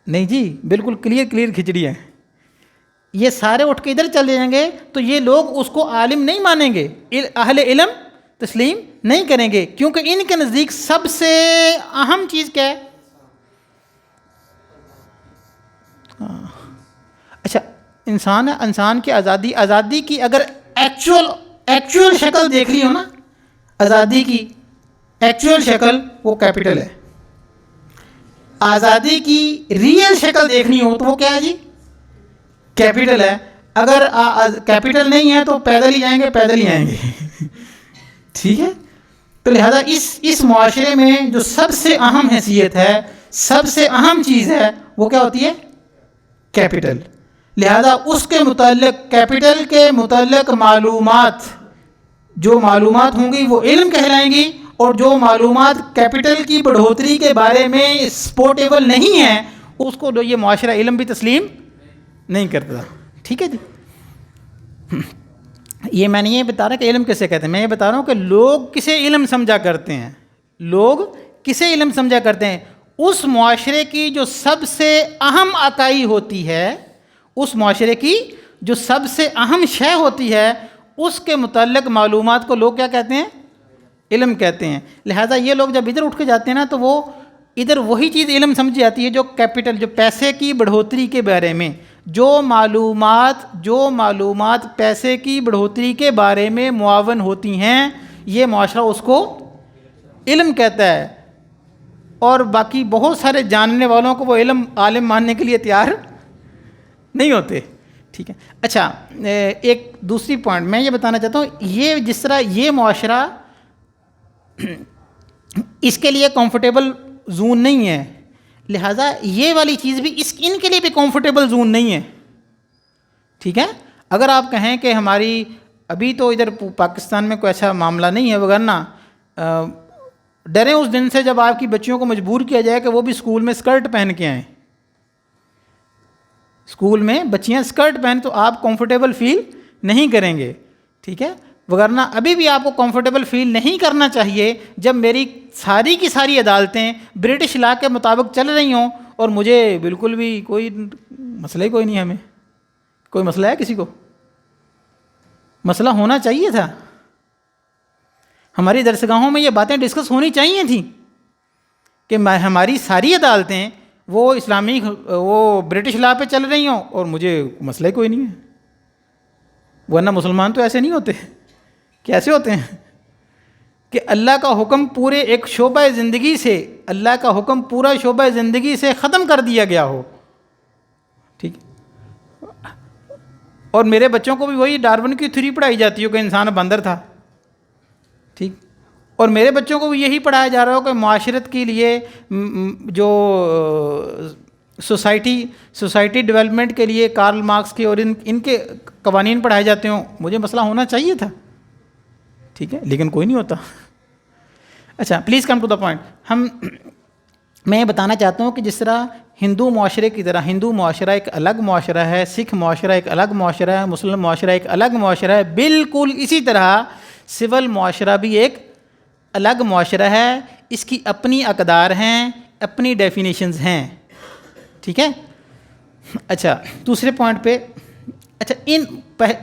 نہیں جی, بالکل کلیئر کھچڑی ہے. یہ سارے اٹھ کے ادھر چلے جائیں گے تو یہ لوگ اس کو عالم نہیں مانیں گے, اہل علم تسلیم نہیں کریں گے, کیونکہ ان کے نزدیک سب سے اہم چیز کیا ہے؟ اچھا, انسان کی آزادی کی اگر ایکچوئل شکل دیکھ لی ہو نا, آزادی کی ایکچوئل شکل وہ کیپٹل ہے. آزادی کی ریئل شکل دیکھنی ہو تو وہ کیا ہے جی؟ کیپٹل ہے. اگر کیپٹل نہیں ہے تو پیدل ہی جائیں گے, پیدل ہی آئیں گے. ٹھیک ہے, تو لہذا اس معاشرے میں جو سب سے اہم حیثیت ہے, سب سے اہم چیز ہے, وہ کیا ہوتی ہے؟ کیپٹل. لہذا اس کے متعلق, کیپٹل کے متعلق معلومات, جو معلومات ہوں گی وہ علم کہلائیں گی, اور جو معلومات کیپٹل کی بڑھوتری کے بارے میں سپورٹیبل نہیں ہیں اس کو یہ معاشرہ علم بھی تسلیم نہیں کرتا. ٹھیک ہے جی. یہ میں نے یہ بتا رہا کہ علم کسے کہتے ہیں, میں یہ بتا رہا ہوں کہ لوگ کسے علم سمجھا کرتے ہیں, لوگ کسے علم سمجھا کرتے ہیں؟ اس معاشرے کی جو سب سے اہم اکائی ہوتی ہے, اس معاشرے کی جو سب سے اہم شے ہوتی ہے, اس کے متعلق معلومات کو لوگ کیا کہتے ہیں؟ علم کہتے ہیں. لہٰذا یہ لوگ جب ادھر اٹھ کے جاتے ہیں نا تو وہ ادھر وہی چیز علم سمجھی جاتی ہے جو کیپٹل, جو پیسے کی بڑھوتری کے بارے میں جو معلومات پیسے کی بڑھوتری کے بارے میں معاون ہوتی ہیں, یہ معاشرہ اس کو علم کہتا ہے. اور باقی بہت سارے جاننے والوں کو وہ علم عالم ماننے کے لیے تیار نہیں ہوتے. ٹھیک ہے. اچھا, ایک دوسری پوائنٹ میں یہ بتانا چاہتا ہوں, یہ جس طرح یہ معاشرہ اس کے لیے کمفرٹیبل زون نہیں ہے, لہٰذا یہ والی چیز بھی ان کے لیے بھی کمفرٹیبل زون نہیں ہے. ٹھیک ہے. اگر آپ کہیں کہ ہماری ابھی تو ادھر پاکستان میں کوئی ایسا معاملہ نہیں ہے, وگرنہ ڈریں اس دن سے جب آپ کی بچیوں کو مجبور کیا جائے کہ وہ بھی اسکول میں اسکرٹ پہن کے آئیں. اسکول میں بچیاں اسکرٹ پہن تو آپ کمفرٹیبل فیل نہیں کریں گے. ٹھیک ہے. وگرنہ ابھی بھی آپ کو کمفرٹیبل فیل نہیں کرنا چاہیے جب میری ساری کی ساری عدالتیں برٹش لا کے مطابق چل رہی ہوں اور مجھے بالکل بھی کوئی مسئلہ ہی کوئی نہیں ہے. ہمیں کوئی مسئلہ ہے؟ کسی کو مسئلہ ہونا چاہیے تھا. ہماری درسگاہوں میں یہ باتیں ڈسکس ہونی چاہیے تھیں کہ ہماری ساری عدالتیں وہ اسلامی وہ برٹش لا پہ چل رہی ہوں اور مجھے مسئلہ ہی کوئی نہیں ہے. ورنہ مسلمان تو ایسے نہیں ہوتے. کیسے ہوتے ہیں کہ اللہ کا حکم پورے ایک شعبہ زندگی سے, اللہ کا حکم پورا شعبہ زندگی سے ختم کر دیا گیا ہو. ٹھیک. اور میرے بچوں کو بھی وہی ڈارون کی تھیوری پڑھائی جاتی ہو کہ انسان بندر تھا. ٹھیک. اور میرے بچوں کو بھی یہی پڑھایا جا رہا ہو کہ معاشرت کے لیے جو سوسائٹی ڈیولپمنٹ کے لیے کارل مارکس کے اور ان کے قوانین پڑھائے جاتے ہوں. مجھے مسئلہ ہونا چاہیے تھا. ٹھیک ہے, لیکن کوئی نہیں ہوتا. اچھا, please come to the point. میں یہ بتانا چاہتا ہوں کہ جس طرح ہندو معاشرے کی طرح ہندو معاشرہ ایک الگ معاشرہ ہے, سکھ معاشرہ ایک الگ معاشرہ ہے, مسلم معاشرہ ایک الگ معاشرہ ہے, بالکل اسی طرح سول معاشرہ بھی ایک الگ معاشرہ ہے. اس کی اپنی اقدار ہیں, اپنی ڈیفینیشنز ہیں. ٹھیک ہے. اچھا, دوسرے پوائنٹ پہ, اچھا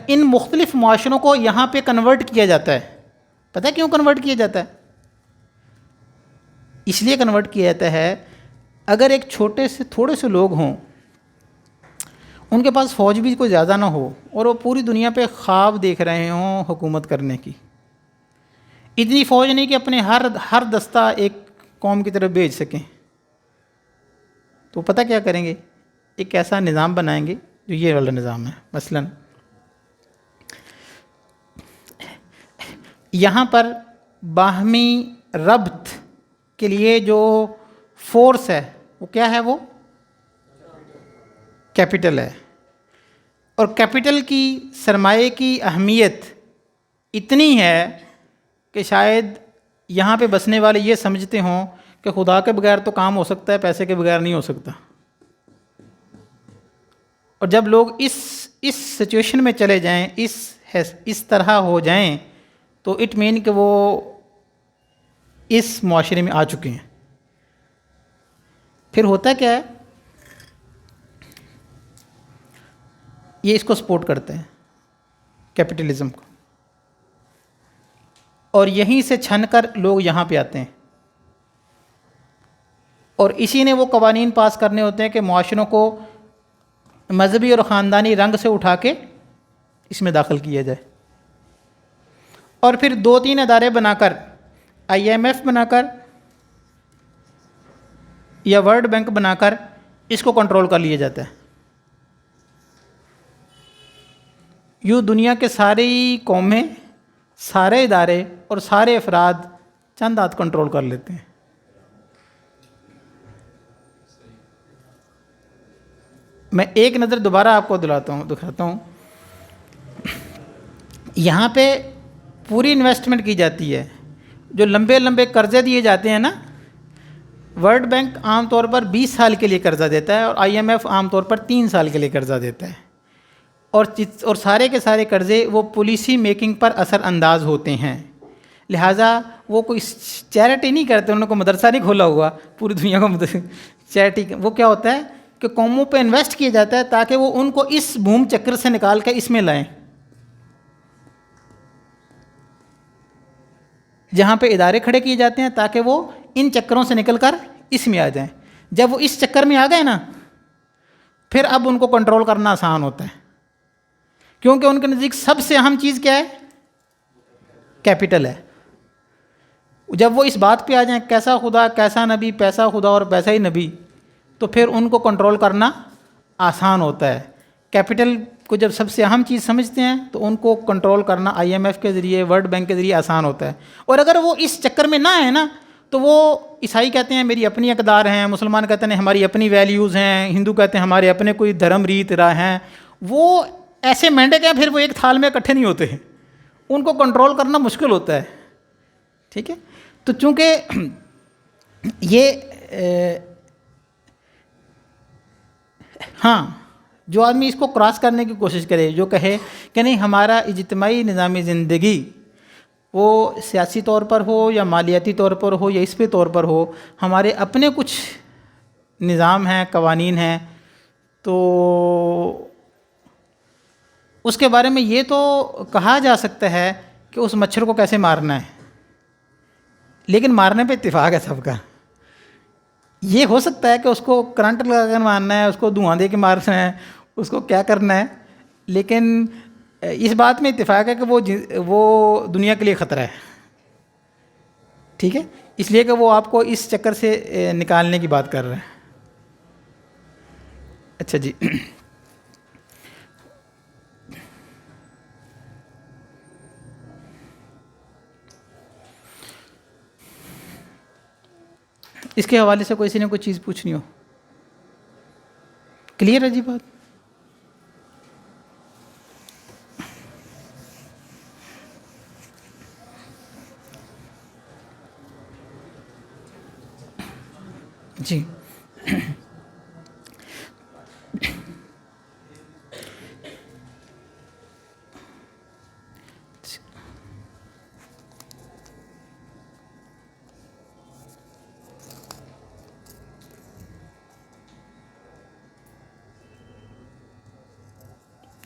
ان مختلف معاشروں کو یہاں پہ کنورٹ کیا جاتا ہے. پتہ ہے کیوں کنورٹ کیا جاتا ہے؟ اس لیے کنورٹ کیا جاتا ہے اگر ایک چھوٹے سے تھوڑے سے لوگ ہوں, ان کے پاس فوج بھی کوئی زیادہ نہ ہو اور وہ پوری دنیا پہ خواب دیکھ رہے ہوں حکومت کرنے کی, اتنی فوج نہیں کہ اپنے ہر دستہ ایک قوم کی طرف بھیج سکیں, تو پتہ کیا کریں گے؟ ایک ایسا نظام بنائیں گے جو یہ والا نظام ہے. مثلاً یہاں پر باہمی ربط کے لیے جو فورس ہے وہ کیا ہے؟ وہ کیپٹل ہے. اور کیپٹل کی سرمایے کی اہمیت اتنی ہے کہ شاید یہاں پہ بسنے والے یہ سمجھتے ہوں کہ خدا کے بغیر تو کام ہو سکتا ہے, پیسے کے بغیر نہیں ہو سکتا. اور جب لوگ اس سچویشن میں چلے جائیں، اس طرح ہو جائیں، تو اٹ مین کہ وہ اس معاشرے میں آ چکے ہیں۔ پھر ہوتا کیا ہے، یہ اس کو سپورٹ کرتے ہیں، کیپٹلزم کو، اور یہیں سے چھن کر لوگ یہاں پہ آتے ہیں، اور اسی نے وہ قوانین پاس کرنے ہوتے ہیں کہ معاشروں کو مذہبی اور خاندانی رنگ سے اٹھا کے اس میں داخل کیا جائے، اور پھر 2-3 ادارے بنا کر، IMF بنا کر یا ورلڈ بینک بنا کر اس کو کنٹرول کر لیا جاتا ہے۔ یوں دنیا کے ساری قومیں، سارے ادارے اور سارے افراد چند ہاتھ کنٹرول کر لیتے ہیں۔ میں ایک نظر دوبارہ آپ کو دکھاتا ہوں، یہاں پہ پوری انویسٹمنٹ کی جاتی ہے، جو لمبے لمبے قرضے دیے جاتے ہیں نا، ورلڈ بینک عام طور پر 20 سال کے لیے قرضہ دیتا ہے، اور IMF عام طور پر 3 سال کے لیے قرضہ دیتا ہے، اور سارے کے سارے قرضے وہ پالیسی میکنگ پر اثر انداز ہوتے ہیں، لہٰذا وہ کوئی چیریٹی نہیں کرتے، انہوں نے کوئی مدرسہ نہیں کھولا ہوا پوری دنیا کو چیریٹی، وہ کیا ہوتا ہے کہ قوموں پہ انویسٹ کیا جاتا ہے تاکہ وہ ان کو اس بھوم چکر سے نکال کے اس میں لائیں، جہاں پہ ادارے کھڑے کیے جاتے ہیں تاکہ وہ ان چکروں سے نکل کر اس میں آ جائیں۔ جب وہ اس چکر میں آ گئے نا، پھر اب ان کو کنٹرول کرنا آسان ہوتا ہے، کیونکہ ان کے نزدیک سب سے اہم چیز کیا ہے؟ کیپٹل ہے۔ جب وہ اس بات پہ آ جائیں کیسا خدا کیسا نبی، پیسہ خدا اور پیسہ ہی نبی، تو پھر ان کو کنٹرول کرنا آسان ہوتا ہے۔ کیپٹل کو جب سب سے اہم چیز سمجھتے ہیں تو ان کو کنٹرول کرنا IMF کے ذریعے، ورلڈ بینک کے ذریعے آسان ہوتا ہے۔ اور اگر وہ اس چکر میں نہ آئے نا، تو وہ عیسائی کہتے ہیں میری اپنی اقدار ہیں، مسلمان کہتے ہیں ہماری اپنی ویلیوز ہیں، ہندو کہتے ہیں ہمارے اپنے کوئی دھرم ریت راہ ہیں، وہ ایسے مینڈک ہیں، پھر وہ ایک تھال میں اکٹھے نہیں ہوتے ہیں، ان کو کنٹرول کرنا مشکل ہوتا ہے، ٹھیک ہے۔ تو چونکہ یہ ہاں، جو آدمی اس کو کراس کرنے کی کوشش کرے، جو کہے کہ نہیں ہمارا اجتماعی نظام زندگی وہ سیاسی طور پر ہو یا مالیاتی طور پر ہو یا اس پہ طور پر ہو، ہمارے اپنے کچھ نظام ہیں، قوانین ہیں، تو اس کے بارے میں یہ تو کہا جا سکتا ہے کہ اس مچھر کو کیسے مارنا ہے، لیکن مارنے پہ اتفاق ہے سب کا۔ یہ ہو سکتا ہے کہ اس کو کرنٹ لگا کر مارنا ہے، اس کو دھواں دے کے مارنا ہے، اس کو کیا کرنا ہے، لیکن اس بات میں اتفاق ہے کہ وہ دنیا کے لیے خطرہ ہے، ٹھیک ہے، اس لیے کہ وہ آپ کو اس چکر سے نکالنے کی بات کر رہا ہے۔ اچھا جی، اس کے حوالے سے کسی نے کوئی چیز پوچھنی ہو؟ کلیئر ہے جی بات؟ جی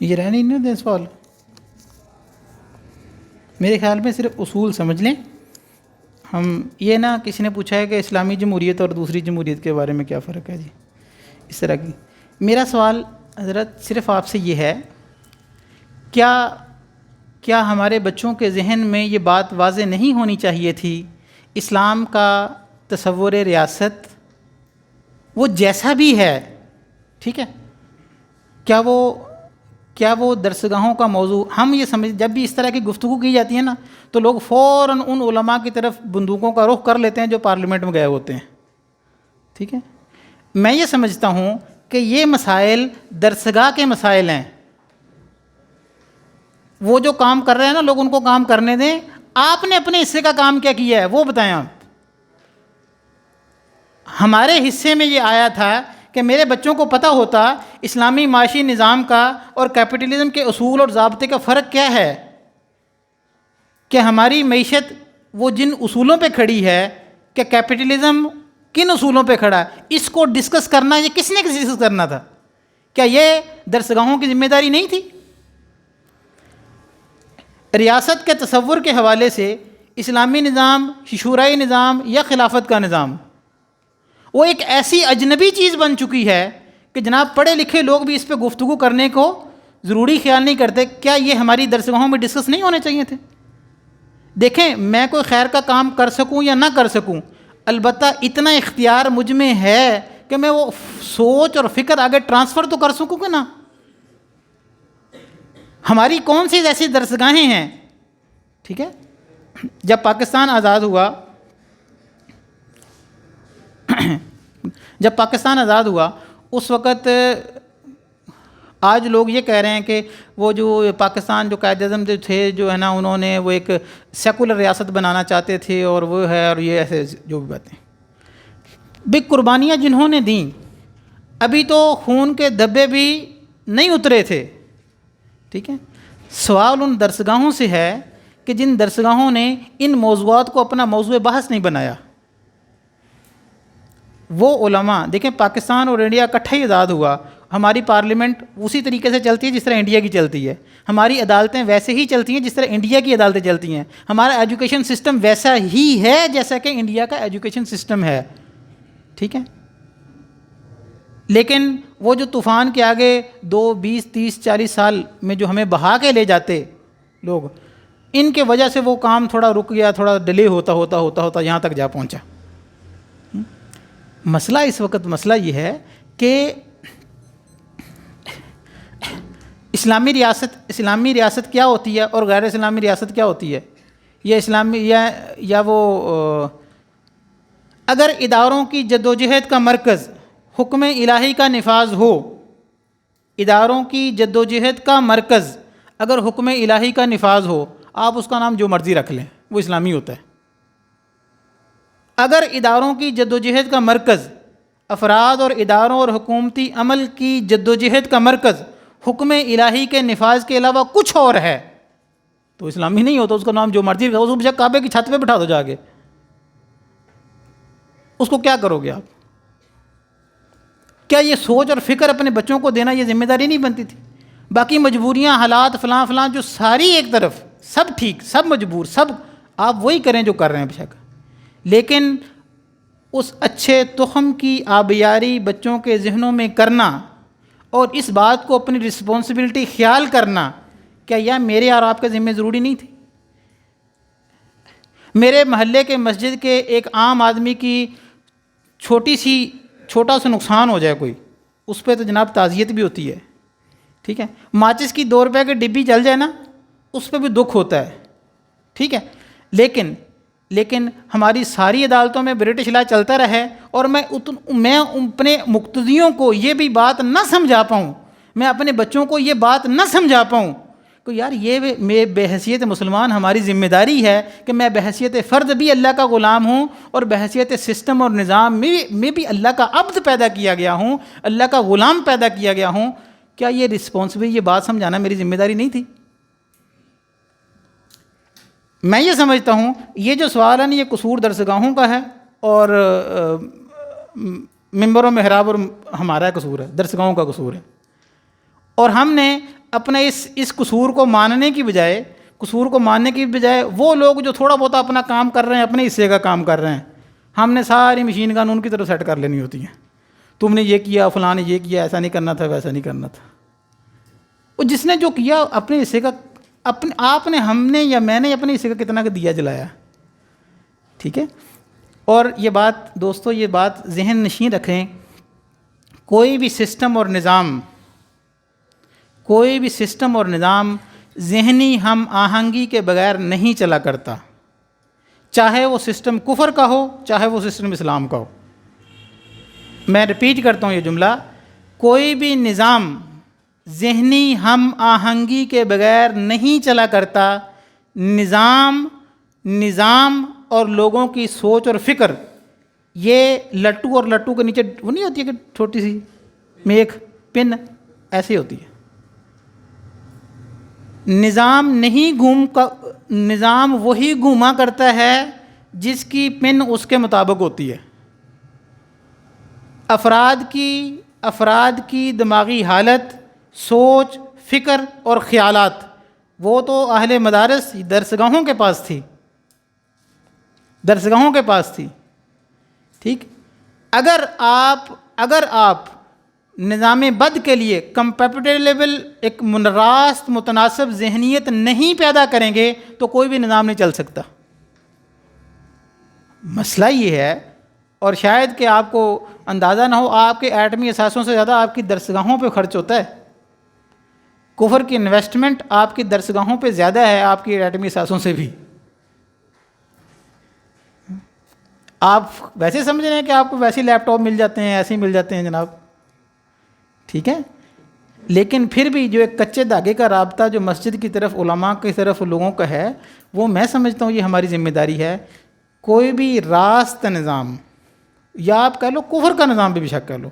یہ رہنے نہیں دیں سوال، میرے خیال میں صرف اصول سمجھ لیں ہم، یہ نہ کسی نے پوچھا ہے کہ اسلامی جمہوریت اور دوسری جمہوریت کے بارے میں کیا فرق ہے جی، اس طرح کی۔ میرا سوال حضرت صرف آپ سے یہ ہے، کیا ہمارے بچوں کے ذہن میں یہ بات واضح نہیں ہونی چاہیے تھی؟ اسلام کا تصور ریاست وہ جیسا بھی ہے، ٹھیک ہے، کیا وہ درسگاہوں کا موضوع ہم یہ سمجھ، جب بھی اس طرح کی گفتگو کی جاتی ہے نا، تو لوگ فوراً ان علماء کی طرف بندوقوں کا رخ کر لیتے ہیں جو پارلیمنٹ میں گئے ہوتے ہیں، ٹھیک ہے۔ میں یہ سمجھتا ہوں کہ یہ مسائل درسگاہ کے مسائل ہیں، وہ جو کام کر رہے ہیں نا لوگ ان کو کام کرنے دیں، آپ نے اپنے حصے کا کام کیا کیا ہے وہ بتائیں۔ آپ ہمارے حصے میں یہ آیا تھا کہ میرے بچوں کو پتہ ہوتا اسلامی معاشی نظام کا اور کیپٹلزم کے اصول اور ضابطے کا فرق کیا ہے، کہ ہماری معیشت وہ جن اصولوں پہ کھڑی ہے، کہ کیپٹلزم کن اصولوں پہ کھڑا ہے، اس کو ڈسکس کرنا یہ کس نے ڈسکس کرنا تھا؟ کیا یہ درسگاہوں کی ذمہ داری نہیں تھی؟ ریاست کے تصور کے حوالے سے اسلامی نظام، شورائی نظام یا خلافت کا نظام وہ ایک ایسی اجنبی چیز بن چکی ہے کہ جناب پڑھے لکھے لوگ بھی اس پہ گفتگو کرنے کو ضروری خیال نہیں کرتے۔ کیا یہ ہماری درسگاہوں میں ڈسکس نہیں ہونے چاہیے تھے؟ دیکھیں، میں کوئی خیر کا کام کر سکوں یا نہ کر سکوں، البتہ اتنا اختیار مجھ میں ہے کہ میں وہ سوچ اور فکر آگے ٹرانسفر تو کر سکوں کہ نا۔ ہماری کون سی ایسی درسگاہیں ہیں، ٹھیک ہے، جب پاکستان آزاد ہوا اس وقت آج لوگ یہ کہہ رہے ہیں کہ وہ جو پاکستان جو قائد اعظم جو تھے جو ہے نا، انہوں نے وہ ایک سیکولر ریاست بنانا چاہتے تھے اور وہ ہے، اور یہ ایسے جو بھی باتیں بھی قربانیاں جنہوں نے دیں، ابھی تو خون کے دھبے بھی نہیں اترے تھے، ٹھیک ہے۔ سوال ان درسگاہوں سے ہے کہ جن درسگاہوں نے ان موضوعات کو اپنا موضوع بحث نہیں بنایا۔ وہ علماء دیکھیں، پاکستان اور انڈیا اکٹھا ہی آزاد ہوا، ہماری پارلیمنٹ اسی طریقے سے چلتی ہے جس طرح انڈیا کی چلتی ہے، ہماری عدالتیں ویسے ہی چلتی ہیں جس طرح انڈیا کی عدالتیں چلتی ہیں، ہمارا ایجوکیشن سسٹم ویسا ہی ہے جیسا کہ انڈیا کا ایجوکیشن سسٹم ہے، ٹھیک ہے۔ لیکن وہ جو طوفان کے آگے 2 20 30 40 سال میں جو ہمیں بہا کے لے جاتے لوگ، ان کے وجہ سے وہ کام تھوڑا رک گیا، تھوڑا ڈیلے ہوتا یہاں تک جا پہنچا۔ مسئلہ اس وقت یہ ہے کہ اسلامی ریاست کیا ہوتی ہے اور غیر اسلامی ریاست کیا ہوتی ہے؟ یہ اسلامی یا وہ اگر اداروں کی جدوجہد کا مرکز حکم الہی کا نفاذ ہو، اداروں کی جدوجہد کا مرکز اگر حکم الہی کا نفاذ ہو، آپ اس کا نام جو مرضی رکھ لیں، وہ اسلامی ہوتا ہے۔ اگر اداروں کی جدوجہد کا مرکز، افراد اور اداروں اور حکومتی عمل کی جدوجہد کا مرکز حکم الہی کے نفاذ کے علاوہ کچھ اور ہے تو اسلامی نہیں ہوتا، اس کا نام جو مرضی رکھو، اس کو کعبے کی چھت پہ بٹھا دو جا کے، اس کو کیا کرو گے آپ؟ کیا یہ سوچ اور فکر اپنے بچوں کو دینا یہ ذمہ داری نہیں بنتی تھی؟ باقی مجبوریاں، حالات، فلاں جو ساری ایک طرف، سب ٹھیک، سب مجبور، سب آپ وہی کریں جو کر رہے ہیں بے شک، لیکن اس اچھے تخم کی آبیاری بچوں کے ذہنوں میں کرنا اور اس بات کو اپنی رسپانسبلٹی خیال کرنا، کیا یہ میرے اور آپ کے ذمہ ضروری نہیں تھی؟ میرے محلے کے مسجد کے ایک عام آدمی کی چھوٹا سا نقصان ہو جائے کوئی، اس پہ تو جناب تعزیت بھی ہوتی ہے، ٹھیک ہے۔ ماچس کی 2 روپے کی ڈبی جل جائے نا، اس پہ بھی دکھ ہوتا ہے، ٹھیک ہے۔ لیکن ہماری ساری عدالتوں میں برٹش لا چلتا رہے اور میں اپنے مقتدیوں کو یہ بھی بات نہ سمجھا پاؤں، میں اپنے بچوں کو یہ بات نہ سمجھا پاؤں کہ یار یہ بحیثیت مسلمان ہماری ذمہ داری ہے کہ میں بحیثیت فرد بھی اللہ کا غلام ہوں اور بحیثیت سسٹم اور نظام میں بھی اللہ کا عبد پیدا کیا گیا ہوں، اللہ کا غلام پیدا کیا گیا ہوں۔ کیا یہ رسپانسبل، یہ بات سمجھانا میری ذمہ داری نہیں تھی؟ میں یہ سمجھتا ہوں یہ جو سوال ہے نا، یہ قصور درسگاہوں کا ہے اور منبر و محراب اور ہمارا قصور ہے، درسگاہوں کا قصور ہے، اور ہم نے اپنے اس قصور کو ماننے کی بجائے وہ لوگ جو تھوڑا بہت اپنا کام کر رہے ہیں، اپنے حصے کا کام کر رہے ہیں، ہم نے ساری مشین قانون کی طرف سیٹ کر لینی ہوتی ہیں۔ تم نے یہ کیا، فلاں نے یہ کیا، ایسا نہیں کرنا تھا، ویسا نہیں کرنا تھا۔ اور جس نے جو کیا اپنے حصے کا، آپ نے، ہم نے یا میں نے اپنے حصے کا کتنا کا دیا جلایا، ٹھیک ہے۔ اور یہ بات دوستو، یہ بات ذہن نشین رکھیں، کوئی بھی سسٹم اور نظام ذہنی ہم آہنگی کے بغیر نہیں چلا کرتا، چاہے وہ سسٹم کفر کا ہو، چاہے وہ سسٹم اسلام کا ہو۔ میں ریپیٹ کرتا ہوں یہ جملہ، کوئی بھی نظام ذہنی ہم آہنگی کے بغیر نہیں چلا کرتا۔ نظام اور لوگوں کی سوچ اور فکر یہ لٹو اور لٹو کے نیچے وہ نہیں ہوتی ہے کہ چھوٹی سی میخ پن، ایسی ہوتی ہے. نظام وہی گھوما کرتا ہے جس کی پن اس کے مطابق ہوتی ہے. افراد کی دماغی حالت، سوچ، فکر اور خیالات وہ تو اہل مدارس درسگاہوں کے پاس تھی. ٹھیک. اگر آپ نظام بد کے لیے کمپیٹیبل ایک راست متناسب ذہنیت نہیں پیدا کریں گے تو کوئی بھی نظام نہیں چل سکتا. مسئلہ یہ ہے، اور شاید کہ آپ کو اندازہ نہ ہو، آپ کے ایٹمی اثاثوں سے زیادہ آپ کی درسگاہوں پہ خرچ ہوتا ہے. کفر کی انویسٹمنٹ آپ کی درسگاہوں پہ زیادہ ہے آپ کی ایٹمی اثاثوں سے بھی. آپ ویسے سمجھ رہے ہیں کہ آپ کو ویسے لیپ ٹاپ مل جاتے ہیں، ایسے ہی مل جاتے ہیں جناب، ٹھیک ہے. لیکن پھر بھی جو ایک کچے دھاگے کا رابطہ جو مسجد کی طرف، علماء کی طرف لوگوں کا ہے، وہ میں سمجھتا ہوں یہ ہماری ذمہ داری ہے. کوئی بھی راست نظام، یا آپ کہہ لو کفر کا نظام بھی شک کہہ لو،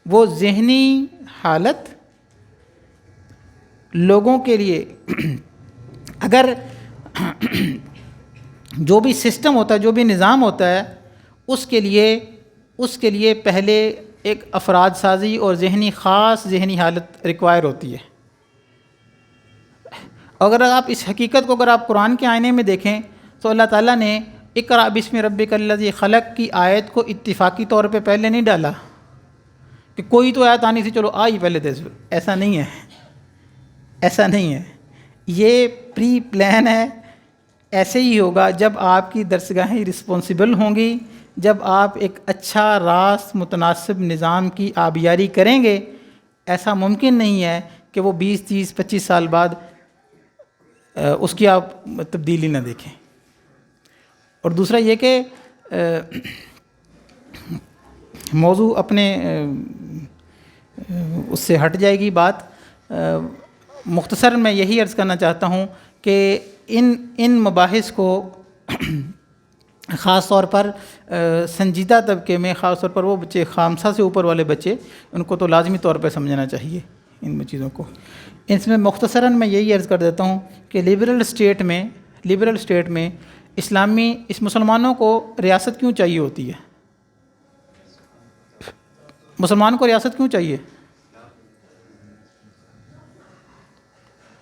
وہ ذہنی حالت لوگوں کے لیے اگر جو بھی سسٹم ہوتا ہے، جو بھی نظام ہوتا ہے، اس کے لیے پہلے ایک افراد سازی اور خاص ذہنی حالت ریکوائر ہوتی ہے. اگر آپ اس حقیقت کو اگر آپ قرآن کے آئینے میں دیکھیں تو اللہ تعالیٰ نے اقرأ بسم ربک الذی خلق کی آیت کو اتفاقی طور پہ پہلے نہیں ڈالا کہ کوئی تو آیت آنی تھی چلو آئی پہلے دے. ایسا نہیں ہے. یہ پری پلان ہے. ایسے ہی ہوگا جب آپ کی درسگاہیں رسپانسبل ہوں گی، جب آپ ایک اچھا راست متناسب نظام کی آبیاری کریں گے. ایسا ممکن نہیں ہے کہ وہ 20 30 25 سال بعد اس کی آپ تبدیلی نہ دیکھیں. اور دوسرا یہ کہ موضوع اپنے اس سے ہٹ جائے گی بات. مختصر میں یہی عرض کرنا چاہتا ہوں کہ ان مباحث کو خاص طور پر سنجیدہ طبقے میں، خاص طور پر وہ بچے خامسہ سے اوپر والے بچے، ان کو تو لازمی طور پہ سمجھنا چاہیے ان چیزوں کو. اس میں مختصراً میں یہی عرض کر دیتا ہوں کہ لبرل اسٹیٹ میں اس مسلمانوں کو ریاست کیوں چاہیے ہوتی ہے؟ مسلمان کو ریاست کیوں چاہیے؟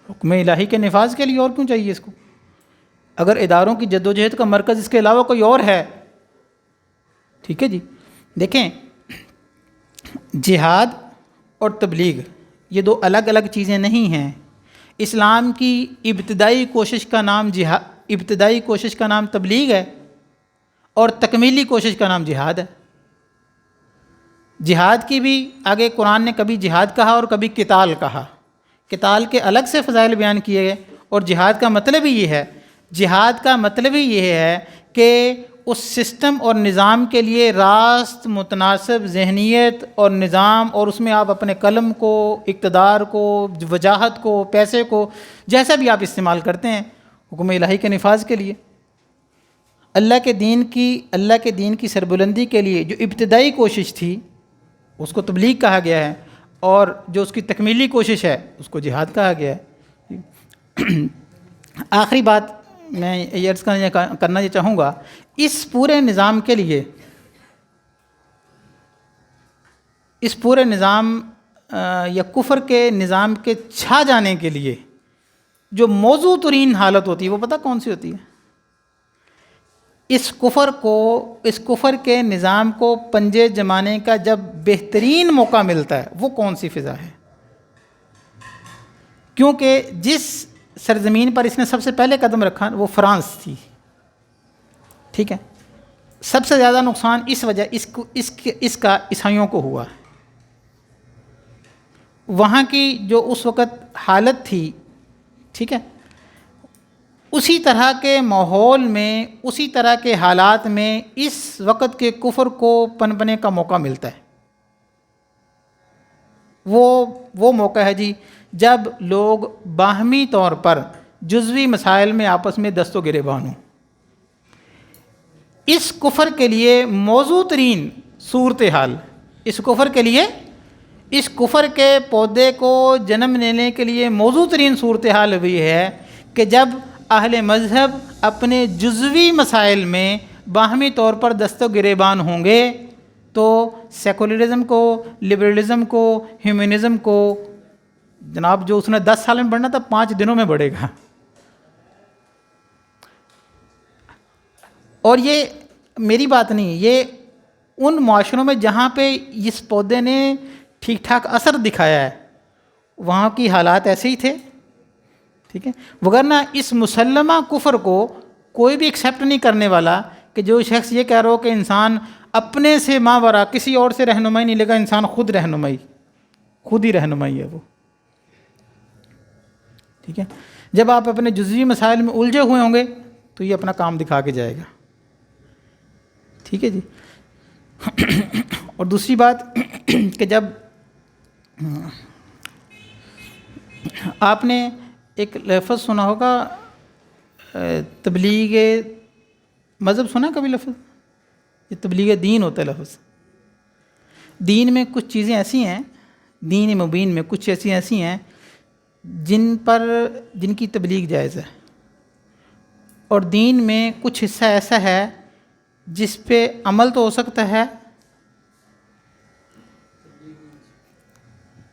حکم الہی کے نفاذ کے لیے. اور کیوں چاہیے اس کو؟ اگر اداروں کی جدوجہد کا مرکز اس کے علاوہ کوئی اور ہے، ٹھیک ہے جی. دیکھیں، جہاد اور تبلیغ یہ دو الگ الگ چیزیں نہیں ہیں. اسلام کی ابتدائی کوشش کا نام تبلیغ ہے اور تکمیلی کوشش کا نام جہاد ہے. جہاد کی بھی آگے قرآن نے کبھی جہاد کہا اور کبھی قتال کہا. قتال کے الگ سے فضائل بیان کیے گئے. اور جہاد کا مطلب ہی یہ ہے کہ اس سسٹم اور نظام کے لیے راست متناسب ذہنیت اور نظام، اور اس میں آپ اپنے قلم کو، اقتدار کو، وجاہت کو، پیسے کو، جیسا بھی آپ استعمال کرتے ہیں حکم الہی کے نفاذ کے لیے. اللہ کے دین کی سربلندی کے لیے جو ابتدائی کوشش تھی اس کو تبلیغ کہا گیا ہے، اور جو اس کی تکمیلی کوشش ہے اس کو جہاد کہا گیا ہے. آخری بات میں یہ عرض کرنا یہ چاہوں گا، اس پورے نظام یا کفر کے نظام کے چھا جانے کے لیے جو موضوع ترین حالت ہوتی ہے وہ پتہ کون سی ہوتی ہے؟ اس کفر کے نظام کو پنجے جمانے کا جب بہترین موقع ملتا ہے وہ کون سی فضا ہے؟ کیونکہ جس سرزمین پر اس نے سب سے پہلے قدم رکھا وہ فرانس تھی. ٹھیک ہے. سب سے زیادہ نقصان اس کا عیسائیوں کو ہوا. وہاں کی جو اس وقت حالت تھی، ٹھیک ہے، اسی طرح کے ماحول میں، اسی طرح کے حالات میں اس وقت کے کفر کو پنپنے کا موقع ملتا ہے. وہ موقع ہے جی جب لوگ باہمی طور پر جزوی مسائل میں آپس میں دست و گریبان ہوں. اس کفر کے لیے موزوں ترین صورتحال، اس کفر کے لیے، اس کفر کے پودے کو جنم لینے کے لیے موزوں ترین صورتحال ہوئی ہے کہ جب اہل مذہب اپنے جزوی مسائل میں باہمی طور پر دست و گریبان ہوں گے تو سیکولرزم کو، لبرلزم کو، ہیومنزم کو، جناب جو اس نے 10 سال میں بڑھنا تھا 5 دنوں میں بڑھے گا. اور یہ میری بات نہیں، یہ ان معاشروں میں جہاں پہ اس پودے نے ٹھیک ٹھاک اثر دکھایا ہے وہاں کی حالات ایسے ہی تھے. ٹھیک ہے، وگرنہ اس مسلمہ کفر کو کوئی بھی ایکسیپٹ نہیں کرنے والا کہ جو شخص یہ کہہ رہا ہو کہ انسان اپنے سے ماورا کسی اور سے رہنمائی نہیں لے گا، انسان خود رہنمائی، خود ہی رہنمائی ہے وہ. ٹھیک ہے، جب آپ اپنے جزوی مسائل میں الجھے ہوئے ہوں گے تو یہ اپنا کام دکھا کے جائے گا. ٹھیک ہے جی. اور دوسری بات کہ جب آپ نے ایک لفظ سنا ہوگا تبلیغ مذہب، سنا کبھی لفظ؟ یہ تبلیغ دین ہوتا ہے لفظ. دین میں کچھ چیزیں ایسی ہیں، دین مبین میں کچھ ایسی ہیں جن کی تبلیغ جائز ہے، اور دین میں کچھ حصہ ایسا ہے جس پہ عمل تو ہو سکتا ہے،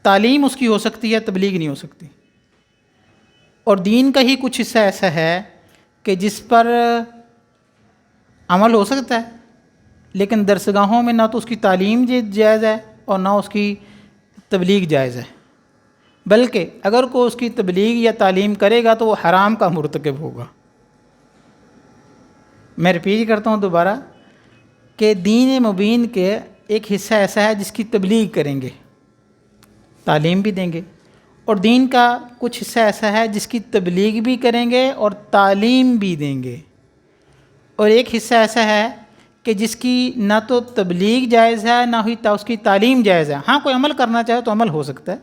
تعلیم اس کی ہو سکتی ہے، تبلیغ نہیں ہو سکتی. اور دین کا ہی کچھ حصہ ایسا ہے کہ جس پر عمل ہو سکتا ہے لیکن درسگاہوں میں نہ تو اس کی تعلیم جائز ہے اور نہ اس کی تبلیغ جائز ہے، بلکہ اگر کوئی اس کی تبلیغ یا تعلیم کرے گا تو وہ حرام کا مرتکب ہوگا. میں ریپیٹ کرتا ہوں دوبارہ کہ دین مبین کے ایک حصہ ایسا ہے جس کی تبلیغ کریں گے، تعلیم بھی دیں گے، اور دین کا کچھ حصہ ایسا ہے جس کی تبلیغ بھی کریں گے اور تعلیم بھی دیں گے، اور ایک حصہ ایسا ہے کہ جس کی نہ تو تبلیغ جائز ہے نہ ہی اس کی تعلیم جائز ہے. ہاں کوئی عمل کرنا چاہے تو عمل ہو سکتا ہے،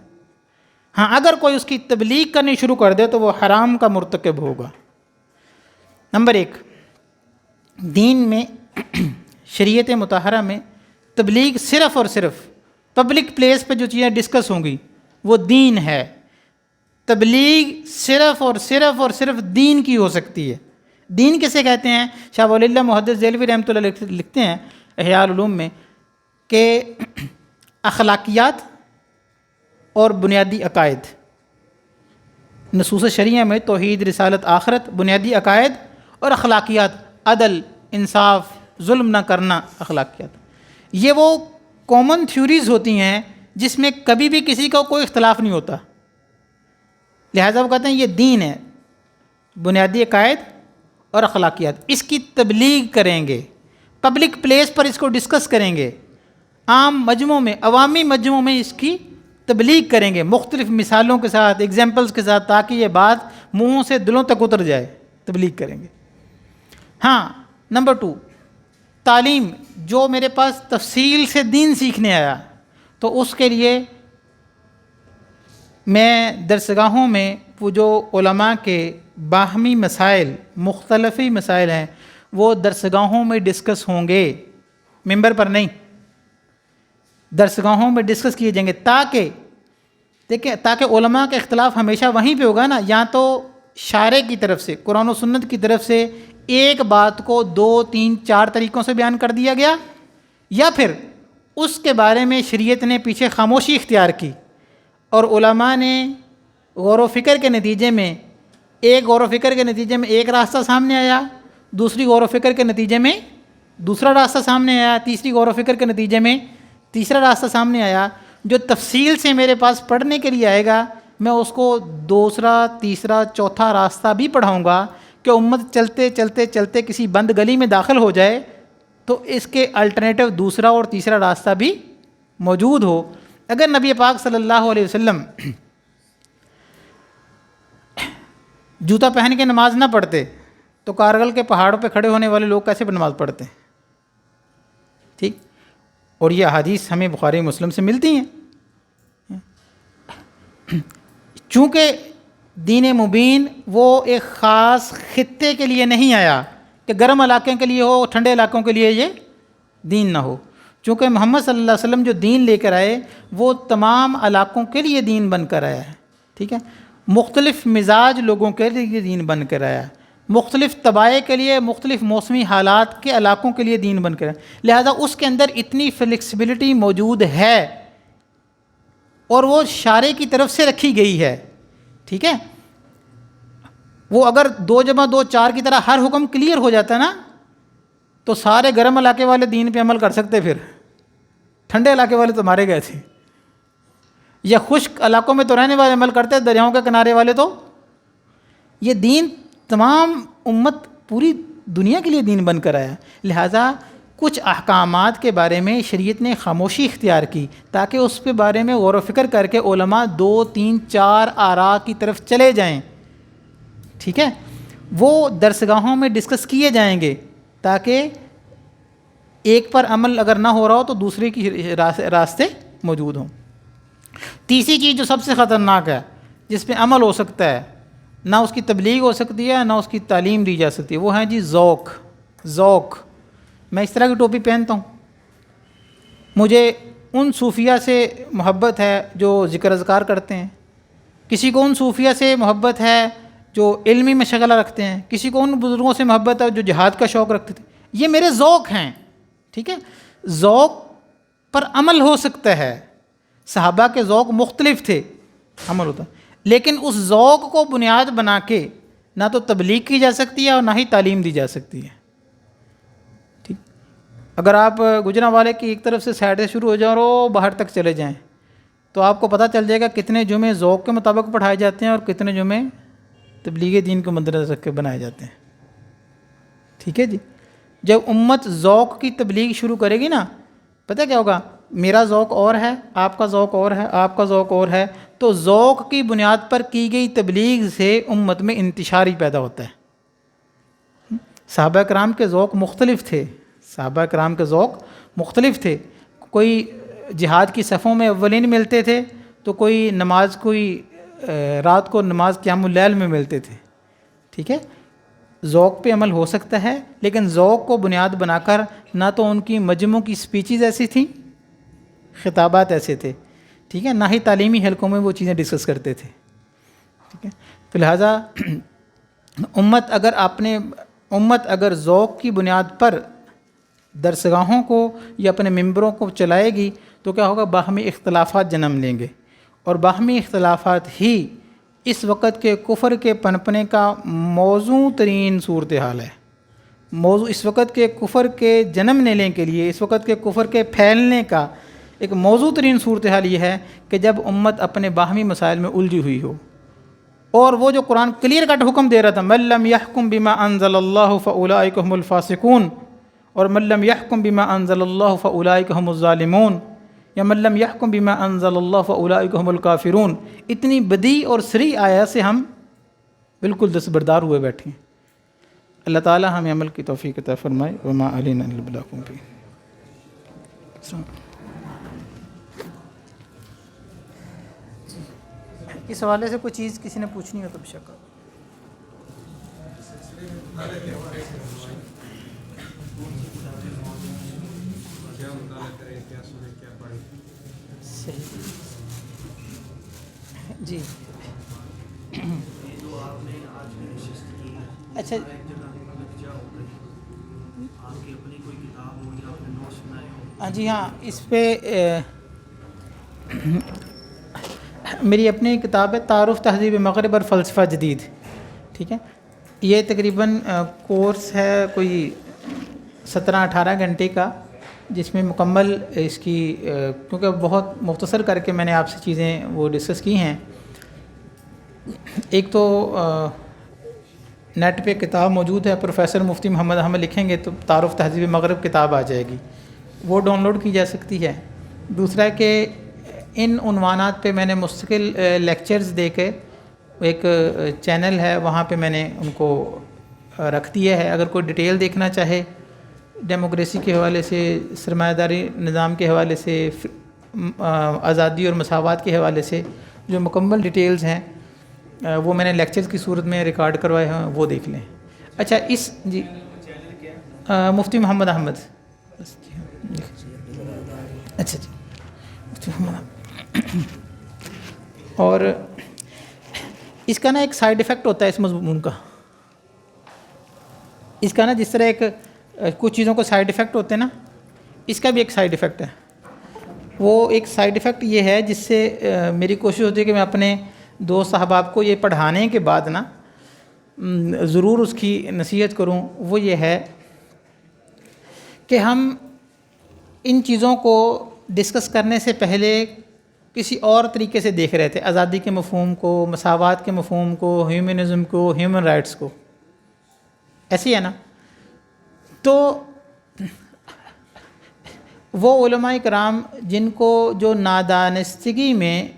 ہاں اگر کوئی اس کی تبلیغ کرنی شروع کر دے تو وہ حرام کا مرتکب ہوگا. نمبر 1، دین میں شریعت مطہرہ میں تبلیغ صرف اور صرف پبلک پلیس پہ جو چیزیں ڈسکس ہوں گی وہ دین ہے. تبلیغ صرف اور صرف دین کی ہو سکتی ہے. دین کسے کہتے ہیں؟ شاہ ولی اللہ محدث دہلوی رحمۃ اللہ لکھتے ہیں احیاء العلوم میں کہ اخلاقیات اور بنیادی عقائد. نصوص شریعہ میں توحید، رسالت، آخرت، بنیادی عقائد اور اخلاقیات، عدل، انصاف، ظلم نہ کرنا، اخلاقیات، یہ وہ کامن تھیوریز ہوتی ہیں جس میں کبھی بھی کسی کا کوئی اختلاف نہیں ہوتا. لہٰذا وہ کہتے ہیں یہ دین ہے، بنیادی عقائد اور اخلاقیات. اس کی تبلیغ کریں گے، پبلک پلیس پر اس کو ڈسکس کریں گے، عام مجموعوں میں، عوامی مجموعوں میں اس کی تبلیغ کریں گے مختلف مثالوں کے ساتھ، ایگزامپلس کے ساتھ، تاکہ یہ بات منہوں سے دلوں تک اتر جائے. تبلیغ کریں گے. ہاں نمبر 2، تعلیم. جو میرے پاس تفصیل سے دین سیکھنے آیا تو اس کے لیے میں درسگاہوں میں وہ جو علماء کے باہمی مسائل، مختلفی مسائل ہیں وہ درسگاہوں میں ڈسکس ہوں گے، ممبر پر نہیں، درسگاہوں میں ڈسکس کیے جائیں گے، تاکہ دیکھیں، تاکہ علماء کا اختلاف ہمیشہ وہیں پہ ہوگا نا. یا تو شارع کی طرف سے، قرآن و سنت کی طرف سے ایک بات کو 2 3 4 طریقوں سے بیان کر دیا گیا، یا پھر اس کے بارے میں شریعت نے پیچھے خاموشی اختیار کی اور علماء نے غور و فکر کے نتیجے میں، ایک غور و فکر کے نتیجے میں ایک راستہ سامنے آیا، دوسری غور و فکر کے نتیجے میں دوسرا راستہ سامنے آیا، تیسری غور و فکر کے نتیجے میں تیسرا راستہ سامنے آیا. جو تفصیل سے میرے پاس پڑھنے کے لیے آئے گا میں اس کو دوسرا، تیسرا، چوتھا راستہ بھی پڑھاؤں گا کہ امت چلتے چلتے چلتے کسی بند گلی میں داخل ہو جائے تو اس کے الٹرنیٹو دوسرا اور تیسرا راستہ بھی موجود ہو. اگر نبی پاک صلی اللہ علیہ وسلم جوتا پہن کے نماز نہ پڑھتے تو کارگل کے پہاڑوں پہ کھڑے ہونے والے لوگ کیسے نماز پڑھتے ہیں؟ ٹھیک. اور یہ احادیث ہمیں بخاری مسلم سے ملتی ہیں. چونکہ دین مبین وہ ایک خاص خطے کے لیے نہیں آیا کہ گرم علاقے کے لیے ہو، ٹھنڈے علاقوں کے لیے یہ دین نہ ہو. چونکہ محمد صلی اللہ علیہ وسلم جو دین لے کر آئے وہ تمام علاقوں کے لیے دین بن کر آیا ہے. ٹھیک ہے، مختلف مزاج لوگوں کے لیے دین بن کر آیا ہے، مختلف طبائع کے لیے، مختلف موسمی حالات کے علاقوں کے لیے دین بن کر آیا. لہذا اس کے اندر اتنی فلیکسیبلٹی موجود ہے اور وہ شارع کی طرف سے رکھی گئی ہے. ٹھیک ہے، وہ اگر 2+2=4 کی طرح ہر حکم کلیئر ہو جاتا نا تو سارے گرم علاقے والے دین پہ عمل کر سکتے، پھر ٹھنڈے علاقے والے تو مارے گئے تھے. یا خشک علاقوں میں تو رہنے والے عمل کرتے، دریاؤں کے کنارے والے تو. یہ دین تمام امت پوری دنیا کے لیے دین بن کر آیا. لہٰذا کچھ احکامات کے بارے میں شریعت نے خاموشی اختیار کی تاکہ اس پہ بارے میں غور و فکر کر کے علماء 2 3 4 آراء کی طرف چلے جائیں. ٹھیک ہے، وہ درسگاہوں میں ڈسکس کیے جائیں گے تاکہ ایک پر عمل اگر نہ ہو رہا ہو تو دوسرے کی راستے موجود ہوں. تیسری چیز جو سب سے خطرناک ہے جس پہ عمل ہو سکتا ہے، نہ اس کی تبلیغ ہو سکتی ہے نہ اس کی تعلیم دی جا سکتی ہے، وہ ہیں جی ذوق. میں اس طرح کی ٹوپی پہنتا ہوں. مجھے ان صوفیہ سے محبت ہے جو ذکر اذکار کرتے ہیں، کسی کو ان صوفیہ سے محبت ہے جو علمی مشغلہ رکھتے ہیں، کسی کو ان بزرگوں سے محبت ہے جو جہاد کا شوق رکھتے تھے. یہ میرے ذوق ہیں. ٹھیک ہے، ذوق پر عمل ہو سکتا ہے. صحابہ کے ذوق مختلف تھے، عمل ہوتا ہے، لیکن اس ذوق کو بنیاد بنا کے نہ تو تبلیغ کی جا سکتی ہے اور نہ ہی تعلیم دی جا سکتی ہے. ٹھیک، اگر آپ گجرانوالے کی ایک طرف سے سائڈ سے شروع ہو جاؤ اور باہر تک چلے جائیں تو آپ کو پتہ چل جائے گا کتنے جمعے ذوق کے مطابق پڑھائے جاتے ہیں اور کتنے جمعے تبلیغ دین کو مد نظر رکھ کے بنائے جاتے ہیں. ٹھیک ہے جی، جب امت ذوق کی تبلیغ شروع کرے گی نا، پتہ کیا ہوگا، میرا ذوق اور ہے، آپ کا ذوق اور ہے، آپ کا ذوق اور ہے، تو ذوق کی بنیاد پر کی گئی تبلیغ سے امت میں انتشار ہی پیدا ہوتا ہے. صحابہ کرام کے ذوق مختلف تھے، صحابہ کرام کے ذوق مختلف تھے. کوئی جہاد کی صفوں میں اولین ملتے تھے تو کوئی نماز، کوئی رات کو نماز قیام اللیل میں ملتے تھے. ٹھیک ہے، ذوق پہ عمل ہو سکتا ہے، لیکن ذوق کو بنیاد بنا کر نہ تو ان کی مجموع کی سپیچز ایسی تھیں، خطابات ایسے تھے، ٹھیک ہے، نہ ہی تعلیمی حلقوں میں وہ چیزیں ڈسکس کرتے تھے. ٹھیک ہے، تو لہٰذا امت اگر ذوق کی بنیاد پر درسگاہوں کو یا اپنے ممبروں کو چلائے گی تو کیا ہوگا، باہمی اختلافات جنم لیں گے. اور باہمی اختلافات ہی اس وقت کے کفر کے پنپنے کا موزوں ترین صورتحال ہے. اس وقت کے کفر کے جنم لینے کے لیے، اس وقت کے کفر کے پھیلنے کا ایک موزوں ترین صورتحال یہ ہے کہ جب امت اپنے باہمی مسائل میں الجھی ہوئی ہو. اور وہ جو قرآن کلیئر کٹ حکم دے رہا تھا، من لم یحکم بما انزل اللہ فاولئک هم الفاسقون، اور من لم یحکم بما انزل اللہ فاولئک هم الظالمون، یا من لم یحکم بما انزل اللہ فاولئک هم الکافرون. اتنی بدی اور سری آیات سے ہم بالکل دستبردار ہوئے بیٹھے ہیں. اللہ تعالی ہمیں عمل کی توفیق عطا فرمائے. وما علینا الا البلاغ المبین. اس حوالے سے کوئی چیز کسی نے پوچھنی ہو تو بے شک. جی اچھا، ہاں جی، ہاں، اس پہ میری اپنی کتاب ہے تعارف تہذیب مغرب اور فلسفہ جدید. ٹھیک ہے، یہ تقریباً کورس ہے کوئی 17-18 گھنٹے کا، جس میں مکمل اس کی کیونکہ بہت مختصر کر کے میں نے آپ سے چیزیں وہ ڈسکس کی ہیں. ایک تو نیٹ پہ کتاب موجود ہے، پروفیسر مفتی محمد احمد لکھیں گے تو تعارف تہذیب مغرب کتاب آ جائے گی، وہ ڈاؤن لوڈ کی جا سکتی ہے. دوسرا ہے کہ ان عنوانات پہ میں نے مستقل لیکچرز دے کے ایک چینل ہے، وہاں پہ میں نے ان کو رکھ دیا ہے. اگر کوئی ڈیٹیل دیکھنا چاہے ڈیموکریسی کے حوالے سے، سرمایہ داری نظام کے حوالے سے، آزادی اور مساوات کے حوالے سے جو مکمل ڈیٹیلز ہیں وہ میں نے لیکچرز کی صورت میں ریکارڈ کروائے ہیں، وہ دیکھ لیں. اچھا، جی مفتی محمد احمد. اچھا جی مفتی محمد احمد. اور اس کا نا ایک سائیڈ ایفیکٹ ہوتا ہے اس مضمون کا. اس کا نا جس طرح ایک کچھ چیزوں کو سائیڈ ایفیکٹ ہوتے ہیں نا، اس کا بھی ایک سائیڈ ایفیکٹ ہے. وہ ایک سائیڈ ایفیکٹ یہ ہے جس سے میری کوشش ہوتی ہے کہ میں اپنے دوست احباب کو یہ پڑھانے کے بعد نا ضرور اس کی نصیحت کروں. وہ یہ ہے کہ ہم ان چیزوں کو ڈسکس کرنے سے پہلے کسی اور طریقے سے دیکھ رہے تھے. آزادی کے مفہوم کو، مساوات کے مفہوم کو، ہیومنزم کو، ہیومن رائٹس کو. ایسی ہے نا؟ تو وہ علماء کرام جن کو جو نادانستگی میں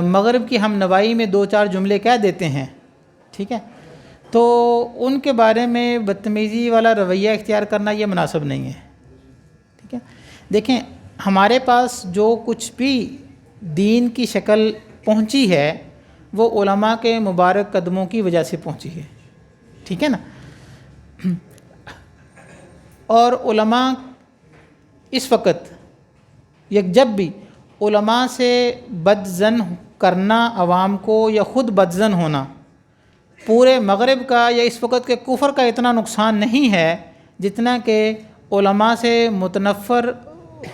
مغرب کی ہم نوائی میں 2-4 جملے کہہ دیتے ہیں، ٹھیک ہے، تو ان کے بارے میں بدتمیزی والا رویہ اختیار کرنا یہ مناسب نہیں ہے. ٹھیک ہے، دیکھیں ہمارے پاس جو کچھ بھی دین کی شکل پہنچی ہے وہ علماء کے مبارک قدموں کی وجہ سے پہنچی ہے. ٹھیک ہے نا؟ اور علماء اس وقت جب بھی علماء سے بدظن کرنا عوام کو یا خود بدظن ہونا پورے مغرب کا یا اس وقت کے کفر کا اتنا نقصان نہیں ہے جتنا کہ علماء سے متنفر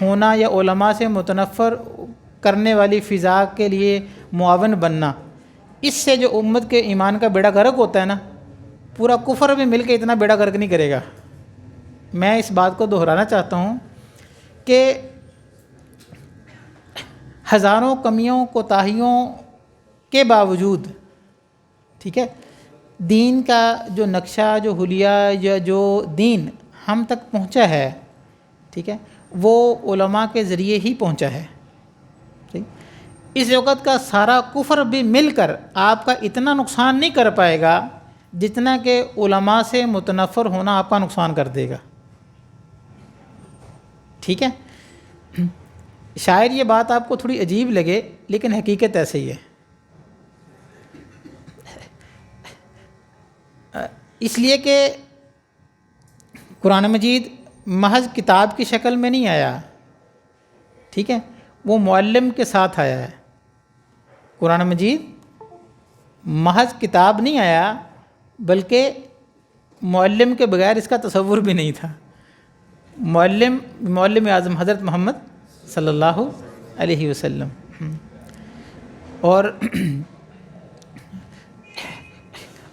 ہونا یا علماء سے متنفر کرنے والی فضا کے لیے معاون بننا. اس سے جو امت کے ایمان کا بیڑا غرق ہوتا ہے نا، پورا کفر میں مل کے اتنا بیڑا غرق نہیں کرے گا. میں اس بات کو دہرانا چاہتا ہوں کہ ہزاروں کمیوں کوتاہیوں کے باوجود، ٹھیک ہے، دین کا جو نقشہ، جو حلیہ یا جو دین ہم تک پہنچا ہے، ٹھیک ہے، وہ علماء کے ذریعے ہی پہنچا ہے. ٹھیک، اس وقت کا سارا کفر بھی مل کر آپ کا اتنا نقصان نہیں کر پائے گا جتنا کہ علماء سے متنفر ہونا آپ کا نقصان کر دے گا. ٹھیک ہے، شاید یہ بات آپ کو تھوڑی عجیب لگے لیکن حقیقت ایسے ہی ہے. اس لیے کہ قرآن مجید محض کتاب کی شکل میں نہیں آیا، ٹھیک ہے، وہ معلم کے ساتھ آیا ہے. قرآن مجید محض کتاب نہیں آیا بلکہ معلم کے بغیر اس کا تصور بھی نہیں تھا. معلم اعظم حضرت محمد صلی اللہ علیہ وسلم.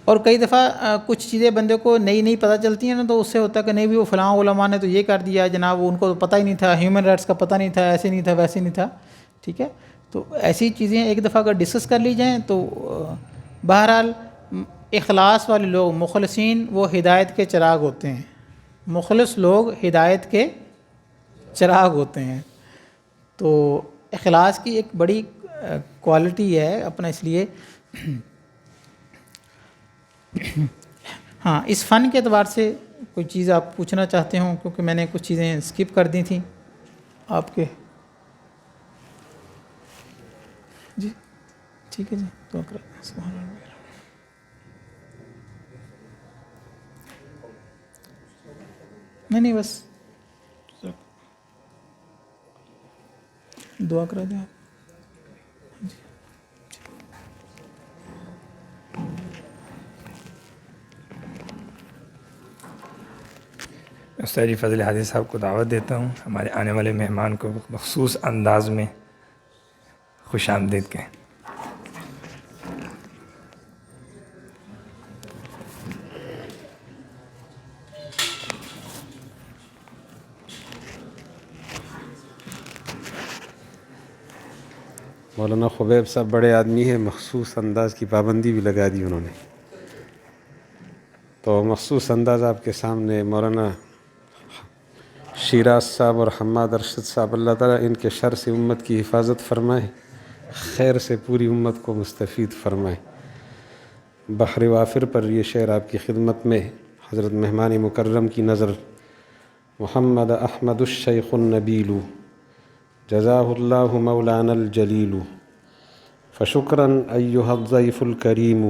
اور کئی دفعہ کچھ چیزیں بندے کو نئی پتہ چلتی ہیں نا، تو اس سے ہوتا ہے کہ نہیں بھی وہ فلاں علماء نے تو یہ کر دیا جناب، ان کو تو پتہ ہی نہیں تھا، ہیومن رائٹس کا پتہ نہیں تھا، ایسے نہیں تھا، ویسے نہیں تھا. ٹھیک ہے، تو ایسی چیزیں ایک دفعہ اگر ڈسکس کر لی جائیں تو بہرحال اخلاص والے لوگ، مخلصین، وہ ہدایت کے چراغ ہوتے ہیں. مخلص لوگ ہدایت کے چراغ ہوتے ہیں. تو اخلاص کی ایک بڑی کوالٹی ہے اپنا. اس لیے ہاں، اس فن کے اعتبار سے کوئی چیز آپ پوچھنا چاہتے ہوں، کیونکہ میں نے کچھ چیزیں اسکپ کر دی تھیں آپ کے. جی ٹھیک ہے جی، تو سبحان اللہ. نہیں بس دعا کرا دیں آپ. استاد جی فضل حادی صاحب کو دعوت دیتا ہوں ہمارے آنے والے مہمان کو مخصوص انداز میں خوش آمدید کہیں. مولانا خبیب صاحب بڑے آدمی ہیں، مخصوص انداز کی پابندی بھی لگا دی انہوں نے. تو مخصوص انداز آپ کے سامنے مولانا شیراز صاحب اور حماد ارشد صاحب، اللہ تعالیٰ ان کے شر سے امت کی حفاظت فرمائے، خیر سے پوری امت کو مستفید فرمائے. بحر وافر پر یہ شعر آپ کی خدمت میں حضرت مہمان مکرم کی نظر. محمد احمد الشیخ النبیل جزاہ اللہ مولانا الجلیل، فشکراً ایہا الضیف الکریم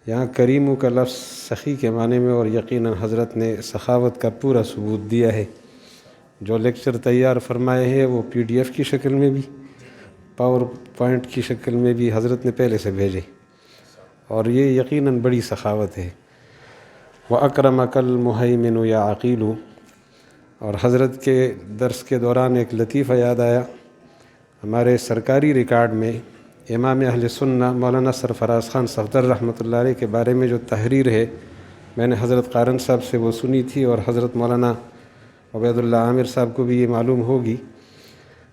یہاں کریمو کا لفظ سخی کے معنی میں، اور یقیناً حضرت نے سخاوت کا پورا ثبوت دیا ہے۔ جو لیکچر تیار فرمائے ہیں وہ PDF کی شکل میں بھی، پاور پوائنٹ کی شکل میں بھی حضرت نے پہلے سے بھیجے، اور یہ یقیناً بڑی سخاوت ہے۔ وَأَكْرَمَكَ الْمُهَيْمِنُ يَا عَقِيلُ۔ اور حضرت کے درس کے دوران ایک لطیفہ یاد آیا۔ ہمارے سرکاری ریکارڈ میں امام اہل سنہ مولانا سرفراز خان صفدر رحمۃ اللہ علیہ کے بارے میں جو تحریر ہے، میں نے حضرت قارن صاحب سے وہ سنی تھی، اور حضرت مولانا عبید اللہ عامر صاحب کو بھی یہ معلوم ہوگی۔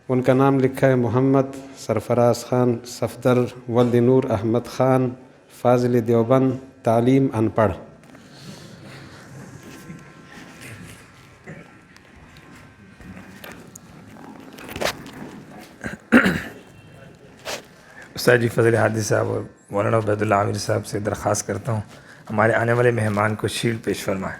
ان کا نام لکھا ہے محمد سرفراز خان صفدر، ولد نور احمد خان، فاضل دیوبند، تعلیم ان پڑھ۔ استاد جی فضل حادث صاحب اور مولانا عبید اللہ عامر صاحب سے درخواست کرتا ہوں ہمارے آنے والے مہمان کو شیلڈ پیش فرمائیں۔